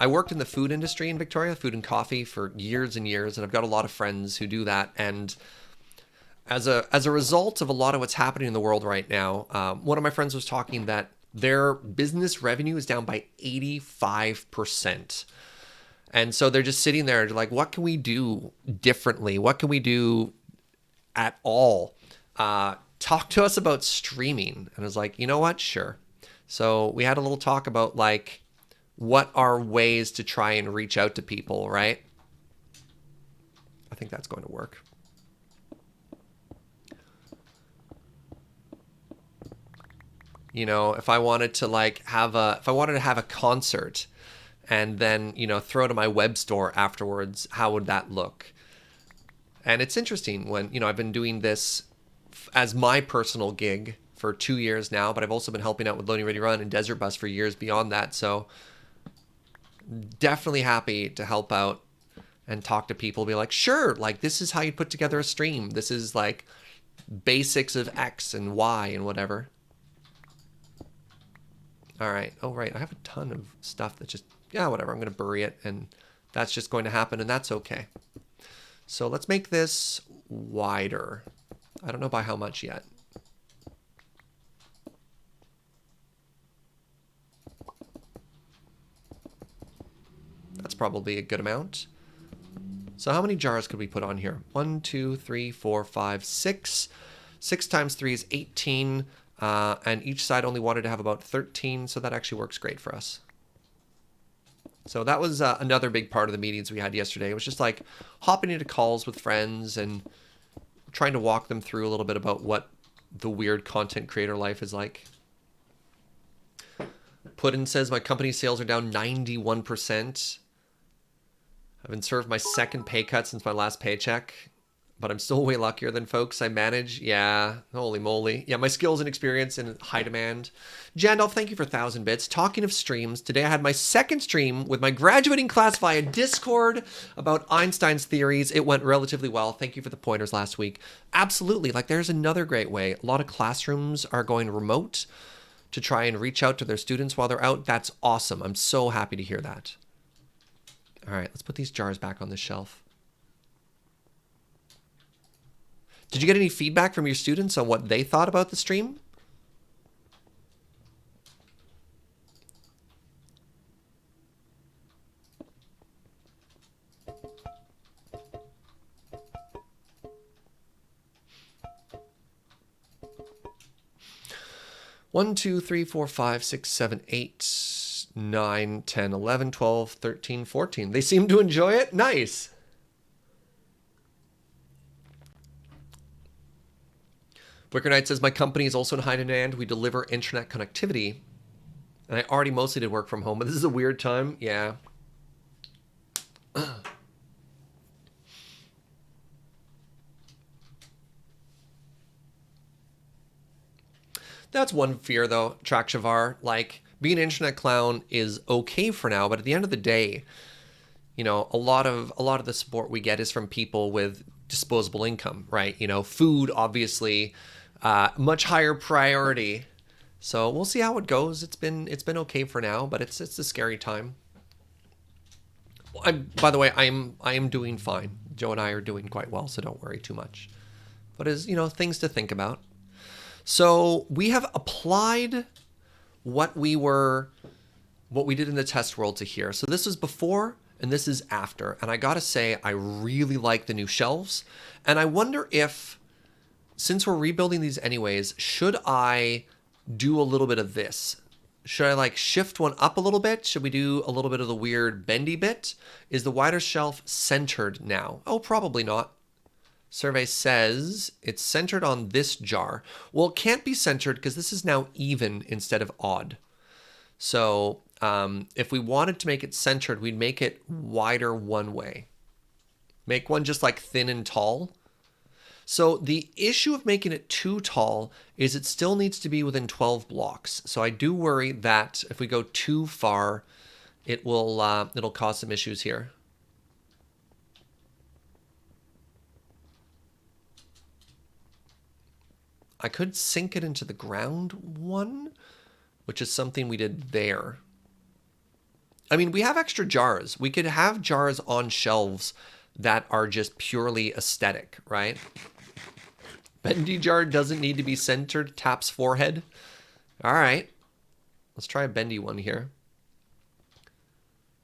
Speaker 1: worked in the food industry in Victoria, food and coffee, for years and years, and I've got a lot of friends who do that. And as a result of a lot of what's happening in the world right now, one of my friends was talking that their business revenue is down by 85%. And so they're just sitting there like, what can we do differently? What can we do at all? Talk to us about streaming. And I was like, you know what? Sure. So we had a little talk about like, what are ways to try and reach out to people, right? I think that's going to work. You know, if I wanted to like have a concert and then, you know, throw to my web store afterwards, how would that look? And it's interesting when, you know, I've been doing this as my personal gig for 2 years now, but I've also been helping out with Loading Ready Run and Desert Bus for years beyond that. So definitely happy to help out and talk to people, be like, sure, like this is how you put together a stream. This is like basics of X and Y and whatever. All right. Oh, right. I have a ton of stuff that just, yeah, whatever. I'm going to bury it and that's just going to happen and that's okay. So let's make this wider. I don't know by how much yet. That's probably a good amount. So how many jars could we put on here? 1, 2, 3, 4, 5, 6. 6 times 3 is 18. And each side only wanted to have about 13. So that actually works great for us. So that was another big part of the meetings we had yesterday. It was just like hopping into calls with friends and trying to walk them through a little bit about what the weird content creator life is like. Puddin says my company sales are down 91%. I've been served my second pay cut since my last paycheck, but I'm still way luckier than folks I manage. Yeah, holy moly. Yeah, my skills and experience in high demand. Jandolph, thank you for 1,000 bits. Talking of streams, today I had my second stream with my graduating class via Discord about Einstein's theories. It went relatively well. Thank you for the pointers last week. Absolutely, like there's another great way. A lot of classrooms are going remote to try and reach out to their students while they're out. That's awesome. I'm so happy to hear that. All right, let's put these jars back on the shelf. Did you get any feedback from your students on what they thought about the stream? One, 2, 3, 4, 5, 6, 7, 8, 9, 10, 11, 12, 13, 14. They seem to enjoy it. Nice. Wicker Knight says, my company is also in high demand. We deliver internet connectivity. And I already mostly did work from home, but this is a weird time. Yeah. That's one fear, though, Trakshavar. Like, being an internet clown is okay for now, but at the end of the day, you know, a lot of the support we get is from people with disposable income, right? You know, food, obviously, much higher priority. So we'll see how it goes. It's been okay for now, but it's a scary time. By the way, I am doing fine. Joe and I are doing quite well, so don't worry too much. But as you know, things to think about. So we have applied what we were what we did in the test world to here. So this is before and this is after. And I gotta say, I really like the new shelves. And I wonder if, since we're rebuilding these anyways, should I do a little bit of this? Should I like shift one up a little bit? Should we do a little bit of the weird bendy bit? Is the wider shelf centered now? Oh, probably not. Survey says it's centered on this jar. Well, it can't be centered because this is now even instead of odd. So if we wanted to make it centered, we'd make it wider one way. Make one just like thin and tall. So the issue of making it too tall is it still needs to be within 12 blocks. So I do worry that if we go too far, it'll cause some issues here. I could sink it into the ground one, which is something we did there. I mean, we have extra jars. We could have jars on shelves that are just purely aesthetic, right? Bendy jar doesn't need to be centered. Taps forehead. All right. Let's try a bendy one here.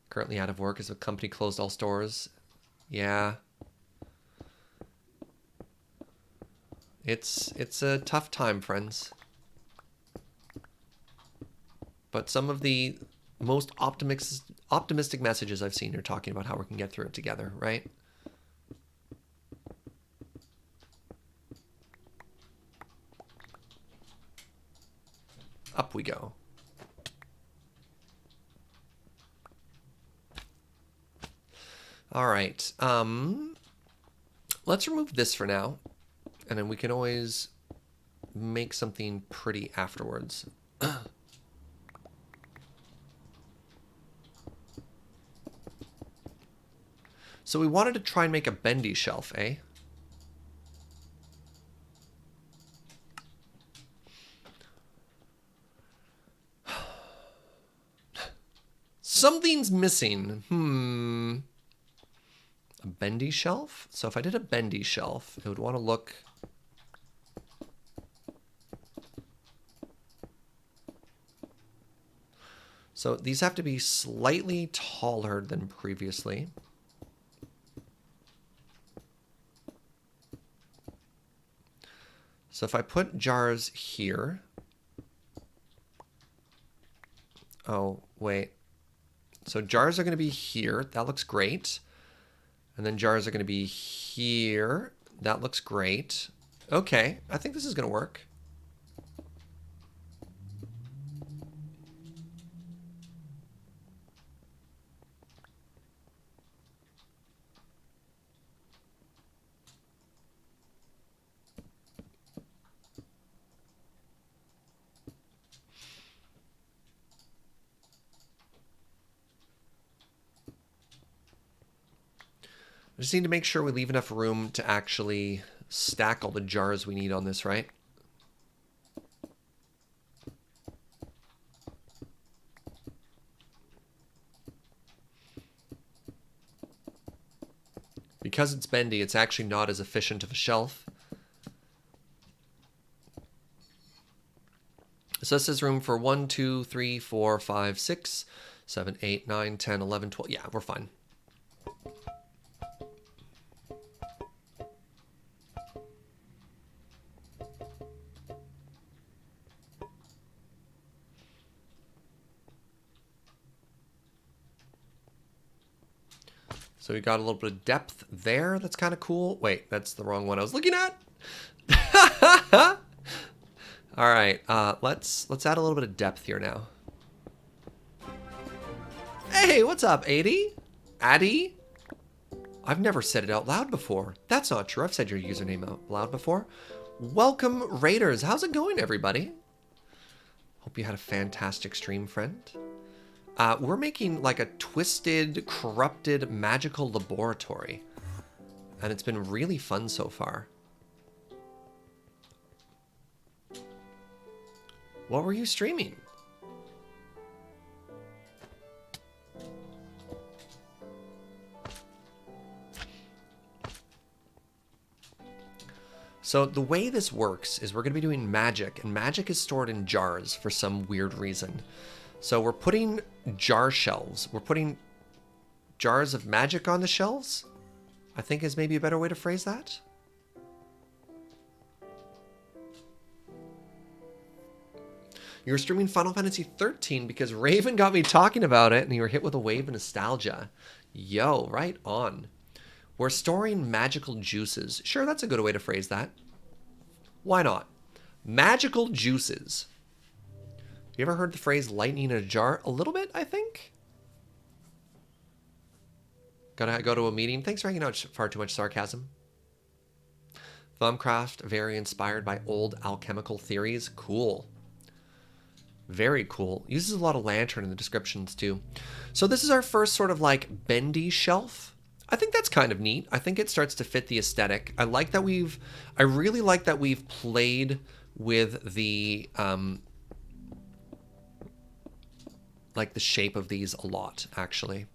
Speaker 1: Currently out of work as the company closed all stores. Yeah. It's a tough time, friends. But some of the most optimistic messages I've seen are talking about how we can get through it together, right? Up we go. All right. Let's remove this for now. And then we can always make something pretty afterwards. So we wanted to try and make a bendy shelf, eh? Something's missing. A bendy shelf? So if I did a bendy shelf, it would want to look... So these have to be slightly taller than previously. So if I put jars here... Oh, wait. So jars are going to be here. That looks great. And then jars are going to be here. That looks great. Okay, I think this is going to work. I just need to make sure we leave enough room to actually stack all the jars we need on this, right? Because it's bendy, it's actually not as efficient of a shelf. So this is room for 1, 2, 3, 4, 5, 6, 7, 8, 9, 10, 11, 12. Yeah, we're fine. So we got a little bit of depth there. That's kind of cool. Wait, that's the wrong one I was looking at. All right, let's add a little bit of depth here now. Hey, what's up, Addy? I've never said it out loud before. That's not true. I've said your username out loud before. Welcome, Raiders. How's it going, everybody? Hope you had a fantastic stream, friend. We're making like a twisted, corrupted, magical laboratory. And it's been really fun so far. What were you streaming? So the way this works is we're going to be doing magic, and magic is stored in jars for some weird reason. So we're putting jar shelves. We're putting jars of magic on the shelves, I think is maybe a better way to phrase that. You're streaming Final Fantasy 13 because Raven got me talking about it and you were hit with a wave of nostalgia. Yo, right on. We're storing magical juices. Sure, that's a good way to phrase that. Why not? Magical juices. You ever heard the phrase lightning in a jar? A little bit, I think. Gotta go to a meeting. Thanks for hanging out. Far too much sarcasm. Thaumcraft, very inspired by old alchemical theories. Cool. Very cool. Uses a lot of lantern in the descriptions too. So this is our first sort of like bendy shelf. I think that's kind of neat. I think it starts to fit the aesthetic. I really like that we've played with the like the shape of these a lot, actually.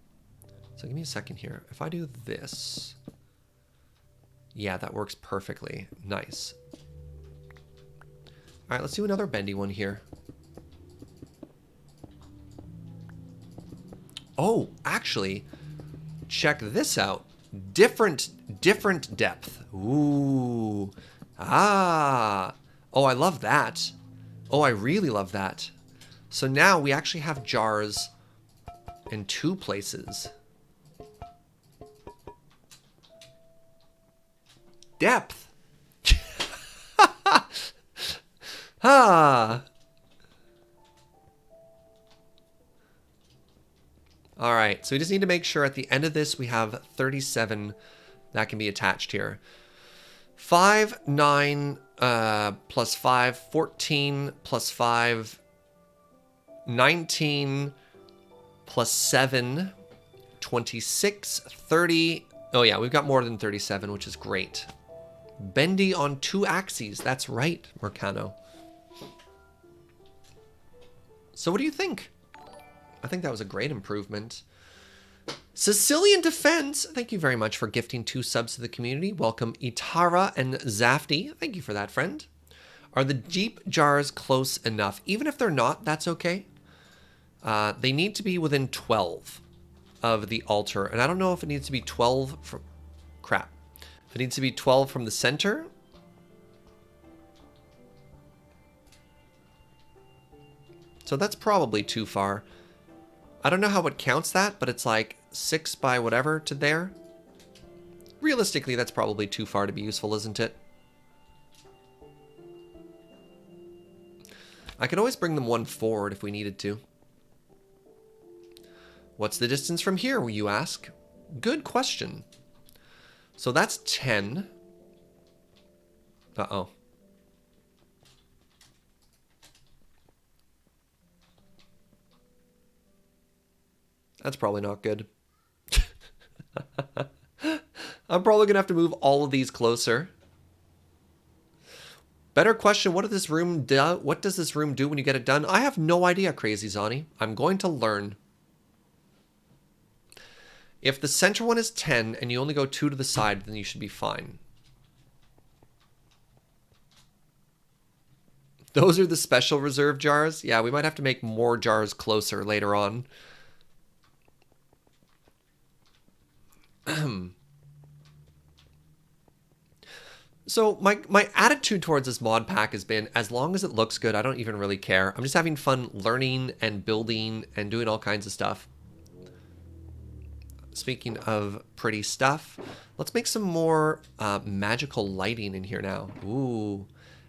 Speaker 1: So give me a second here. If I do this, yeah, that works perfectly. Nice. All right, let's do another bendy one here. Oh, actually, check this out. Different depth. Ooh. Ah. Oh, I love that. Oh, I really love that. So now we actually have jars in 2 places. Depth. Ah. All right, so we just need to make sure at the end of this we have 37 that can be attached here. 5, 9, plus 5, 14, plus 5, 19, plus 7, 26, 30. Oh yeah, we've got more than 37, which is great. Bendy on 2 axes. That's right, Mercano. So what do you think? I think that was a great improvement. Sicilian Defense, thank you very much for gifting 2 subs to the community. Welcome Itara and Zafty. Thank you for that, friend. Are the Jeep jars close enough? Even if they're not, that's okay. They need to be within 12 of the altar. And I don't know if it needs to be 12 from... Crap. If it needs to be 12 from the center. So that's probably too far. I don't know how it counts that, but it's like 6 by whatever to there. Realistically, that's probably too far to be useful, isn't it? I could always bring them 1 forward if we needed to. What's the distance from here, you ask? Good question. So that's 10. Uh-oh. That's probably not good. I'm probably going to have to move all of these closer. Better question, what does this room do? What does this room do when you get it done? I have no idea, Crazy Zani. I'm going to learn. If the center one is 10 and you only go 2 to the side, then you should be fine. Those are the special reserve jars? Yeah, we might have to make more jars closer later on. So my attitude towards this mod pack has been, as long as it looks good, I don't even really care. I'm just having fun learning and building and doing all kinds of stuff. Speaking of pretty stuff, let's make some more magical lighting in here now. Ooh.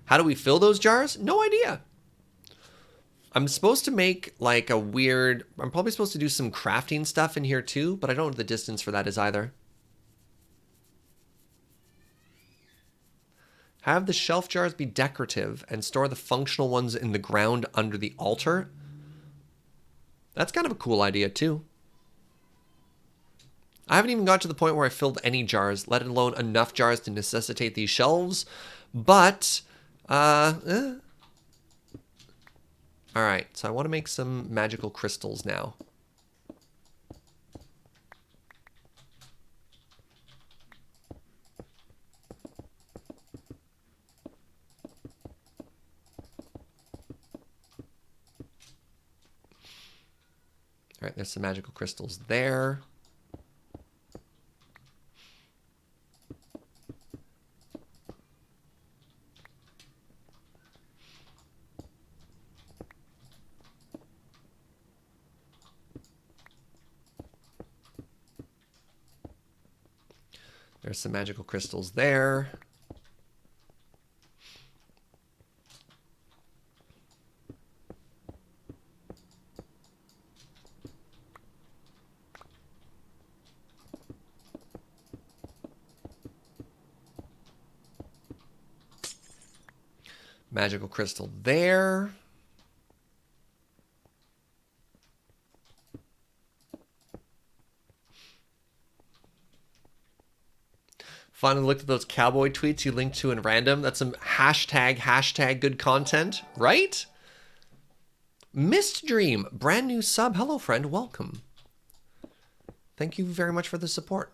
Speaker 1: How do we fill those jars? No idea. I'm supposed to make like a weird... I'm probably supposed to do some crafting stuff in here too, but I don't know what the distance for that is either. Have the shelf jars be decorative and store the functional ones in the ground under the altar. That's kind of a cool idea too. I haven't even got to the point where I filled any jars, let alone enough jars to necessitate these shelves, but... Alright, so I want to make some magical crystals now. All right, there's some magical crystals there. There's some magical crystals there. Magical crystal there. Finally looked at those cowboy tweets you linked to in random. That's some hashtag good content, right? Mist Dream, brand new sub. Hello, friend. Welcome. Thank you very much for the support.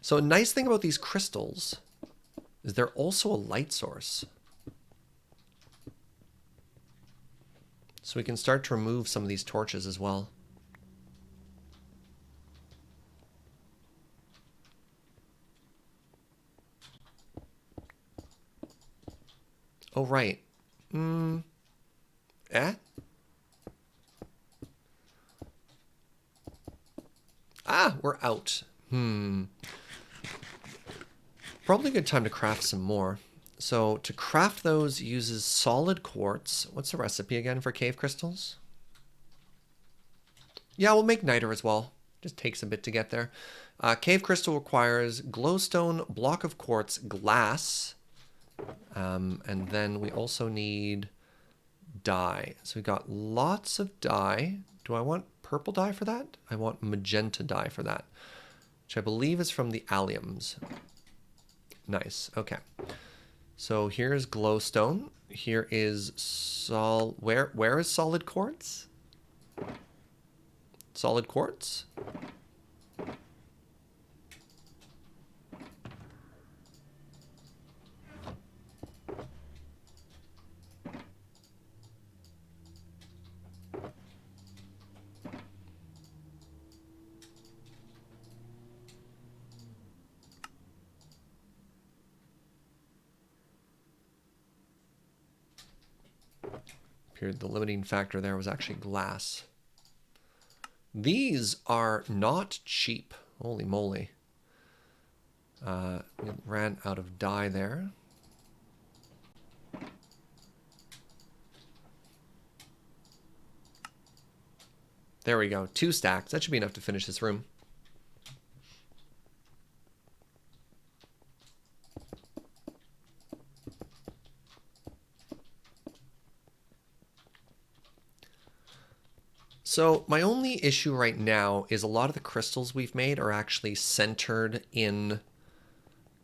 Speaker 1: So a nice thing about these crystals is they're also a light source. So we can start to remove some of these torches as well. Oh, right. Eh? Ah, we're out. Probably a good time to craft some more. So to craft those uses solid quartz. What's the recipe again for cave crystals? Yeah, we'll make niter as well. Just takes a bit to get there. Cave crystal requires glowstone, block of quartz, glass, and then we also need dye. So we got lots of dye. Do I want purple dye for that? I want magenta dye for that, which I believe is from the alliums. Nice. Okay. So here's glowstone. Here is where is solid quartz? Solid quartz? Appeared the limiting factor there was actually glass. These are not cheap. Holy moly. We ran out of dye there. There we go. 2 stacks. That should be enough to finish this room. So my only issue right now is a lot of the crystals we've made are actually centered in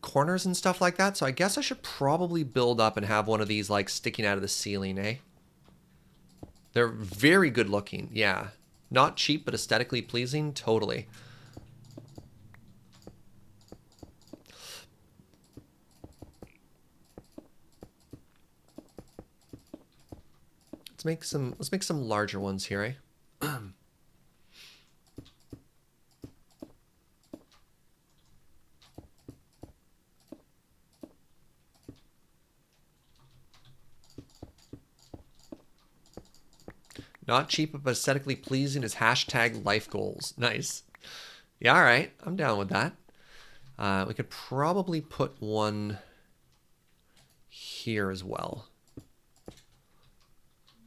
Speaker 1: corners and stuff like that. So I guess I should probably build up and have one of these like sticking out of the ceiling, eh? They're very good looking. Yeah. Not cheap, but aesthetically pleasing. Totally. Let's make some larger ones here, eh? Not cheap, but aesthetically pleasing is hashtag life goals. Nice. Yeah, all right. I'm down with that. We could probably put one here as well.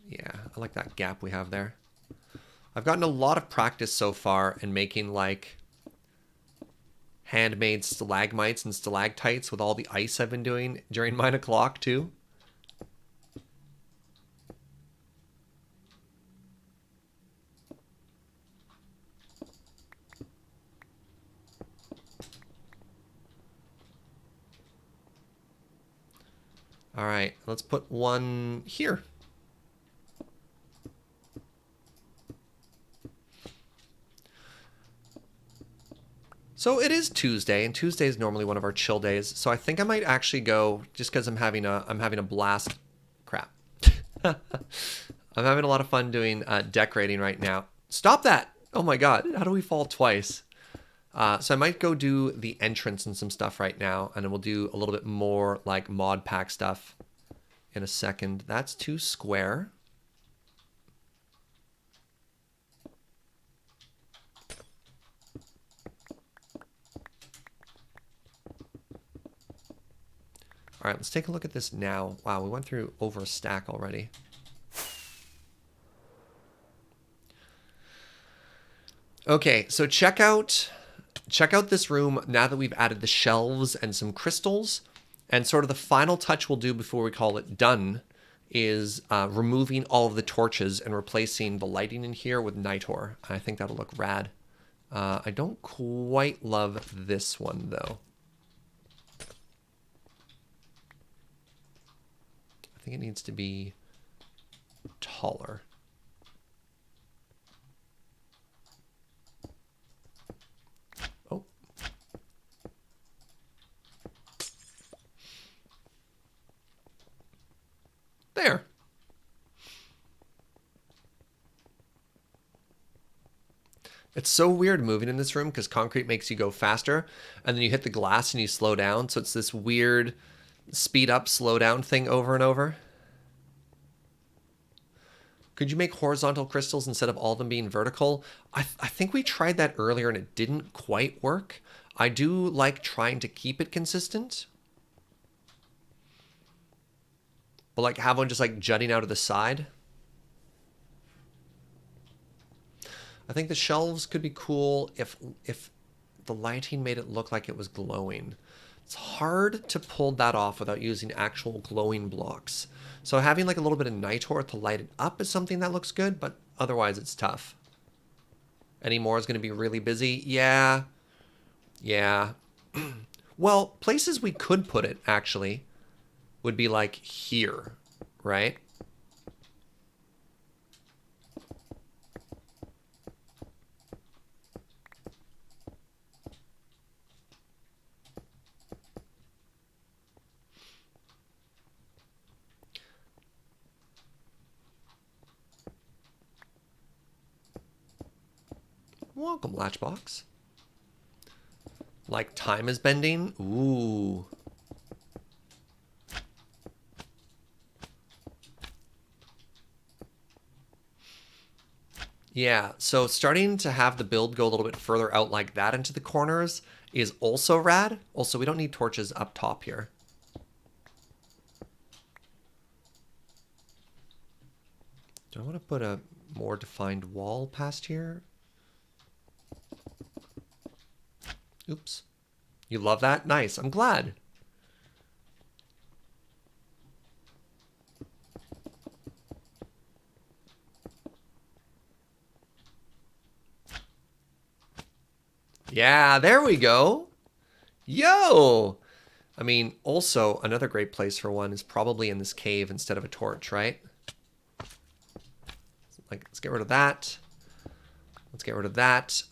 Speaker 1: Yeah, I like that gap we have there. I've gotten a lot of practice so far in making like handmade stalagmites and stalactites with all the ice I've been doing during 9 o'clock too. All right, let's put one here. So it is Tuesday, and Tuesday is normally one of our chill days. So I think I might actually go just because I'm having a blast. Crap. I'm having a lot of fun doing decorating right now. Stop that! Oh my god, how do we fall twice? So I might go do the entrance and some stuff right now, and then we'll do a little bit more like mod pack stuff in a second. That's too square. All right, let's take a look at this now. Wow, we went through over a stack already. Okay, so check out this room now that we've added the shelves and some crystals. And sort of the final touch we'll do before we call it done is removing all of the torches and replacing the lighting in here with Nitor. I think that'll look rad. I don't quite love this one, though. I think it needs to be taller. Oh. There. It's so weird moving in this room because concrete makes you go faster, and then you hit the glass and you slow down. So it's this weird speed up, slow down thing over and over. Could you make horizontal crystals instead of all of them being vertical? I think we tried that earlier and it didn't quite work. I do like trying to keep it consistent. But like have one just like jutting out of the side. I think the shelves could be cool if the lighting made it look like it was glowing. It's hard to pull that off without using actual glowing blocks. So having like a little bit of Nitor to light it up is something that looks good, but otherwise it's tough. Any more is going to be really busy. Yeah. Yeah. Well, places we could put it actually would be like here, right? Welcome, Latchbox. Like time is bending? Ooh. Yeah, so starting to have the build go a little bit further out like that into the corners is also rad. Also, we don't need torches up top here. Do I want to put a more defined wall past here? Oops. You love that? Nice. I'm glad. Yeah, there we go. Yo! I mean, also, another great place for one is probably in this cave instead of a torch, right? Like, let's get rid of that. Let's get rid of that.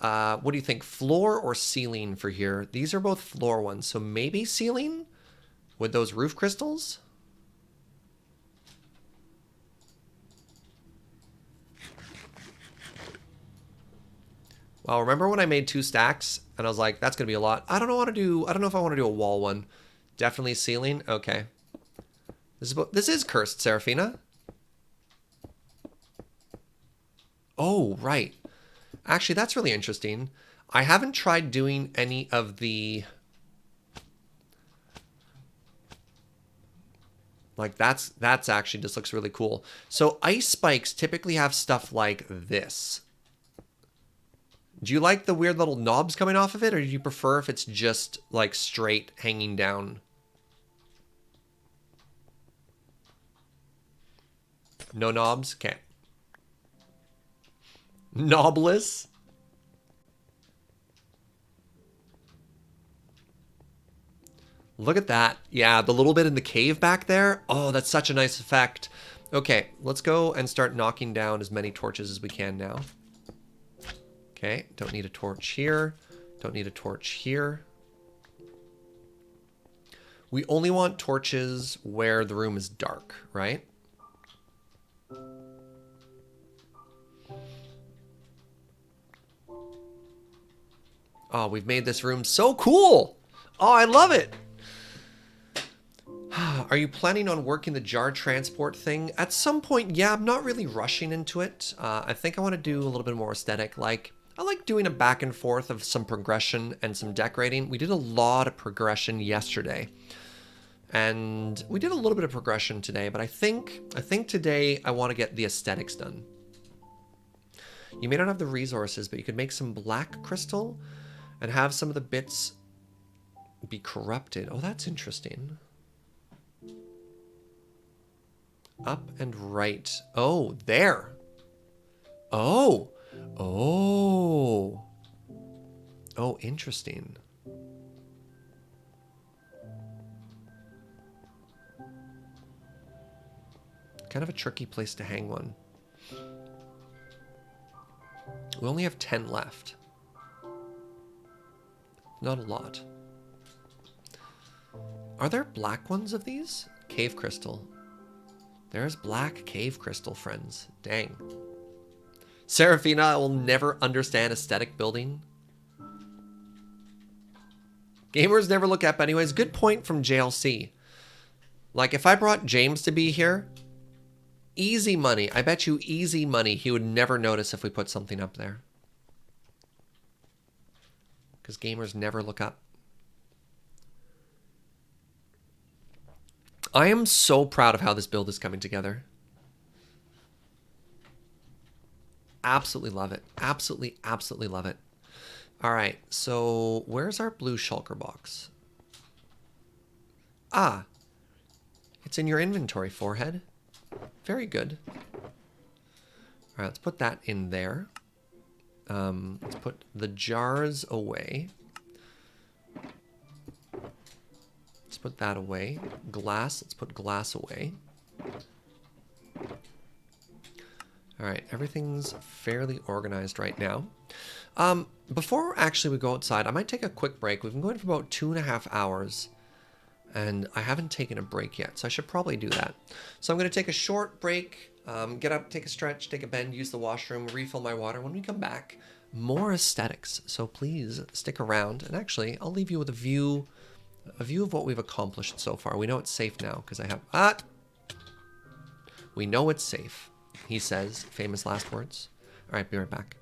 Speaker 1: What do you think? Floor or ceiling for here? These are both floor ones, so maybe ceiling with those roof crystals? Well, remember when I made 2 stacks and I was like, that's gonna be a lot. I don't know if I want to do a wall one. Definitely ceiling. Okay. This is cursed, Seraphina. Oh, right. Actually, that's really interesting. I haven't tried doing any of the... Like, that's actually just looks really cool. So ice spikes typically have stuff like this. Do you like the weird little knobs coming off of it, or do you prefer if it's just, like, straight hanging down? No knobs? Okay. Knobless? Look at that. Yeah, the little bit in the cave back there. Oh, that's such a nice effect. Okay, let's go and start knocking down as many torches as we can now. Okay, don't need a torch here. Don't need a torch here. We only want torches where the room is dark, right? Oh, we've made this room so cool. Oh, I love it. Are you planning on working the jar transport thing? At some point, yeah, I'm not really rushing into it. I think I want to do a little bit more aesthetic. Like, I like doing a back and forth of some progression and some decorating. We did a lot of progression yesterday. And we did a little bit of progression today, but I think today I want to get the aesthetics done. You may not have the resources, but you could make some black crystal and have some of the bits be corrupted. Oh, that's interesting. Up and right. Oh, there. Oh. Oh. Oh, interesting. Kind of a tricky place to hang one. We only have 10 left. Not a lot. Are there black ones of these? Cave crystal. There's black cave crystal, friends. Dang. Serafina will never understand aesthetic building. Gamers never look up anyways. Good point from JLC. Like, if I brought James to be here, easy money. I bet you easy money he would never notice if we put something up there. Because gamers never look up. I am so proud of how this build is coming together. Absolutely love it. Absolutely, absolutely love it. All right, so where's our blue shulker box? Ah, it's in your inventory, forehead. Very good. All right, let's put that in there. Let's put the jars away. Let's put that away. Glass, let's put glass away. All right, everything's fairly organized right now. Before actually we go outside, I might take a quick break. We've been going for about 2.5 hours, and I haven't taken a break yet, so I should probably do that. So I'm going to take a short break, get up, take a stretch, take a bend, use the washroom, refill my water. When we come back, more aesthetics. So please stick around, and actually, I'll leave you with a view of what we've accomplished so far. We know it's safe now because I have we know it's safe, he says, famous last words. All right, be right back.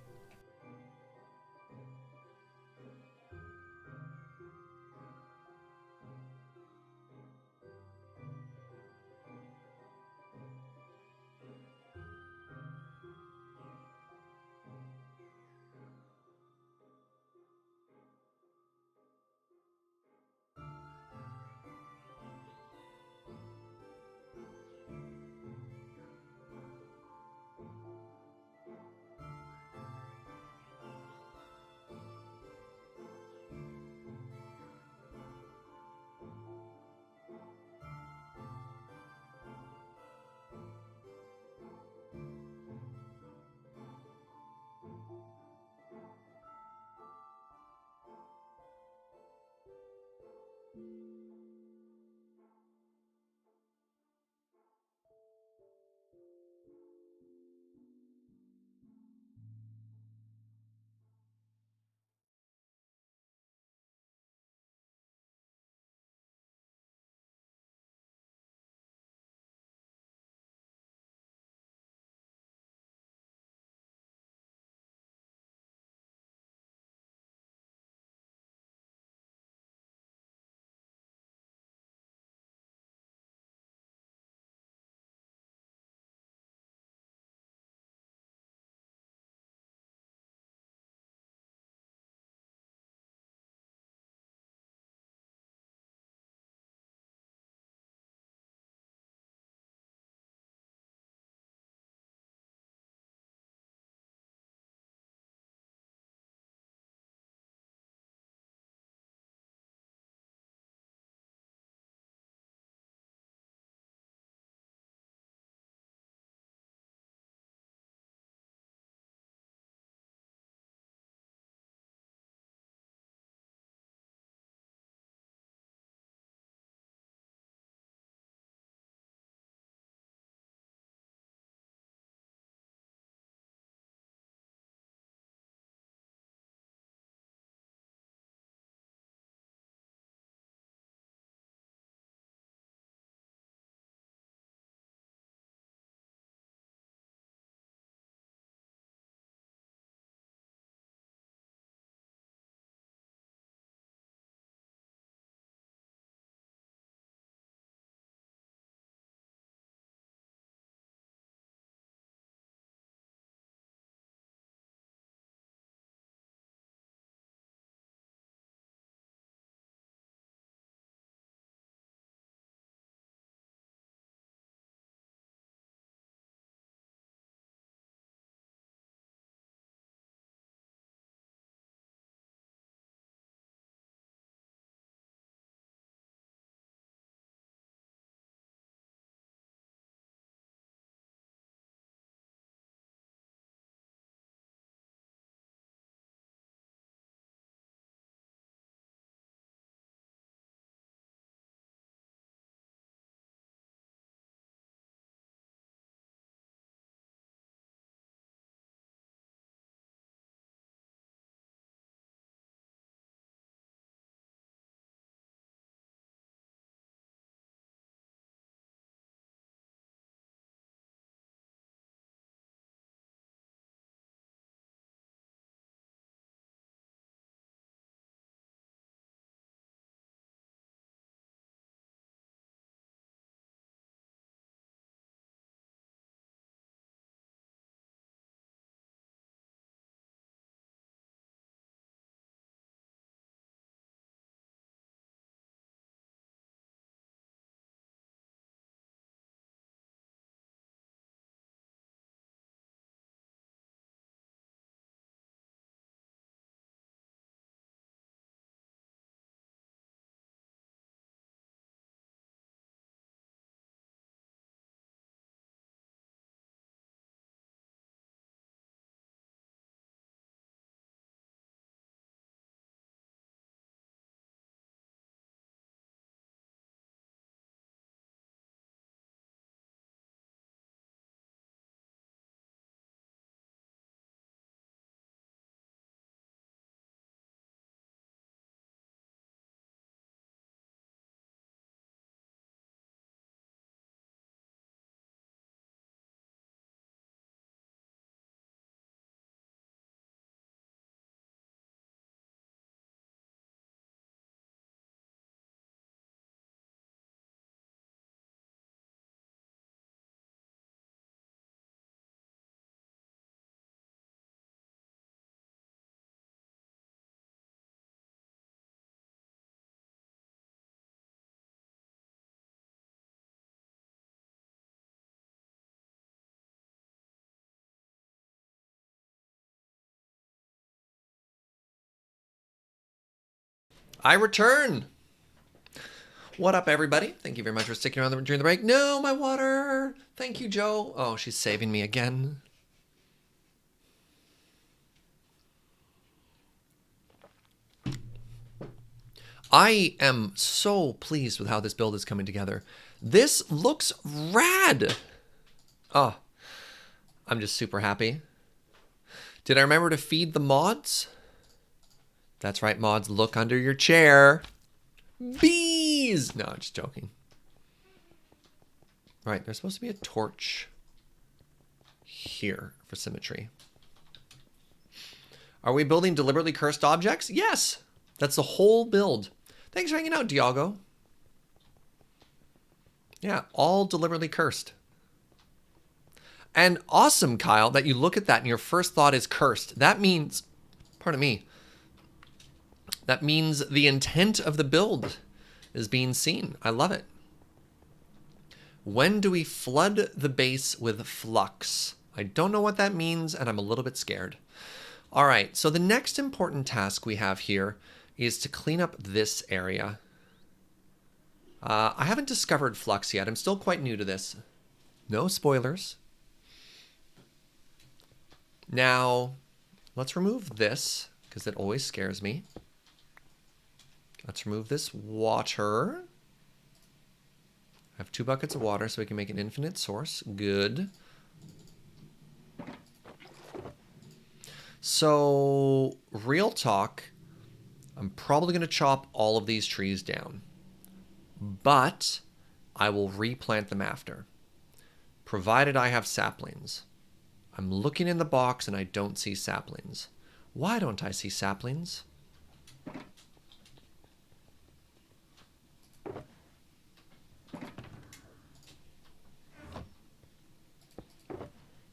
Speaker 1: I return. What up, everybody? Thank you very much for sticking around during the break. No, my water. Thank you, Joe. Oh, she's saving me again. I am so pleased with how this build is coming together. This looks rad. Oh, I'm just super happy. Did I remember to feed the mods? That's right, mods. Look under your chair. Bees! No, just joking. Right, there's supposed to be a torch here for symmetry. Are we building deliberately cursed objects? Yes! That's the whole build. Thanks for hanging out, Diago. Yeah, all deliberately cursed. And awesome, Kyle, that you look at that and your first thought is cursed. That means, pardon me, that means the intent of the build is being seen. I love it. When do we flood the base with flux? I don't know what that means, and I'm a little bit scared. All right, so the next important task we have here is to clean up this area. I haven't discovered flux yet. I'm still quite new to this. No spoilers. Now, let's remove this, because it always scares me. Let's remove this water. I have 2 buckets of water, so we can make an infinite source. Good. So, real talk, I'm probably going to chop all of these trees down. But I will replant them after, provided I have saplings. I'm looking in the box and I don't see saplings. Why don't I see saplings?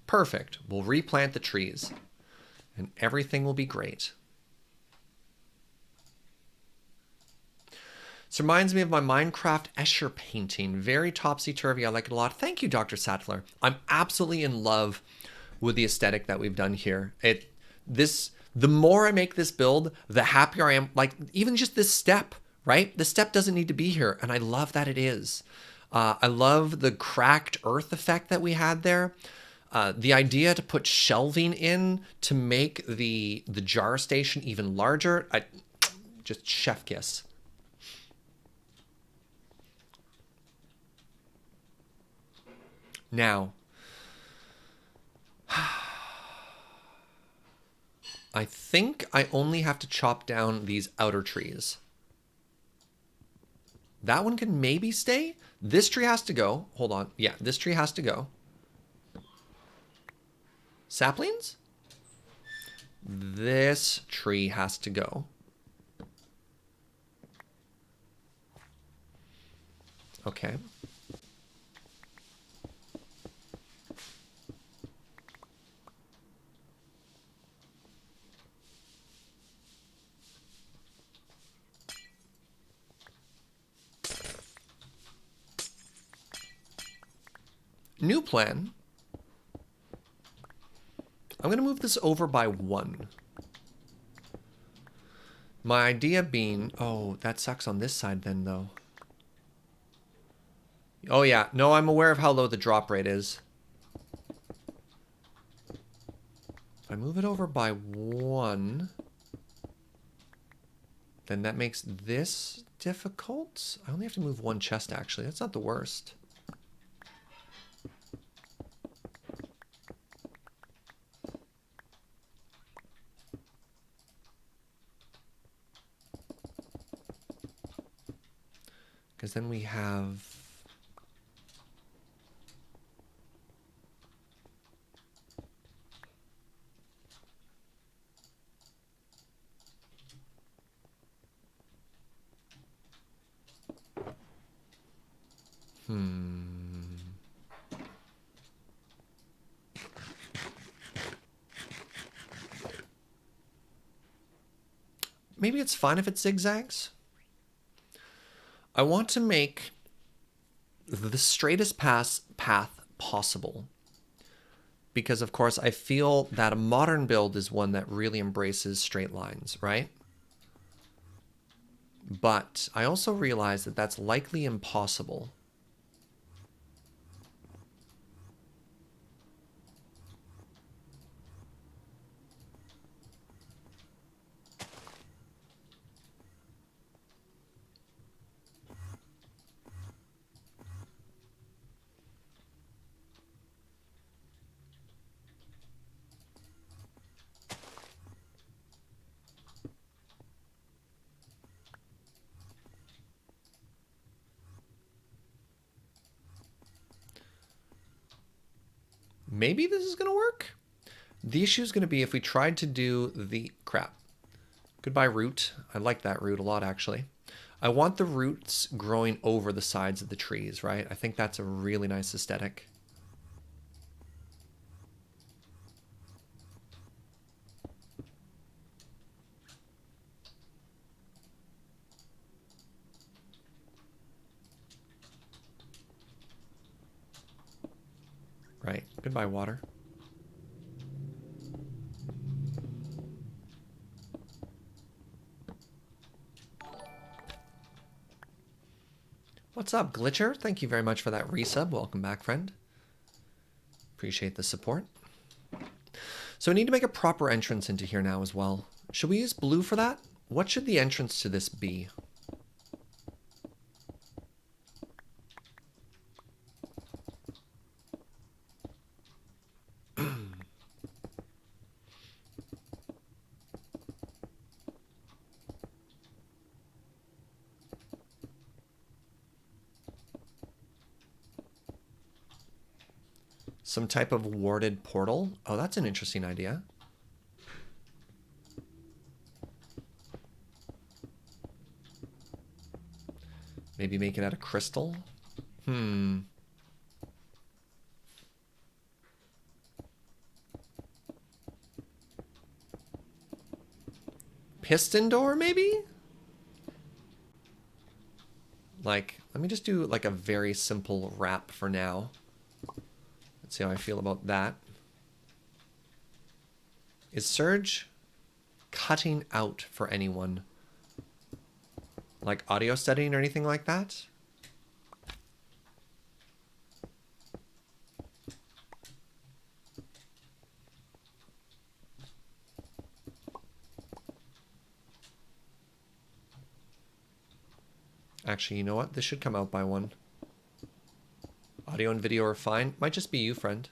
Speaker 1: Perfect. We'll replant the trees and everything will be great. This reminds me of my Minecraft Escher painting. Very topsy-turvy. I like it a lot. Thank you, Dr. Sattler. I'm absolutely in love with the aesthetic that we've done here. The more I make this build, the happier I am. Like, even just this step, right? The step doesn't need to be here, and I love that it is. I love the cracked earth effect that we had there. The idea to put shelving in to make the jar station even larger. Just chef kiss. Now, I think I only have to chop down these outer trees. That one can maybe stay. This tree has to go. Hold on. Yeah, this tree has to go. Saplings? This tree has to go. Okay. New plan. I'm going to move this over by 1. My idea being... Oh, that sucks on this side then, though. Oh, yeah. No, I'm aware of how low the drop rate is. If I move it over by 1... then that makes this difficult. I only have to move 1 chest, actually. That's not the worst. Because then we have... Maybe it's fine if it zigzags. I want to make the straightest path possible. Because, of course, I feel that a modern build is one that really embraces straight lines, right? But I also realize that that's likely impossible. Maybe this is going to work? The issue is going to be if we tried to do the... Crap. Goodbye, root. I like that root a lot, actually. I want the roots growing over the sides of the trees, right? I think that's a really nice aesthetic. Right. Goodbye, water. What's up, Glitcher? Thank you very much for that resub. Welcome back, friend. Appreciate the support. So we need to make a proper entrance into here now as well. Should we use blue for that? What should the entrance to this be? Some type of warded portal? Oh, that's an interesting idea. Maybe make it out of crystal? Piston door, maybe? Like, let me just do like a very simple wrap for now. Let's see how I feel about that. Is Serge cutting out for anyone? Like audio studying or anything like that? Actually, you know what? This should come out by one. Audio and video are fine. Might just be you, friend.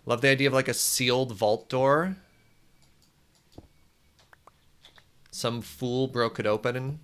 Speaker 1: Love the idea of like a sealed vault door. Some fool broke it open.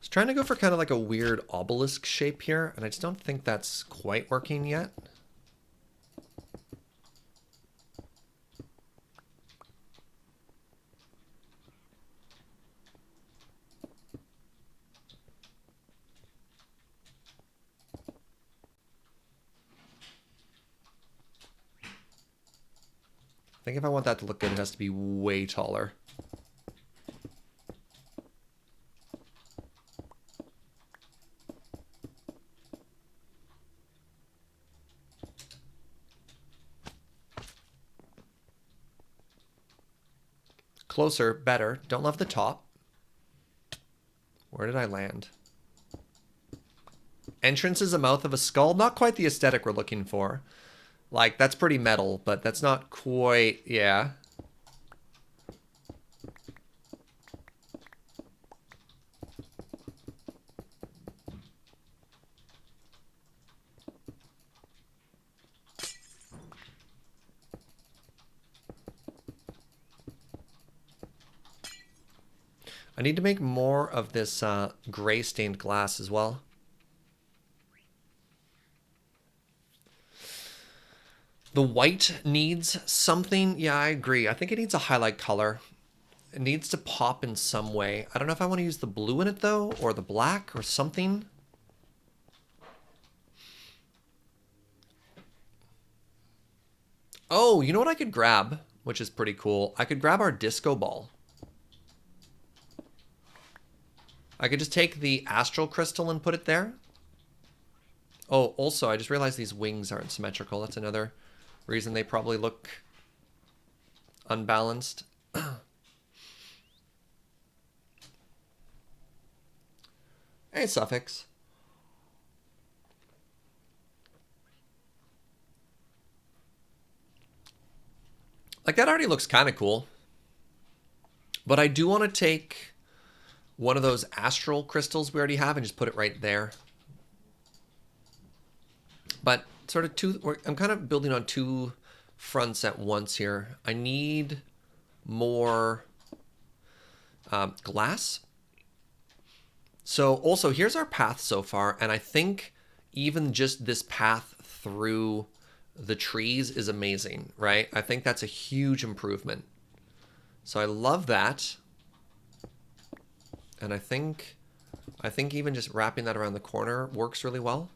Speaker 1: Trying to go for kind of like a weird obelisk shape here, and I just don't think that's quite working yet. I think if I want that to look good, it has to be way taller. Closer, better. Don't love the top. Where did I land? Entrance is the mouth of a skull. Not quite the aesthetic we're looking for. Like, that's pretty metal, but that's not quite... Yeah. I need to make more of this gray stained glass as well. The white needs something. Yeah, I agree. I think it needs a highlight color. It needs to pop in some way. I don't know if I want to use the blue in it though, or the black or something. Oh, you know what I could grab, which is pretty cool? I could grab our disco ball. I could just take the astral crystal and put it there. Oh, also, I just realized these wings aren't symmetrical. That's another reason they probably look unbalanced. Hey, Suffix. Like, that already looks kind of cool. But I do want to take one of those astral crystals we already have and just put it right there. But sort of I'm kind of building on two fronts at once here. I need more glass. So also, here's our path so far. And I think even just this path through the trees is amazing, right? I think that's a huge improvement. So I love that. And I think even just wrapping that around the corner works really well.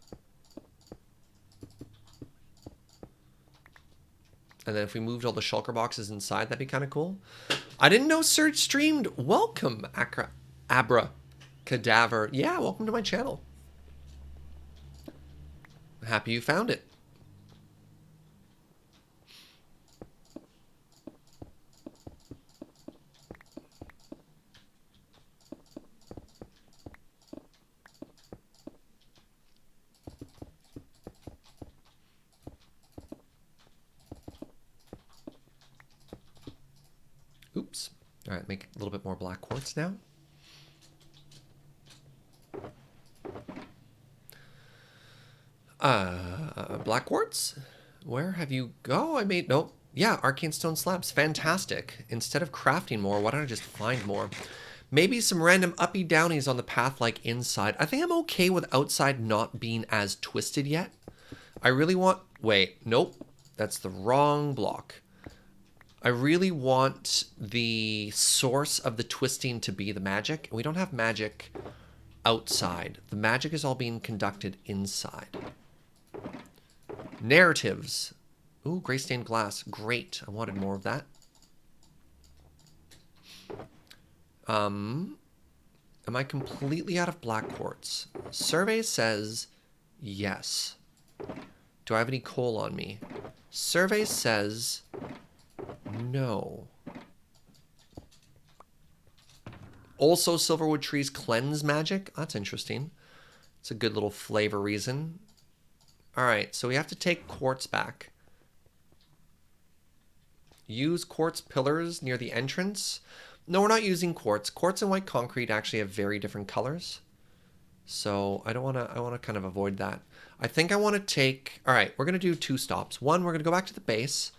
Speaker 1: And then if we moved all the shulker boxes inside, that'd be kind of cool. I didn't know Serge streamed. Welcome, Abra Cadaver. Yeah, welcome to my channel. Happy you found it. Oops. All right, make a little bit more black quartz now. Black quartz? Where have you go? I made, nope. Yeah, arcane stone slabs. Fantastic. Instead of crafting more, why don't I just find more? Maybe some random uppy downies on the path like inside. I think I'm okay with outside not being as twisted yet. I really want, wait, nope. That's the wrong block. I really want the source of the twisting to be the magic. We don't have magic outside. The magic is all being conducted inside. Narratives. Ooh, gray stained glass. Great. I wanted more of that. Am I completely out of black quartz? Survey says yes. Do I have any coal on me? Survey says no. Also, silverwood trees cleanse magic. That's interesting. It's a good little flavor reason. All right, so we have to take quartz back. Use quartz pillars near the entrance. No, we're not using quartz. Quartz and white concrete actually have very different colors. So I want to kind of avoid that. I think I want to take, all right, we're going to do two stops. One, we're going to go back to the base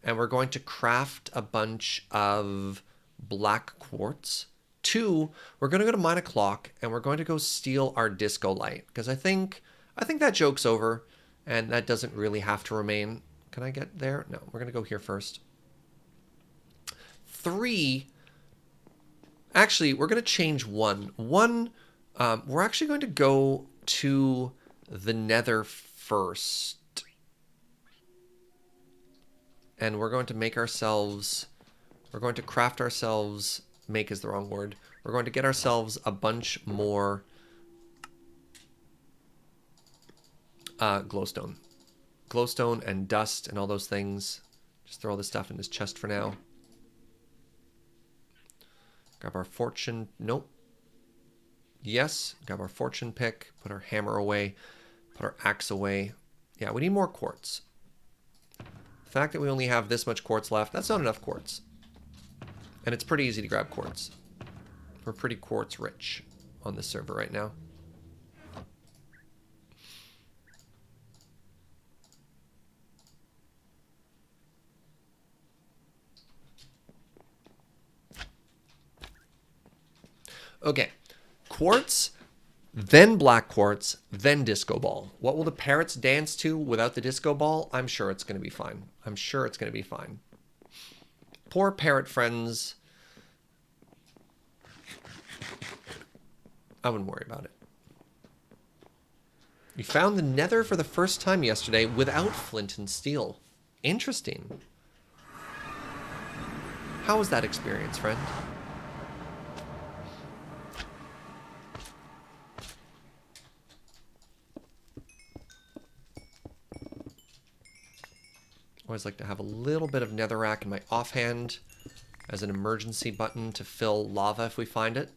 Speaker 1: and we're going to craft a bunch of black quartz. Two, we're going to go to mine a clock and we're going to go steal our disco light because I think that joke's over and that doesn't really have to remain. Can I get there? No, we're going to go here first. Three, actually, we're going to change one. One, we're actually going to go to the nether first. And we're going to make ourselves, we're going to craft ourselves, make is the wrong word. We're going to get ourselves a bunch more glowstone. Glowstone and dust and all those things. Just throw all this stuff in this chest for now. Grab our fortune. Nope. Yes. Grab our fortune pick. Put our hammer away. Put our axe away. Yeah, we need more quartz. The fact that we only have this much quartz left, that's not enough quartz. And it's pretty easy to grab quartz. We're pretty quartz rich on this server right now. Okay, quartz, then black quartz, then disco ball. What will the parrots dance to without the disco ball? I'm sure it's going to be fine. I'm sure it's going to be fine. Poor parrot friends. I wouldn't worry about it. You found the nether for the first time yesterday without flint and steel. Interesting. How was that experience, friend? Always like to have a little bit of netherrack in my offhand as an emergency button to fill lava if we find it.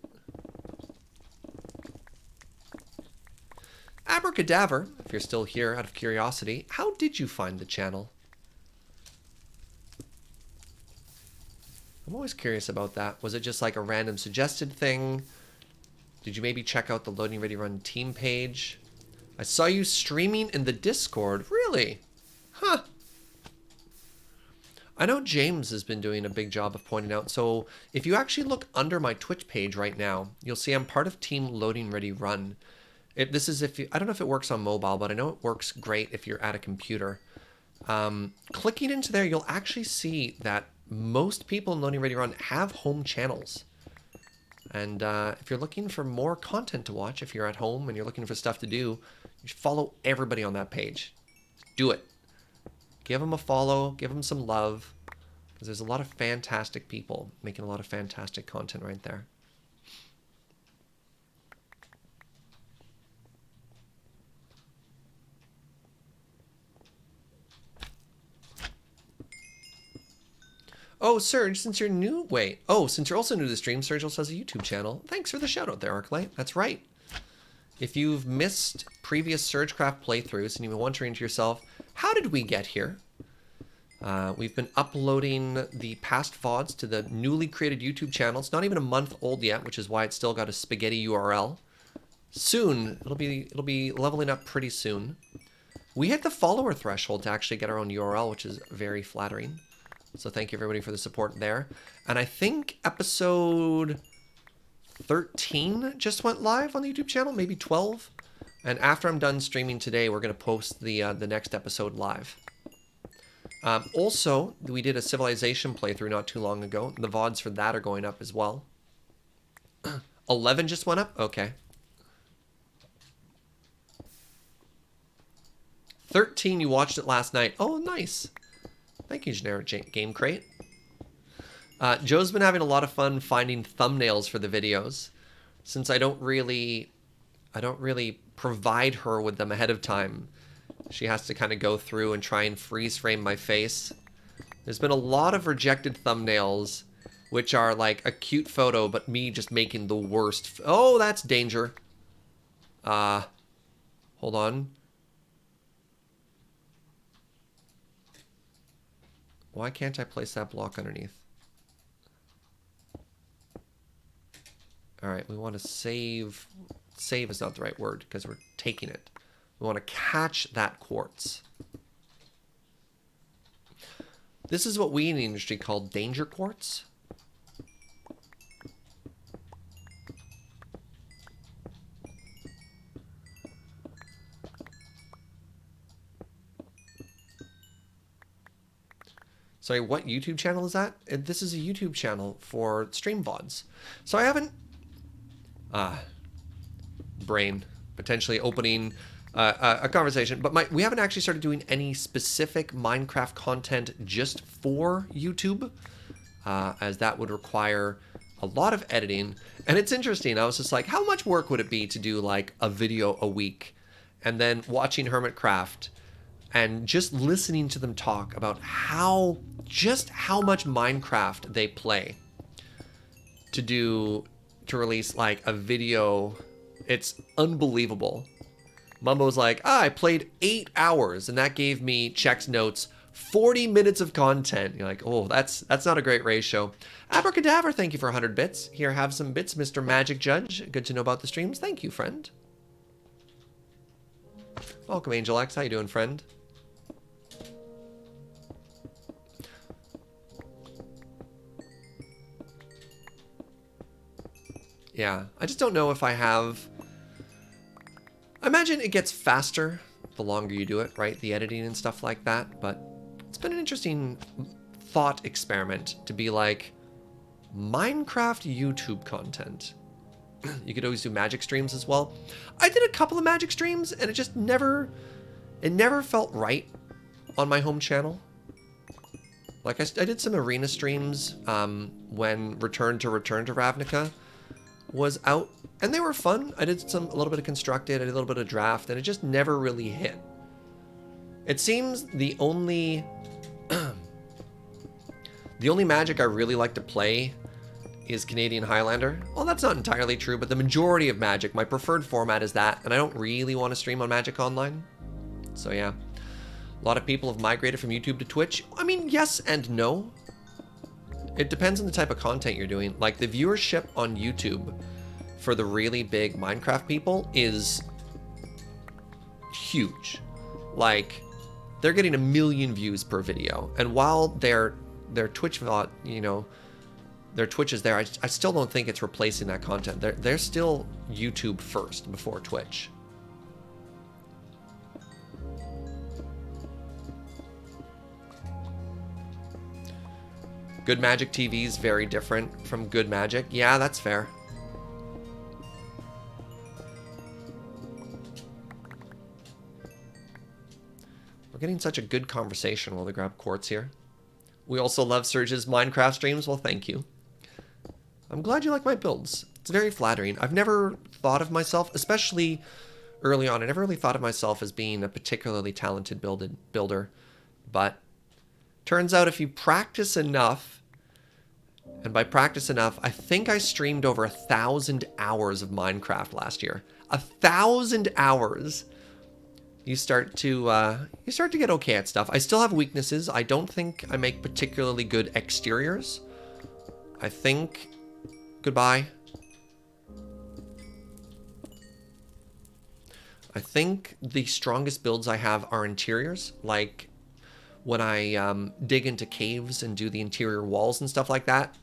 Speaker 1: Abracadaver, if you're still here out of curiosity, how did you find the channel? I'm always curious about that. Was it just like a random suggested thing? Did you maybe check out the Loading Ready Run team page? I saw you streaming in the Discord. Really? Huh. I know James has been doing a big job of pointing out. So if you actually look under my Twitch page right now, you'll see I'm part of Team Loading Ready Run. This is if you, I don't know if it works on mobile, but I know it works great if you're at a computer. Clicking into there, you'll actually see that most people in Loading Ready Run have home channels. And if you're looking for more content to watch, if you're at home and you're looking for stuff to do, you should follow everybody on that page. Do it. Give them a follow, give them some love, because there's a lot of fantastic people making a lot of fantastic content right there. Oh, Serge, since you're new, wait. Oh, since you're also new to the stream, Serge also has a YouTube channel. Thanks for the shout out there, Arclight. That's right. If you've missed previous SergeCraft playthroughs and you've been wondering to yourself, how did we get here? We've been uploading the past VODs to the newly created YouTube channel. It's not even a month old yet, which is why it's still got a spaghetti URL. Soon, it'll be leveling up pretty soon. We hit the follower threshold to actually get our own URL, which is very flattering. So thank you everybody for the support there. And I think episode 13 just went live on the YouTube channel, maybe 12. And after I'm done streaming today, we're going to post the next episode live. Also, we did a Civilization playthrough not too long ago. The VODs for that are going up as well. 11 just went up? Okay. 13, you watched it last night. Oh, nice. Thank you, Generic Game Crate. Joe's been having a lot of fun finding thumbnails for the videos. Since I don't really provide her with them ahead of time, she has to kind of go through and try and freeze frame my face. There's been a lot of rejected thumbnails, which are like a cute photo, but me just making the worst. Oh, that's danger. Hold on. Why can't I place that block underneath? All right, we want to save. Save is not the right word because we're taking it. We want to catch that quartz. This is what we in the industry call danger quartz. Sorry, what YouTube channel is that? This is a YouTube channel for stream VODs. So I haven't... brain. Potentially opening a conversation. But we haven't actually started doing any specific Minecraft content just for YouTube. As that would require a lot of editing. And it's interesting. I was just like, how much work would it be to do like a video a week? And then watching Hermitcraft and just listening to them talk about just how much Minecraft they play to release like a video. It's unbelievable. Mumbo's like, I played 8 hours and that gave me checks notes 40 minutes of content. You're like, oh, that's not a great ratio. Abracadaver, thank you for 100 bits. Here, have some bits, Mr. Magic Judge. Good to know about the streams. Thank you, friend. Welcome, Angel X. How you doing, friend? Yeah, I just don't know if I have... I imagine it gets faster the longer you do it, right? The editing and stuff like that, but it's been an interesting thought experiment to be like, Minecraft YouTube content. You could always do magic streams as well. I did a couple of magic streams and it just never felt right on my home channel. Like I did some arena streams when Return to Ravnica was out, and they were fun. I did a little bit of Constructed, I did a little bit of Draft, and it just never really hit. It seems the only the only Magic I really like to play is Canadian Highlander. Well, that's not entirely true, but the majority of Magic, my preferred format is that, and I don't really want to stream on Magic Online. So yeah. A lot of people have migrated from YouTube to Twitch. I mean, yes and no. It depends on the type of content you're doing. Like, the viewership on YouTube for the really big Minecraft people is huge. Like, they're getting 1 million views per video. And while their Twitch, you know, their Twitch is there, I still don't think it's replacing that content. They're still YouTube first before Twitch. Good Magic TV is very different from Good Magic. Yeah, that's fair. We're getting such a good conversation while we grab quartz here. We also love Serge's Minecraft streams. Well, thank you. I'm glad you like my builds. It's very flattering. I've never thought of myself, especially early on, I never really thought of myself as being a particularly talented builder. But turns out if you practice enough, and by practice enough, I think I streamed over 1,000 hours of Minecraft last year. 1,000 hours. You start to get okay at stuff. I still have weaknesses. I don't think I make particularly good exteriors. I think... Goodbye. I think the strongest builds I have are interiors. Like when I dig into caves and do the interior walls and stuff like that.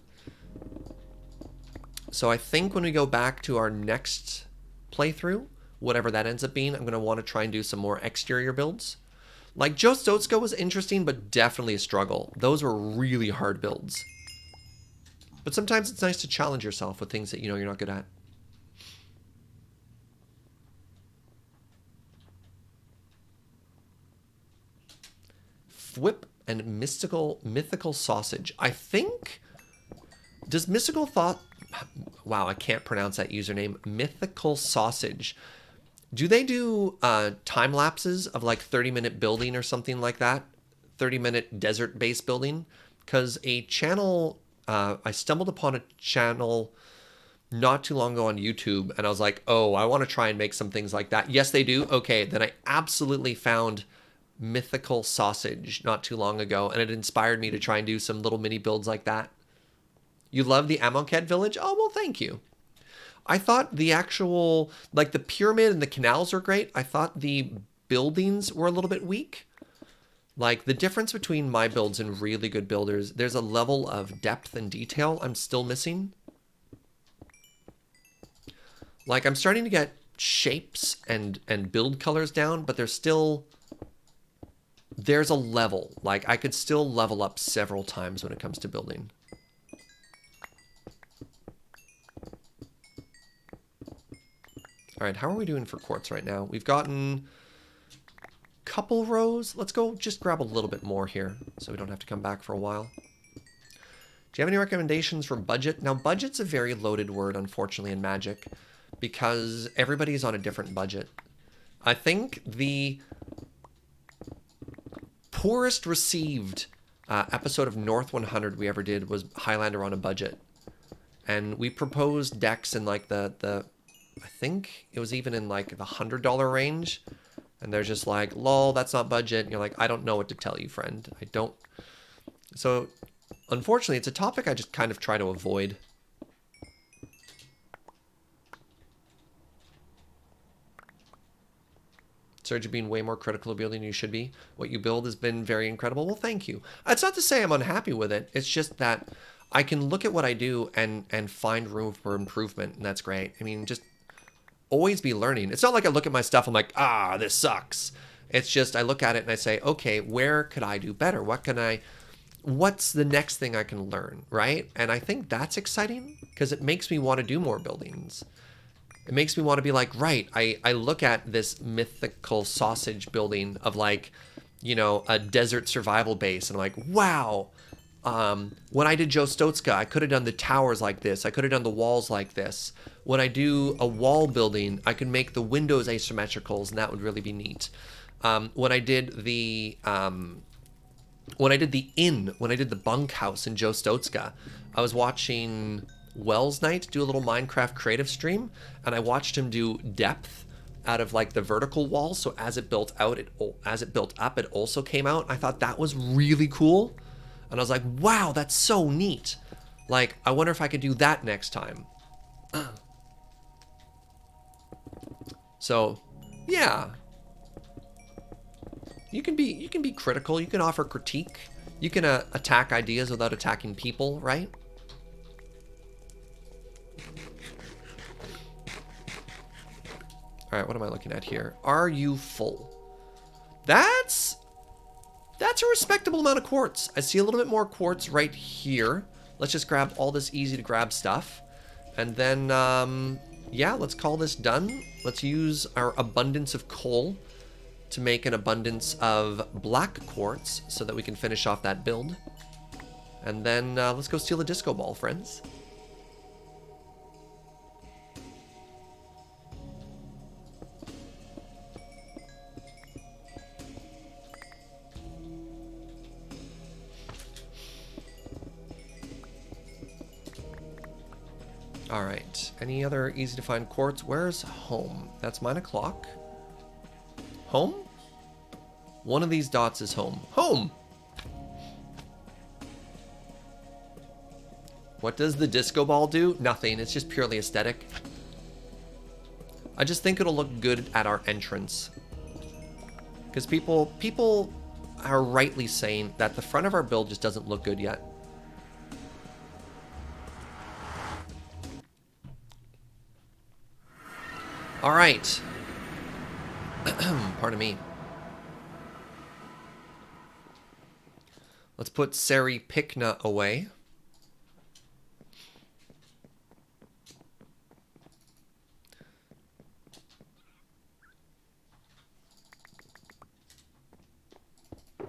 Speaker 1: So I think when we go back to our next playthrough, whatever that ends up being, I'm going to want to try and do some more exterior builds. Like Joe Stotsko was interesting, but definitely a struggle. Those were really hard builds. But sometimes it's nice to challenge yourself with things that you know you're not good at. Whip and mythical sausage. I think... Does mystical thought... Wow, I can't pronounce that username. Mythical sausage. Do they do time lapses of like 30-minute building or something like that? 30-minute desert-based building? Because a channel... I stumbled upon a channel not too long ago on YouTube, and I was like, oh, I want to try and make some things like that. Yes, they do? Okay, then I absolutely found mythical sausage not too long ago, and it inspired me to try and do some little mini builds like that. You love the Amonkhet village? Oh, well, thank you. I thought the actual, like the pyramid and the canals were great. I thought the buildings were a little bit weak. Like the difference between my builds and really good builders, there's a level of depth and detail I'm still missing. Like I'm starting to get shapes and build colors down, but there's a level. Like I could still level up several times when it comes to building. All right, how are we doing for quartz right now? We've gotten a couple rows. Let's go just grab a little bit more here so we don't have to come back for a while. Do you have any recommendations for budget? Now, budget's a very loaded word, unfortunately, in Magic because everybody's on a different budget. I think the poorest received episode of North 100 we ever did was Highlander on a budget. And we proposed decks in like the I think it was even in like the $100 range. And they're just like, lol, that's not budget. And you're like, I don't know what to tell you, friend. I don't. So, unfortunately, it's a topic I just kind of try to avoid. Serge, you're being way more critical of building than you should be. What you build has been very incredible. Well, thank you. It's not to say I'm unhappy with it. It's just that I can look at what I do and find room for improvement, and that's great. I mean, just always be learning. It's not like I look at my stuff, I'm like, ah, this sucks. It's just I look at it and I say, okay, where could I do better? What's the next thing I can learn, right? And I think that's exciting because it makes me want to do more buildings. It makes me want to be like, right, I look at this mythical sausage building of like, you know, a desert survival base, and I'm like, wow. When I did Joe Stotska, I could have done the towers like this. I could have done the walls like this. When I do a wall building, I can make the windows asymmetricals, and that would really be neat. When I did the when I did the bunkhouse in Joe Stotska, I was watching Wells Knight do a little Minecraft creative stream, and I watched him do depth out of like the vertical wall. So as it built up, it also came out. I thought that was really cool, and I was like, wow, that's so neat. Like, I wonder if I could do that next time. So, yeah. You can be critical. You can offer critique. You can attack ideas without attacking people, right? All right, what am I looking at here? Are you full? That's a respectable amount of quartz. I see a little bit more quartz right here. Let's just grab all this easy to grab stuff. And then, yeah, let's call this done. Let's use our abundance of coal to make an abundance of black quartz so that we can finish off that build. And then let's go steal the disco ball, friends. All right, any other easy to find quartz? Where's home? That's 9 o'clock. Home? One of these dots is home. Home! What does the disco ball do? Nothing, it's just purely aesthetic. I just think it'll look good at our entrance. Because people are rightly saying that the front of our build just doesn't look good yet. All right. Pardon me. Let's put Seri Pikna away. All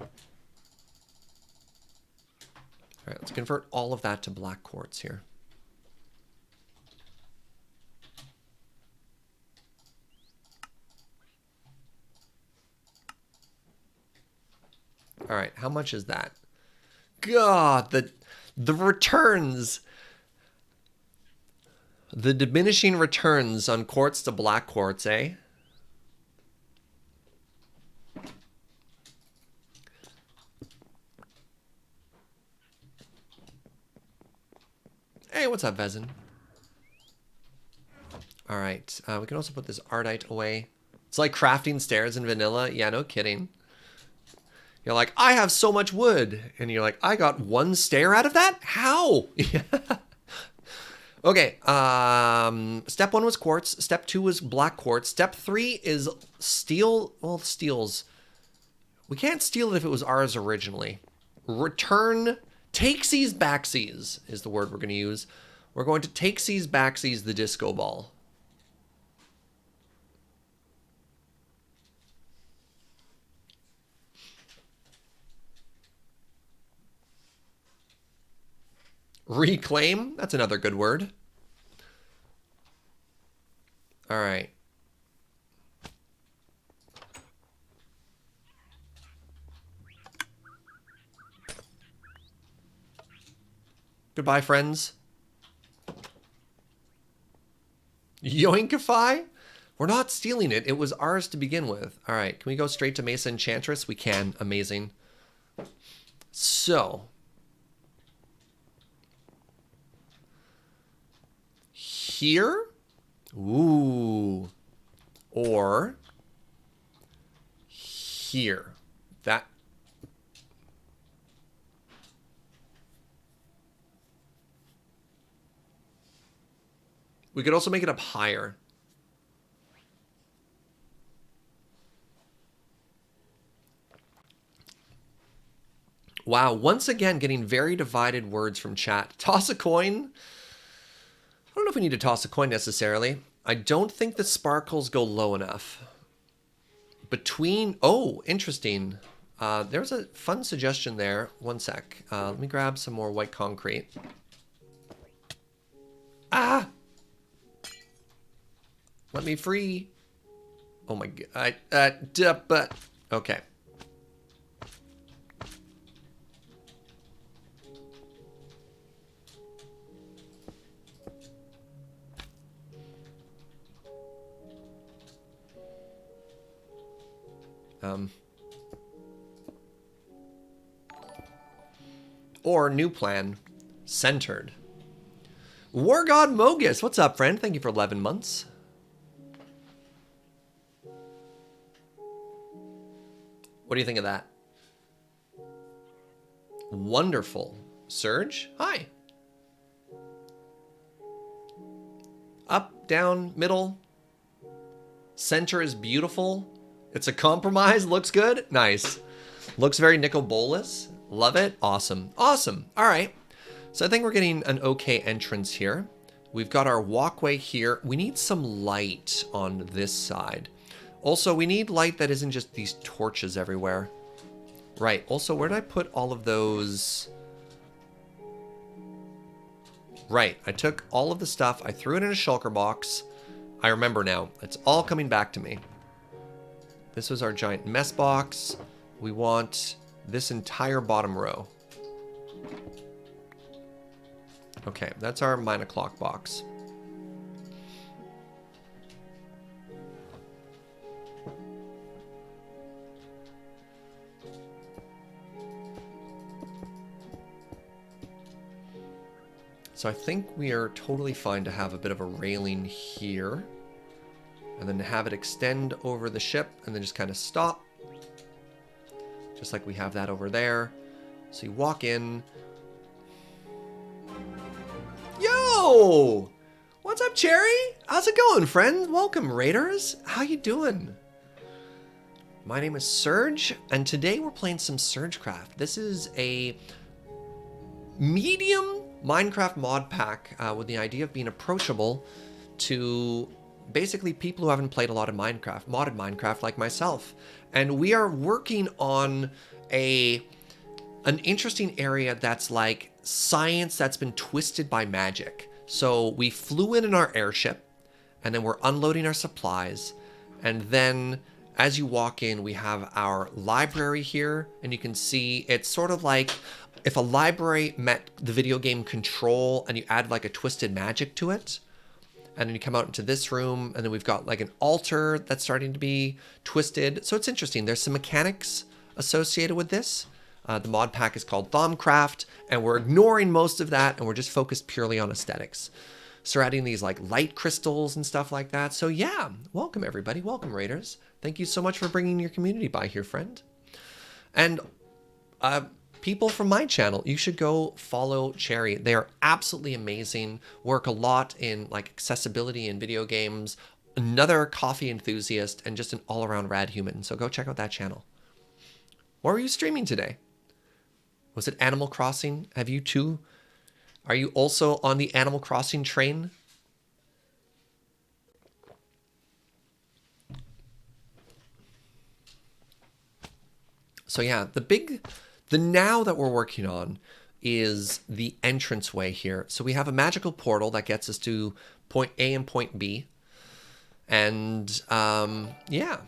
Speaker 1: right, let's convert all of that to black quartz here. All right, how much is that? God, the returns. The diminishing returns on quartz to black quartz, eh? Hey, what's up, Vezin? All right, we can also put this Ardite away. It's like crafting stairs in vanilla. Yeah, no kidding. You're like, I have so much wood. And you're like, I got one stair out of that? How? Okay, step 1 was quartz. Step 2 was black quartz. Step 3 is steel. Well, steels. We can't steal it if it was ours originally. Return, takesies backsies is the word we're going to use. We're going to takesies backsies the disco ball. Reclaim, that's another good word. All right. Goodbye, friends. Yoinkify? We're not stealing it. It was ours to begin with. All right, can we go straight to Mesa Enchantress? We can. Amazing. So... here? Ooh. Or here. That. We could also make it up higher. Wow, once again getting very divided words from chat. Toss a coin. I don't know if we need to toss a coin necessarily. I don't think the sparkles go low enough. Oh, interesting. There's a fun suggestion there. One sec. Let me grab some more white concrete. Ah! Let me free. Oh my god. But okay. Or new plan, centered. War God Mogus, what's up, friend? Thank you for 11 months. What do you think of that? Wonderful. Serge, hi. Up, down, middle. Center is beautiful. It's a compromise, looks good. Nice. Looks very Nicol Bolas. Love it. Awesome. Awesome. All right. So I think we're getting an okay entrance here. We've got our walkway here. We need some light on this side. Also, we need light that isn't just these torches everywhere. Right. Also, where did I put all of those? Right. I took all of the stuff. I threw it in a shulker box. I remember now. It's all coming back to me. This was our giant mess box. We want this entire bottom row. Okay, that's our mine o'clock box. So I think we are totally fine to have a bit of a railing here. And then have it extend over the ship and then just kind of stop. Just like we have that over there. So you walk in. Yo! What's up, Cherry? How's it going, friend? Welcome, Raiders. How you doing? My name is Serge, and today we're playing some SergeCraft. This is a medium Minecraft mod pack with the idea of being approachable to basically people who haven't played a lot of Minecraft, modded Minecraft like myself. And we are working on an interesting area that's like science that's been twisted by magic. So we flew in our airship, and then we're unloading our supplies. And then as you walk in, we have our library here, and you can see it's sort of like if a library met the video game Control and you add like a twisted magic to it. And then you come out into this room, and then we've got like an altar that's starting to be twisted. So it's interesting. There's some mechanics associated with this. The mod pack is called Thaumcraft, and we're ignoring most of that, and we're just focused purely on aesthetics. So we're adding these like light crystals and stuff like that. So yeah, welcome everybody. Welcome, Raiders. Thank you so much for bringing your community by here, friend. And people from my channel, you should go follow Cherry. They are absolutely amazing, work a lot in like accessibility in video games, another coffee enthusiast, and just an all-around rad human. So go check out that channel. What were you streaming today? Was it Animal Crossing? Have you too? Are you also on the Animal Crossing train? So yeah, the now that we're working on is the entranceway here. So we have a magical portal that gets us to point A and point B. And yeah,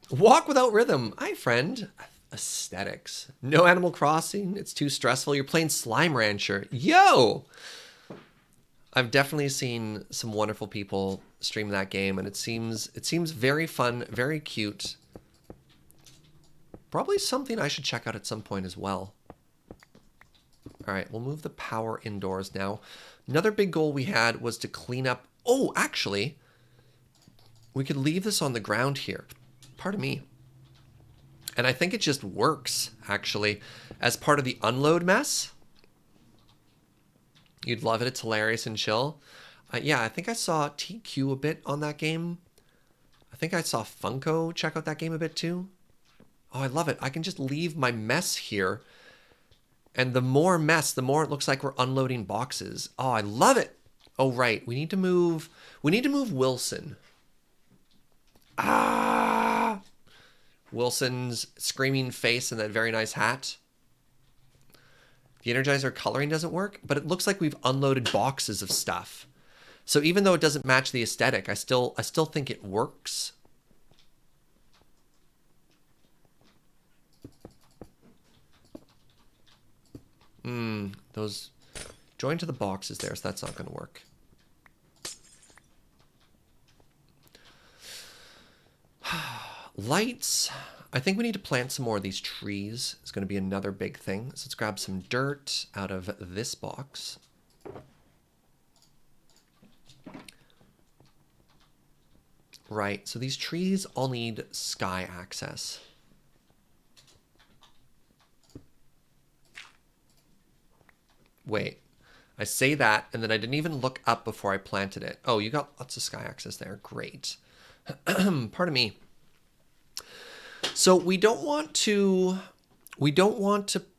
Speaker 1: walk without rhythm. Hi, friend. Aesthetics. No Animal Crossing. It's too stressful. You're playing Slime Rancher. Yo! I've definitely seen some wonderful people stream that game, and it seems very fun, very cute. Probably something I should check out at some point as well. All right, we'll move the power indoors now. Another big goal we had was to clean up. Oh, actually, we could leave this on the ground here. Pardon me. And I think it just works, actually, as part of the unload mess. You'd love it. It's hilarious and chill. Yeah, I think I saw TQ a bit on that game. I think I saw Funko check out that game a bit too. Oh, I love it. I can just leave my mess here. And the more mess, the more it looks like we're unloading boxes. Oh, I love it. Oh, right. We need to move Wilson. Ah! Wilson's screaming face and that very nice hat. The Energizer coloring doesn't work, but it looks like we've unloaded boxes of stuff. So even though it doesn't match the aesthetic, I still think it works. Those join to the boxes there, so that's not going to work. Lights. I think we need to plant some more of these trees. It's going to be another big thing. So let's grab some dirt out of this box. Right, so these trees all need sky access. Wait, I say that, and then I didn't even look up before I planted it. Oh, you got lots of sky access there. Great. Pardon me. So we don't want to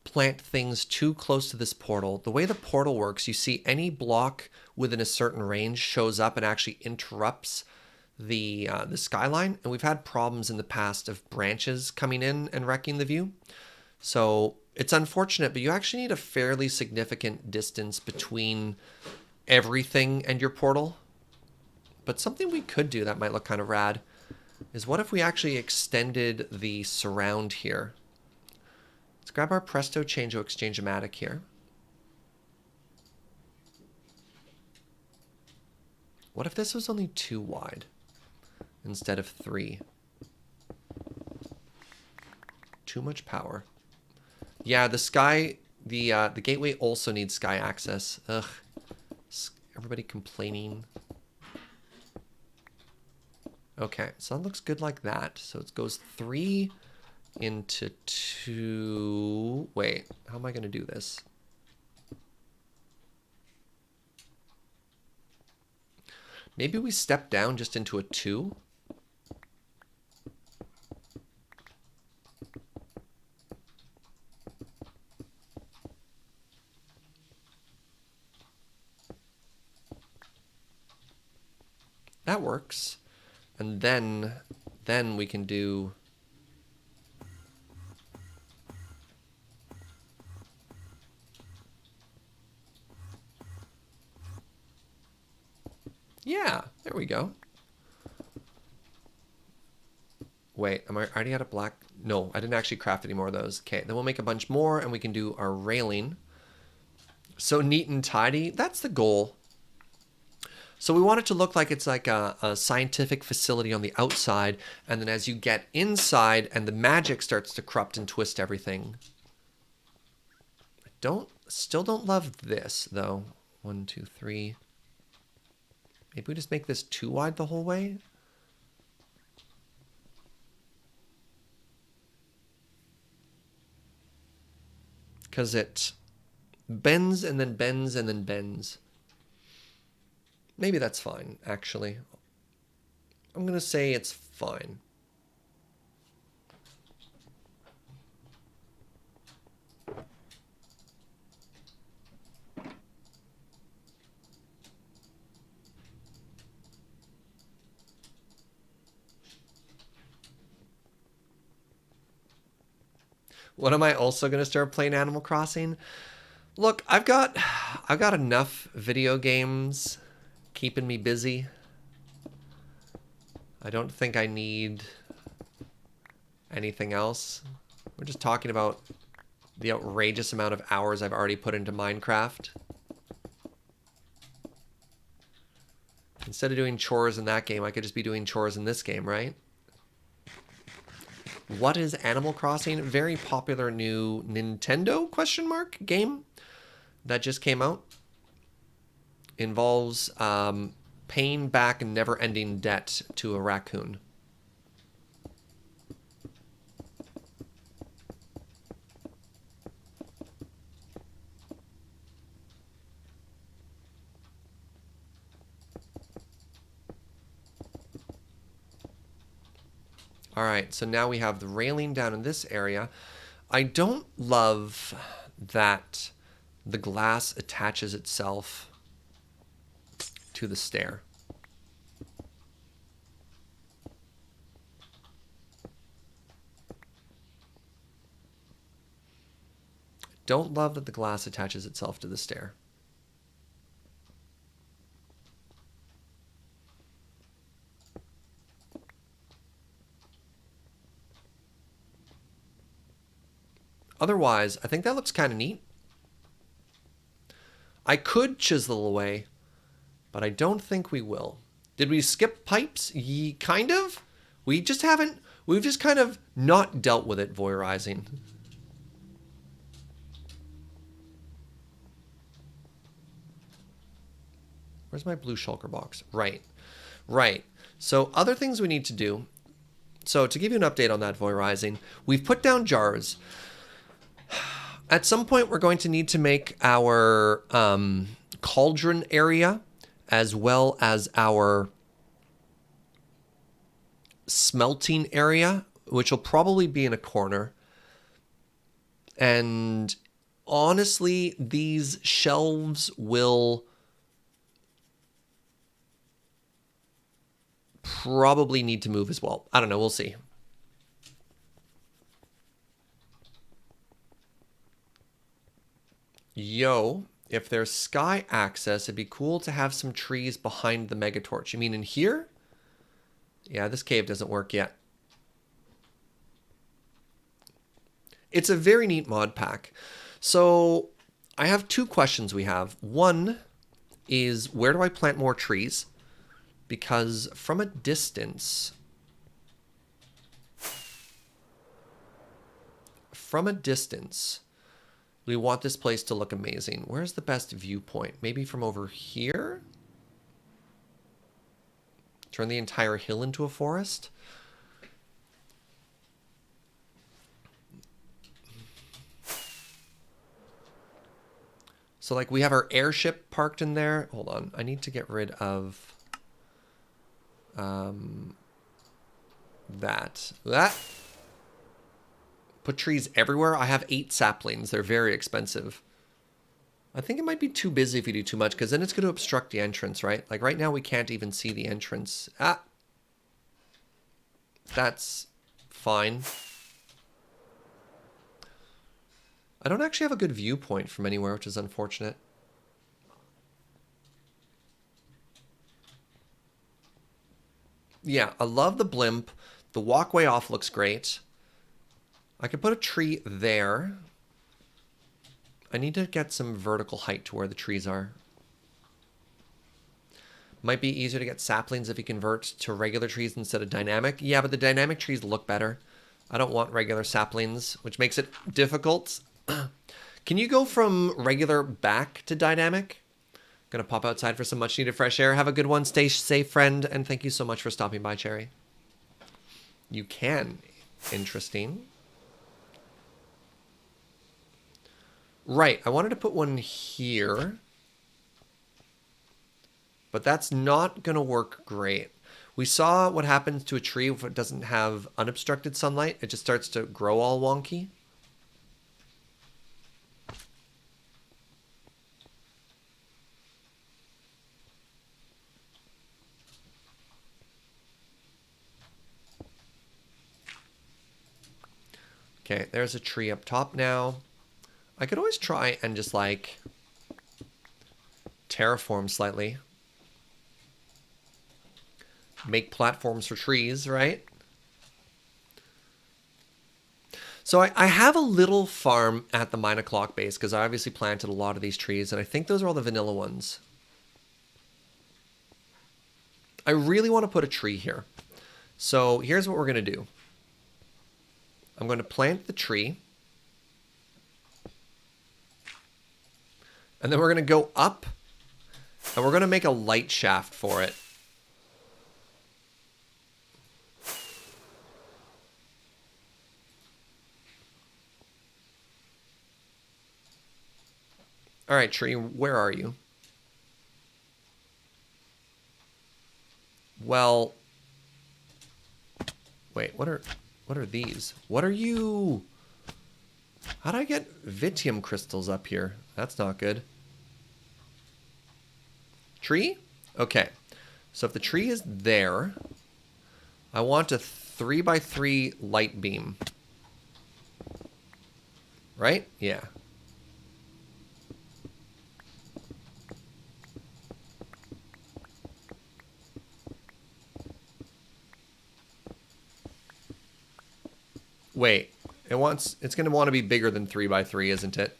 Speaker 1: plant things too close to this portal. The way the portal works, you see any block within a certain range shows up and actually interrupts the skyline. And we've had problems in the past of branches coming in and wrecking the view. So it's unfortunate, but you actually need a fairly significant distance between everything and your portal. But something we could do that might look kind of rad is what if we actually extended the surround here? Let's grab our Presto Changeo Exchange-O-Matic here. What if this was only 2 wide instead of 3? Too much power. Yeah, the gateway also needs sky access. Ugh. Everybody complaining. Okay, so that looks good like that. So it goes 3 into 2. Wait, how am I going to do this? Maybe we step down just into a 2. That works. And then we can do yeah, there we go. Wait, am I already out of black? No, I didn't actually craft any more of those. Okay, then we'll make a bunch more and we can do our railing. So neat and tidy, that's the goal. So we want it to look like it's like a scientific facility on the outside, and then as you get inside and the magic starts to corrupt and twist everything. I still don't love this though. 1, 2, 3. Maybe we just make this 2 wide the whole way. Because it bends and then bends and then bends. Maybe that's fine, actually. I'm going to say it's fine. When am I also going to start playing Animal Crossing? Look, I've got enough video games keeping me busy. I don't think I need anything else. We're just talking about the outrageous amount of hours I've already put into Minecraft. Instead of doing chores in that game, I could just be doing chores in this game, right? What is Animal Crossing? Very popular new Nintendo ? Game that just came out. Involves paying back never-ending debt to a raccoon. All right, so now we have the railing down in this area. I don't love that the glass attaches itself to the stair. Don't love that the glass attaches itself to the stair. Otherwise, I think that looks kind of neat. I could chisel away, but I don't think we will. Did we skip pipes? Kind of. We just haven't, we've just kind of not dealt with it voyeurizing. Where's my blue shulker box? Right. Right. So other things we need to do. So to give you an update on that voyeurizing, we've put down jars. At some point, we're going to need to make our cauldron area as well as our smelting area, which will probably be in a corner. And honestly, these shelves will probably need to move as well. I don't know. We'll see. Yo, if there's sky access, it'd be cool to have some trees behind the megatorch. You mean in here? Yeah, this cave doesn't work yet. It's a very neat mod pack. So I have two questions we have. One is, where do I plant more trees? Because from a distance, we want this place to look amazing. Where's the best viewpoint? Maybe from over here? Turn the entire hill into a forest? So like we have our airship parked in there. Hold on. I need to get rid of that. Put trees everywhere. I have 8 saplings. They're very expensive. I think it might be too busy if you do too much, because then it's going to obstruct the entrance, right? Like right now we can't even see the entrance. Ah. That's fine. I don't actually have a good viewpoint from anywhere, which is unfortunate. Yeah, I love the blimp. The walkway off looks great. I could put a tree there. I need to get some vertical height to where the trees are. Might be easier to get saplings if you convert to regular trees instead of dynamic. Yeah, but the dynamic trees look better. I don't want regular saplings, which makes it difficult. Can you go from regular back to dynamic? Gonna pop outside for some much needed fresh air. Have a good one. Stay safe, friend. And thank you so much for stopping by, Cherry. You can. Interesting. Right. I wanted to put one here. But that's not going to work great. We saw what happens to a tree if it doesn't have unobstructed sunlight. It just starts to grow all wonky. Okay, there's a tree up top now. I could always try and just like terraform slightly. Make platforms for trees, right? So I have a little farm at the 9 o'clock base because I obviously planted a lot of these trees, and I think those are all the vanilla ones. I really want to put a tree here. So here's what we're going to do. I'm going to plant the tree. And then we're going to go up, and we're going to make a light shaft for it. All right, tree, where are you? Well, wait, what are these? What are you? How do I get Vitium crystals up here? That's not good. Tree? Okay. So if the tree is there, I want a 3x3 light beam. Right? Yeah. Wait. It's going to want to be bigger than 3x3, isn't it?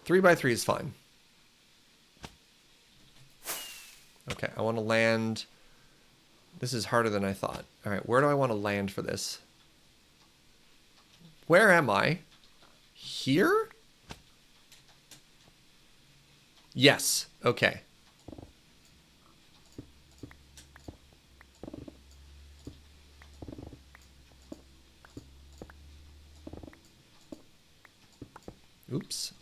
Speaker 1: Three by three is fine. Okay, I want to land. This is harder than I thought. All right, where do I want to land for this? Where am I? Here? Yes. Okay. Oops.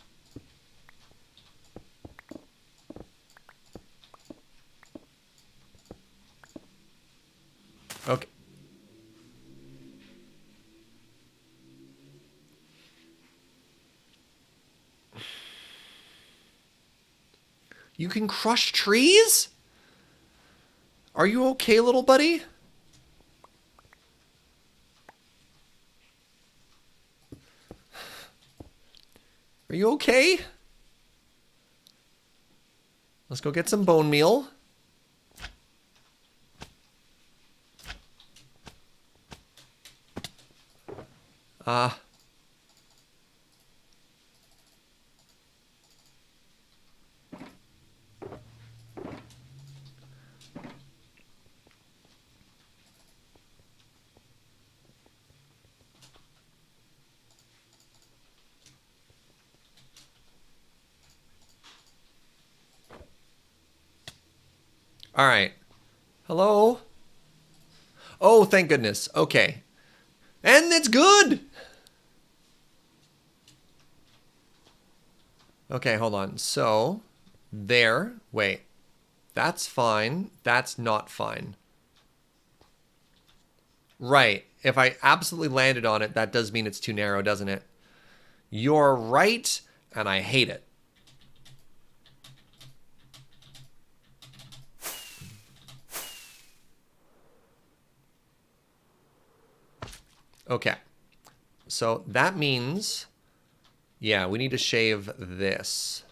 Speaker 1: Okay. You can crush trees? Are you okay, little buddy? Are you okay? Let's go get some bone meal. All right. Hello? Oh, thank goodness. Okay. And it's good. Okay, hold on. So, there. Wait. That's fine. That's not fine. Right. If I absolutely landed on it, that does mean it's too narrow, doesn't it? You're right, and I hate it. Okay. So that means, yeah, we need to shave this.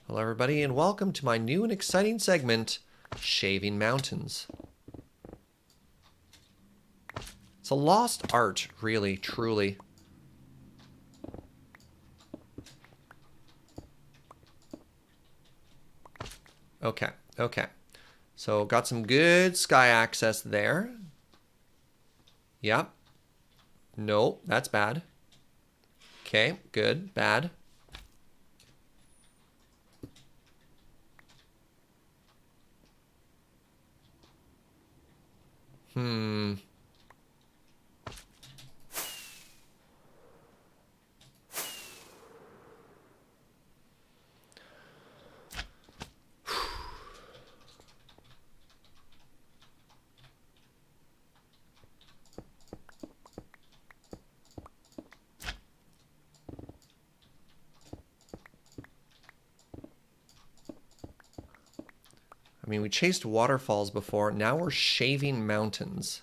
Speaker 1: Hello, everybody, and welcome to my new and exciting segment, Shaving Mountains. It's a lost art, really, truly. Okay, okay. So got some good sky access there. Yep. No, that's bad. Okay, good, bad. I mean, we chased waterfalls before. Now we're shaving mountains.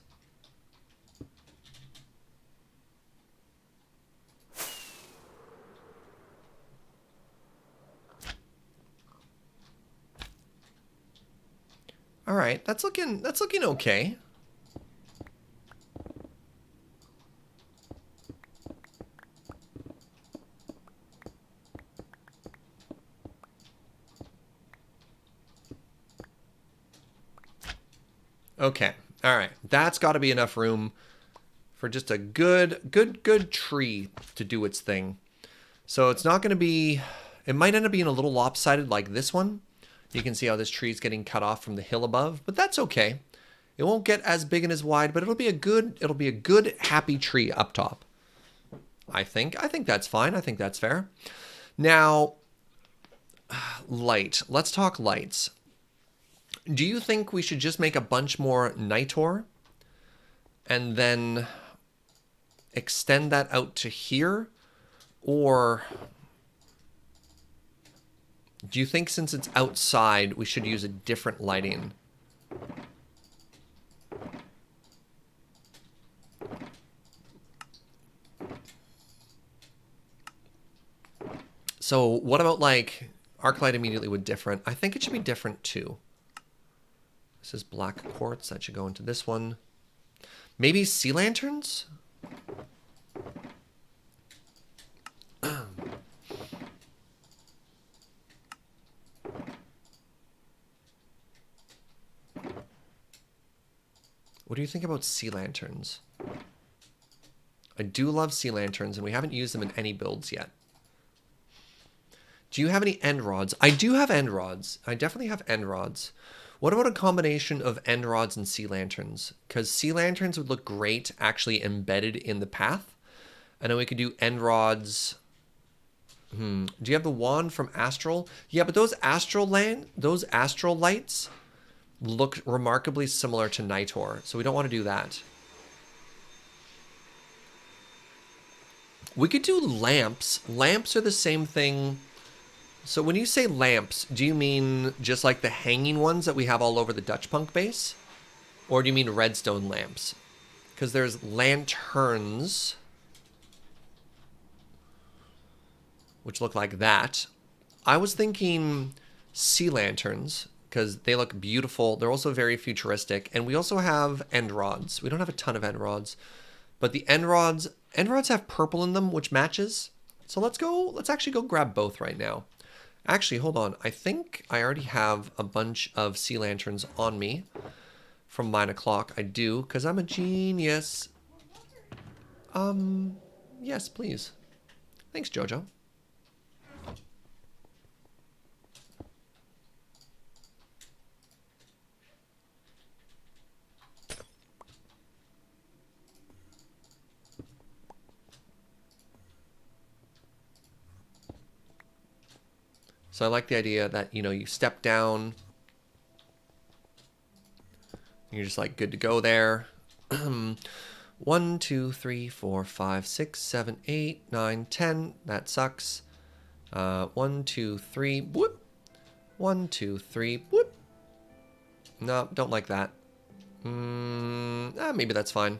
Speaker 1: All right, that's looking okay. Okay. All right. That's got to be enough room for just a good tree to do its thing. So it's not going to be, it might end up being a little lopsided like this one. You can see how this tree is getting cut off from the hill above, but that's okay. It won't get as big and as wide, but it'll be a good happy tree up top. I think that's fine. I think that's fair. Now, light. Let's talk lights. Do you think we should just make a bunch more nitor and then extend that out to here? Or do you think since it's outside, we should use a different lighting? So what about like arc light immediately with different? I think it should be different too. This is black quartz. That should go into this one. Maybe sea lanterns? What do you think about sea lanterns? I do love sea lanterns, and we haven't used them in any builds yet. Do you have any end rods? I do have end rods. I definitely have end rods. What about a combination of end rods and sea lanterns? Because sea lanterns would look great actually embedded in the path. And then we could do end rods. Do you have the wand from Astral? Yeah, but those Astral lights look remarkably similar to Nitor, so we don't want to do that. We could do lamps. Lamps are the same thing. So when you say lamps, do you mean just like the hanging ones that we have all over the Dutch Punk base? Or do you mean redstone lamps? Because there's lanterns, which look like that. I was thinking sea lanterns, because they look beautiful. They're also very futuristic. And we also have end rods. We don't have a ton of end rods. But the end rods have purple in them, which matches. So let's actually go grab both right now. Actually, hold on. I think I already have a bunch of sea lanterns on me from 9 o'clock. I do, because I'm a genius. Yes, please. Thanks, Jojo. So I like the idea that, you know, you step down, you're just like good to go there. 1, 2, 3, 4, 5, 6, 7, 8, 9, 10. That sucks. 1, 2, 3. Whoop. 1, 2, 3. Whoop. No, don't like that. Maybe that's fine.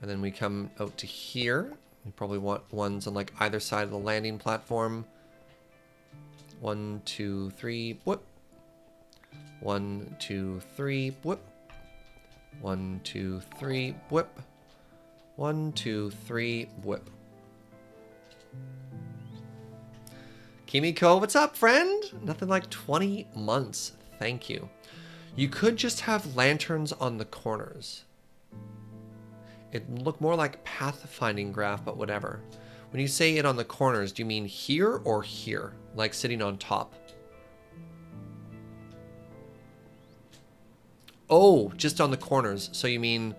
Speaker 1: And then we come out to here. We probably want ones on like either side of the landing platform. 1, 2, 3. Whoop. 1, 2, 3. Whoop. 1, 2, 3. Whip. 1, 2, 3. Whip. Kimiko, what's up, friend? Nothing like 20 months. Thank you. You could just have lanterns on the corners. It'd look more like pathfinding graph, but whatever. When you say it on the corners, do you mean here or here? Like sitting on top? Oh, just on the corners. So you mean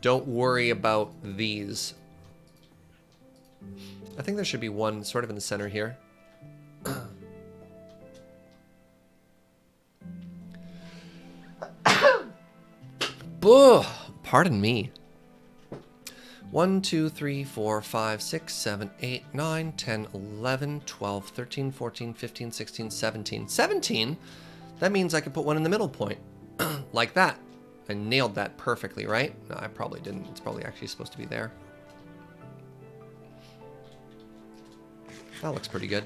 Speaker 1: don't worry about these. I think there should be one sort of in the center here. Buh! Pardon me. 1, 2, 3, 4, 5, 6, 7, 8, 9, 10, 11, 12, 13, 14, 15, 16, 17. 17? That means I could put one in the middle point. Like that. I nailed that perfectly, right? No, I probably didn't. It's probably actually supposed to be there. That looks pretty good.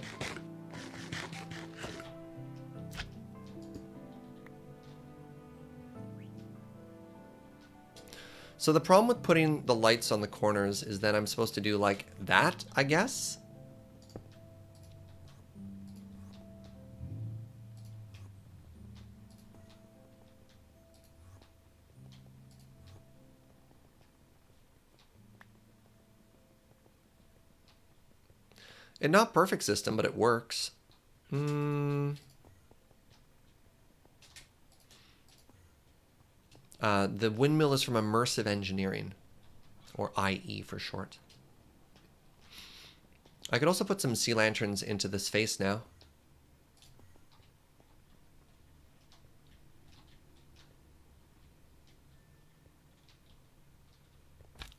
Speaker 1: So the problem with putting the lights on the corners is that I'm supposed to do like that, I guess. It's not perfect system, but it works. The windmill is from Immersive Engineering, or IE for short. I could also put some sea lanterns into this face now.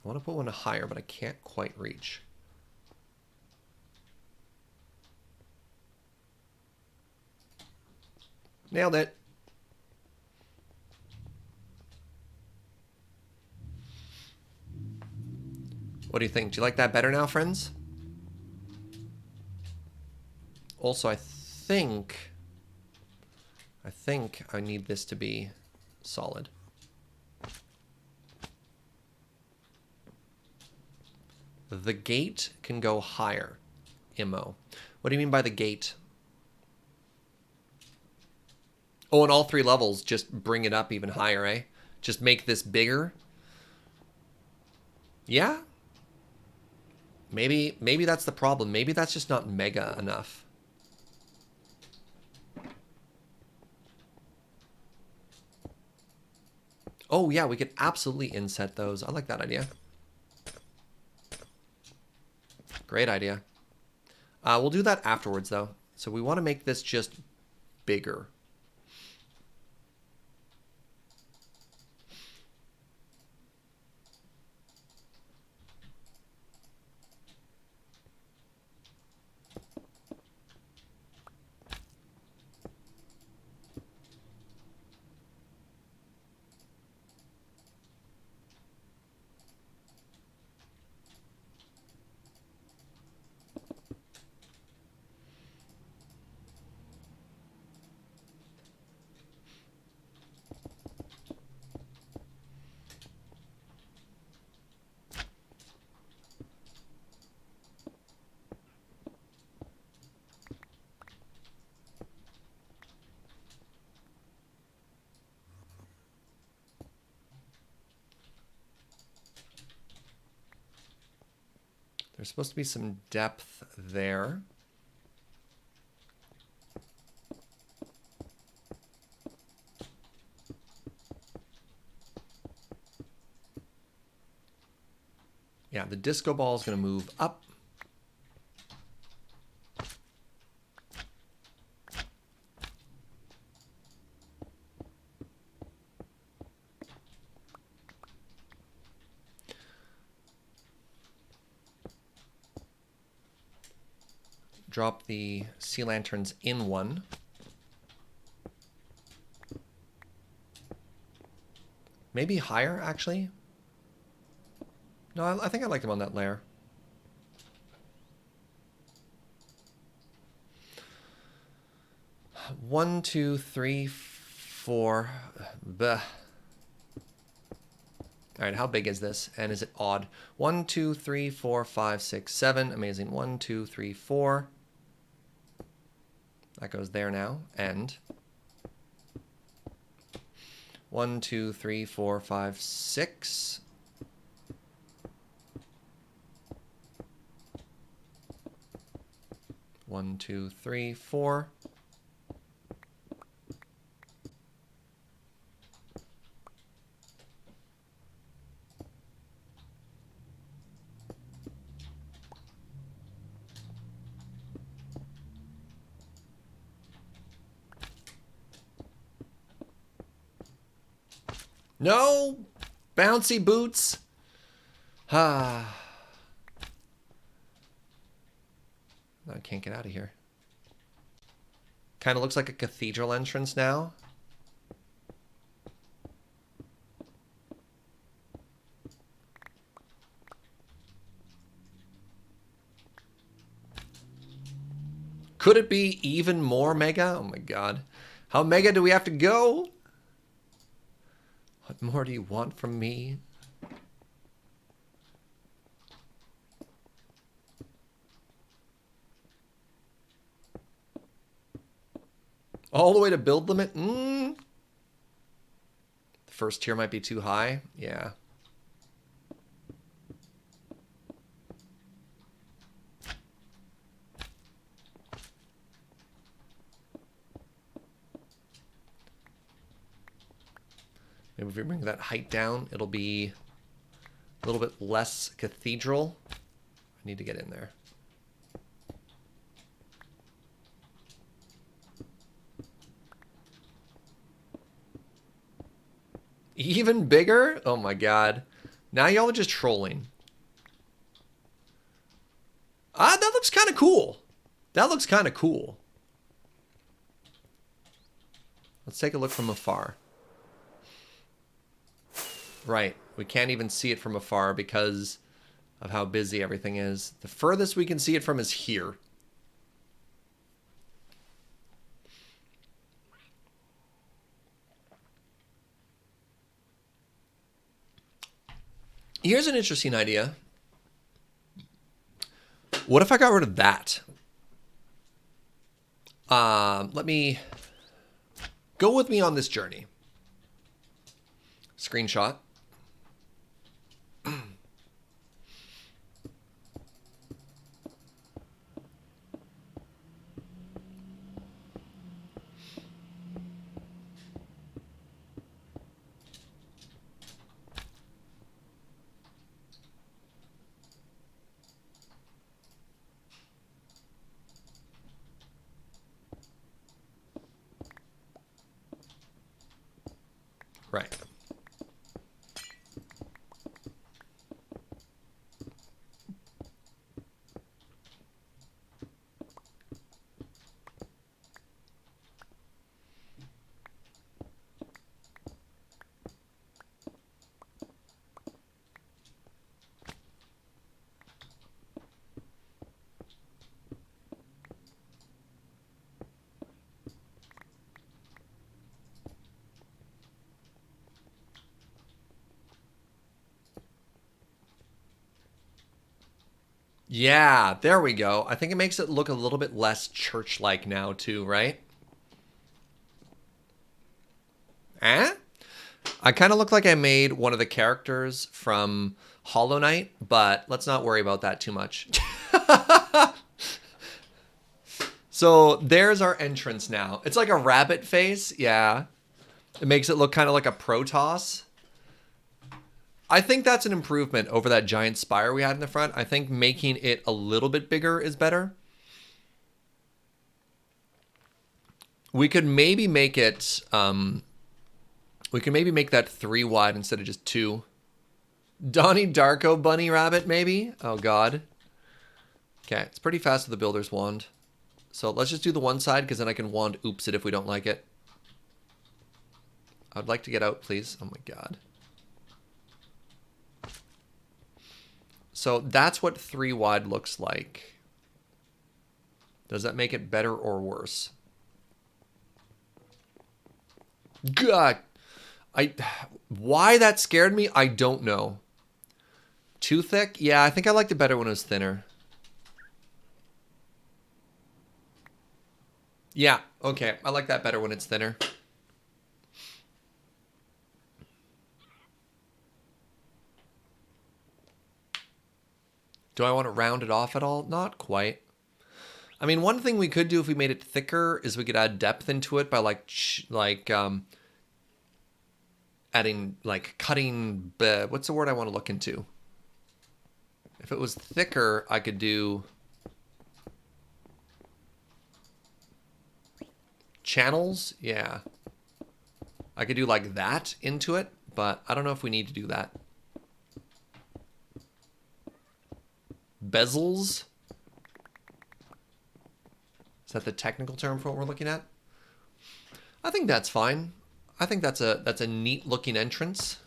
Speaker 1: I want to put one higher, but I can't quite reach. Nailed it. What do you think? Do you like that better now, friends? Also, I think I need this to be solid. The gate can go higher. Immo. What do you mean by the gate? Oh, and all 3 levels, just bring it up even higher, eh? Just make this bigger. Yeah? Maybe that's the problem. Maybe that's just not mega enough. Oh, yeah, we could absolutely inset those. I like that idea. Great idea. We'll do that afterwards, though. So we want to make this just bigger. There's supposed to be some depth there. Yeah, the disco ball is going to move up. Drop the sea lanterns in one. Maybe higher, actually. No, I think I like them on that layer. One, two, three, four. Bleh. All right, how big is this? And is it odd? 1, 2, 3, 4, 5, 6, 7. Amazing. 1, 2, 3, 4. That goes there now. And 1, 2, 3, 4, 5, 6. One, two, three, four. No! Bouncy boots! Ah. I can't get out of here. Kind of looks like a cathedral entrance now. Could it be even more mega? Oh my god. How mega do we have to go? What more do you want from me? All the way to build limit? The first tier might be too high. Yeah. Maybe if we bring that height down, it'll be a little bit less cathedral. I need to get in there. Even bigger? Oh my god. Now y'all are just trolling. Ah, that looks kind of cool. That looks kind of cool. Let's take a look from afar. Right. We can't even see it from afar because of how busy everything is. The furthest we can see it from is here. Here's an interesting idea. What if I got rid of that? Let me go with me on this journey. Screenshot. Right. Yeah, there we go. I think it makes it look a little bit less church-like now too, right? Eh? I kind of look like I made one of the characters from Hollow Knight, but let's not worry about that too much. So there's our entrance now. It's like a rabbit face. Yeah. It makes it look kind of like a Protoss. I think that's an improvement over that giant spire we had in the front. I think making it a little bit bigger is better. We could maybe make it, we can maybe make that 3 wide instead of just 2. Donnie Darko bunny rabbit, maybe? Oh, God. Okay, it's pretty fast with the builder's wand. So let's just do the one side, because then I can wand oops it if we don't like it. I'd like to get out, please. Oh, my God. So that's what 3 wide looks like. Does that make it better or worse? God. Why that scared me, I don't know. Too thick? Yeah, I think I liked it better when it was thinner. Yeah, okay. I like that better when it's thinner. Do I want to round it off at all? Not quite. I mean, one thing we could do if we made it thicker is we could add depth into it by adding, like, cutting, what's the word I want to look into? If it was thicker, I could do channels. Yeah. I could do like that into it, but I don't know if we need to do that. Bezels. Is that the technical term for what we're looking at? I think that's fine. I think that's a neat looking entrance.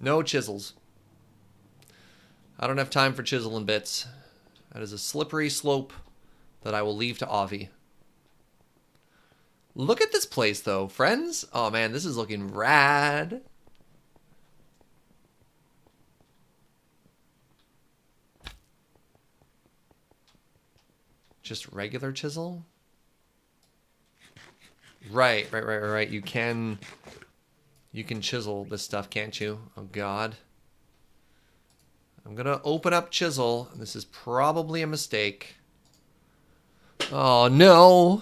Speaker 1: No chisels. I don't have time for chiseling bits. That is a slippery slope that I will leave to Avi. Look at this place though, friends. Oh man, this is looking rad. Just regular chisel? Right. You can chisel this stuff, can't you? Oh God. I'm gonna open up chisel. This is probably a mistake. Oh no.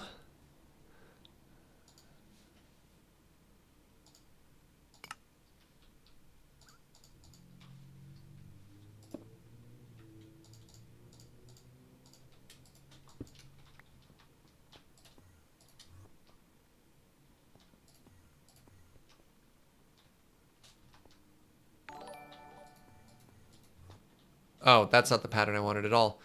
Speaker 1: Oh, that's not the pattern I wanted at all.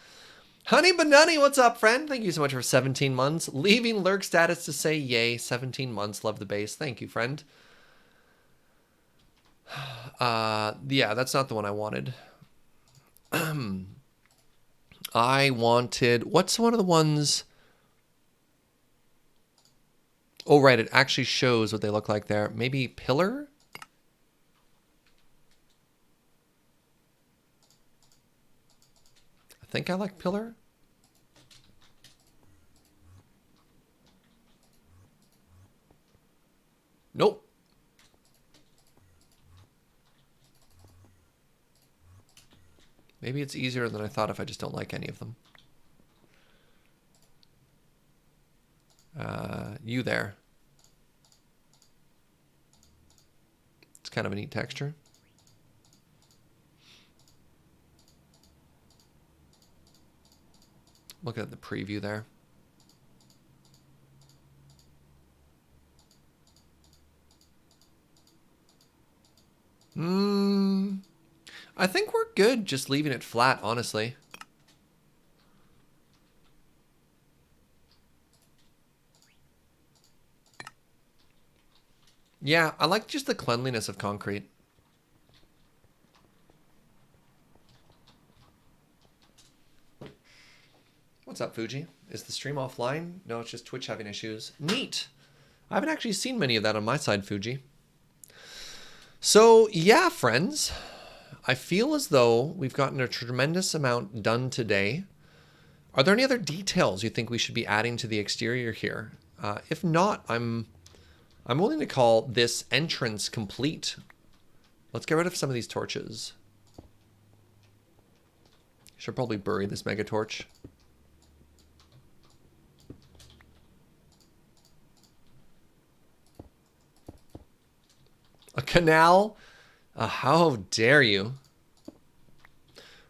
Speaker 1: Honey Banani, what's up, friend? Thank you so much for 17 months. Leaving lurk status to say yay. 17 months. Love the base. Thank you, friend. Yeah, that's not the one I wanted. I wanted... What's one of the ones... Oh, right. It actually shows what they look like there. Maybe pillar? I think I like pillar. Nope. Maybe it's easier than I thought if I just don't like any of them. You there. It's kind of a neat texture. Look at the preview there. I think we're good just leaving it flat, honestly. Yeah, I like just the cleanliness of concrete. What's up, Fuji? Is the stream offline? No, it's just Twitch having issues. Neat. I haven't actually seen many of that on my side, Fuji. So, yeah, friends. I feel as though we've gotten a tremendous amount done today. Are there any other details you think we should be adding to the exterior here? If not, I'm willing to call this entrance complete. Let's get rid of some of these torches. Should probably bury this mega torch. A canal? How dare you?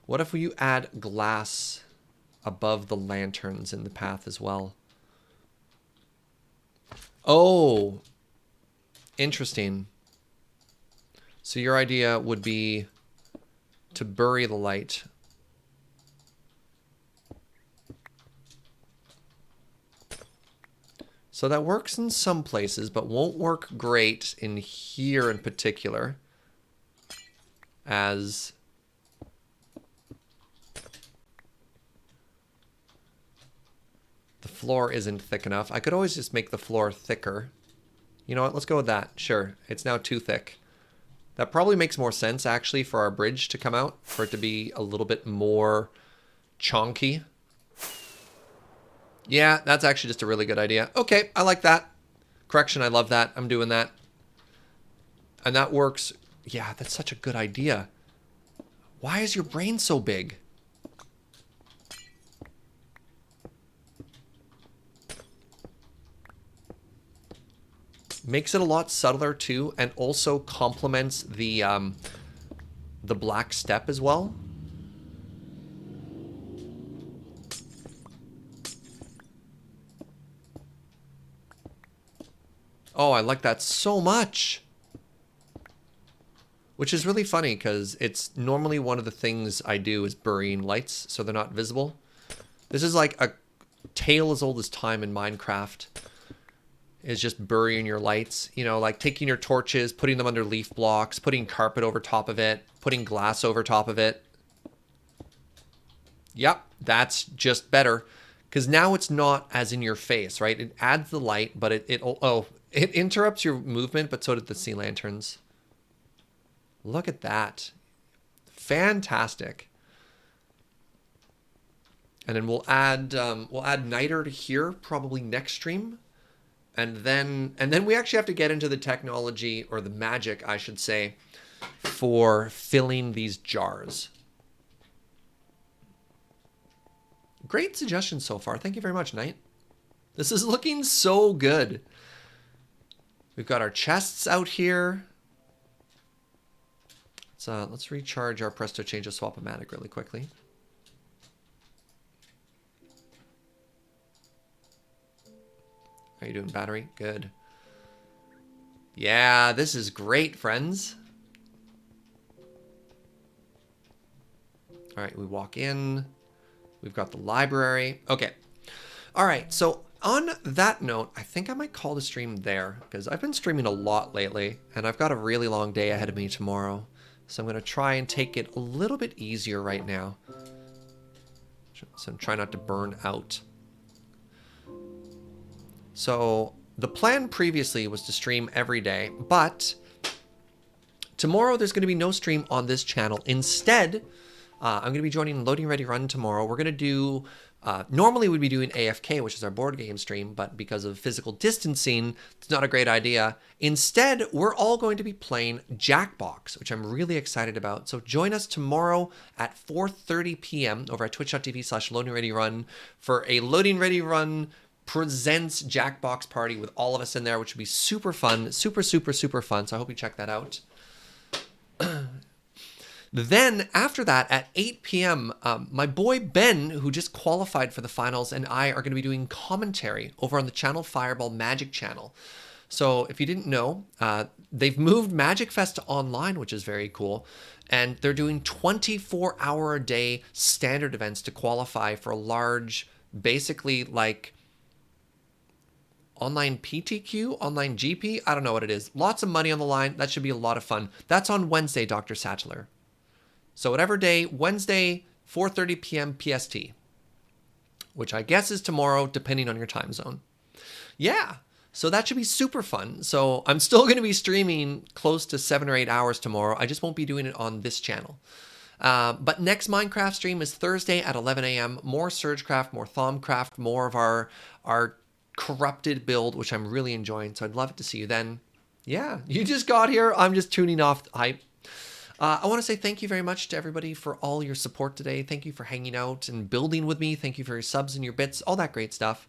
Speaker 1: What if you add glass above the lanterns in the path as well? Oh, interesting. So your idea would be to bury the light. So that works in some places, but won't work great in here in particular, as the floor isn't thick enough. I could always just make the floor thicker. You know what? Let's go with that. Sure. It's now too thick. That probably makes more sense, actually, for our bridge to come out, for it to be a little bit more chonky. Yeah, that's actually just a really good idea. Okay, I like that. Correction, I love that. I'm doing that. And that works. Yeah, that's such a good idea. Why is your brain so big? Makes it a lot subtler too, and also complements the black step as well. Oh, I like that so much. Which is really funny because it's normally one of the things I do is burying lights so they're not visible. This is like a tale as old as time in Minecraft. Is just burying your lights. You know, like taking your torches, putting them under leaf blocks, putting carpet over top of it, putting glass over top of it. Yep, that's just better. Because now it's not as in your face, right? It adds the light, but it interrupts your movement, but so did the sea lanterns. Look at that. Fantastic. And then we'll add niter to here probably next stream. And then we actually have to get into the technology, or the magic, I should say, for filling these jars. Great suggestion so far. Thank you very much, Knight. This is looking so good. We've got our chests out here. Let's recharge our Presto Change of Swap-O-Matic really quickly. How you doing, battery? Good. Yeah, this is great, friends. All right, we walk in. We've got the library. Okay. All right, so on that note, I think I might call the stream there because I've been streaming a lot lately and I've got a really long day ahead of me tomorrow. So I'm going to try and take it a little bit easier right now. So I'm trying not to burn out. So the plan previously was to stream every day, but tomorrow there's going to be no stream on this channel. Instead, I'm going to be joining Loading Ready Run tomorrow. We're going to do, normally we'd be doing AFK, which is our board game stream, but because of physical distancing, it's not a great idea. Instead, we're all going to be playing Jackbox, which I'm really excited about. So join us tomorrow at 4:30 p.m. over at twitch.tv/loadingreadyrun for a Loading Ready Run presents Jackbox party with all of us in there, which would be super fun, super fun. So I hope you check that out. Then after that at 8 p.m., my boy Ben, who just qualified for the finals, and I are going to be doing commentary over on the Channel Fireball Magic channel. So if you didn't know, they've moved Magic Fest to online, which is very cool. And they're doing 24-hour-a-day standard events to qualify for a large, basically like online PTQ, online GP. I don't know what it is. Lots of money on the line. That should be a lot of fun. That's on Wednesday, Dr. Sattler. So whatever day, Wednesday, 4:30 p.m. PST, which I guess is tomorrow, depending on your time zone. Yeah, so that should be super fun. So I'm still going to be streaming close to 7 or 8 hours tomorrow. I just won't be doing it on this channel. But next Minecraft stream is Thursday at 11 a.m. More SergeCraft, more Thaumcraft, more of our corrupted build, which I'm really enjoying. So I'd love to see you then. Yeah, you just got here. I'm just tuning off the hype. I want to say thank you very much to everybody for all your support today. Thank you for hanging out and building with me. Thank you for your subs and your bits, all that great stuff.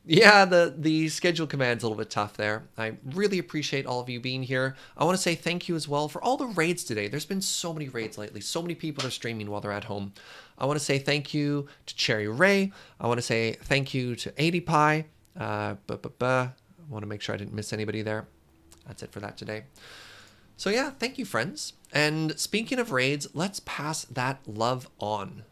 Speaker 1: Yeah, the schedule command's a little bit tough there. I really appreciate all of you being here. I want to say thank you as well for all the raids today. There's been so many raids lately. So many people are streaming while they're at home. I want to say thank you to Cherry Ray. I want to say thank you to 80pie. I want to make sure I didn't miss anybody there. That's it for that today. So yeah, thank you, friends. And speaking of raids, let's pass that love on.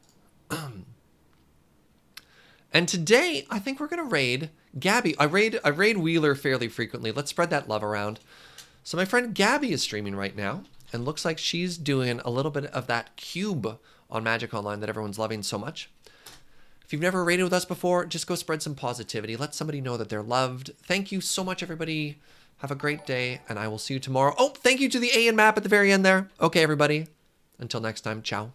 Speaker 1: And today, I think we're going to raid Gabby. I raid Wheeler fairly frequently. Let's spread that love around. So my friend Gabby is streaming right now, and looks like she's doing a little bit of that cube on Magic Online that everyone's loving so much. If you've never raided with us before, just go spread some positivity. Let somebody know that they're loved. Thank you so much, everybody. Have a great day, and I will see you tomorrow. Oh, thank you to the A and map at the very end there. Okay, everybody. Until next time, ciao.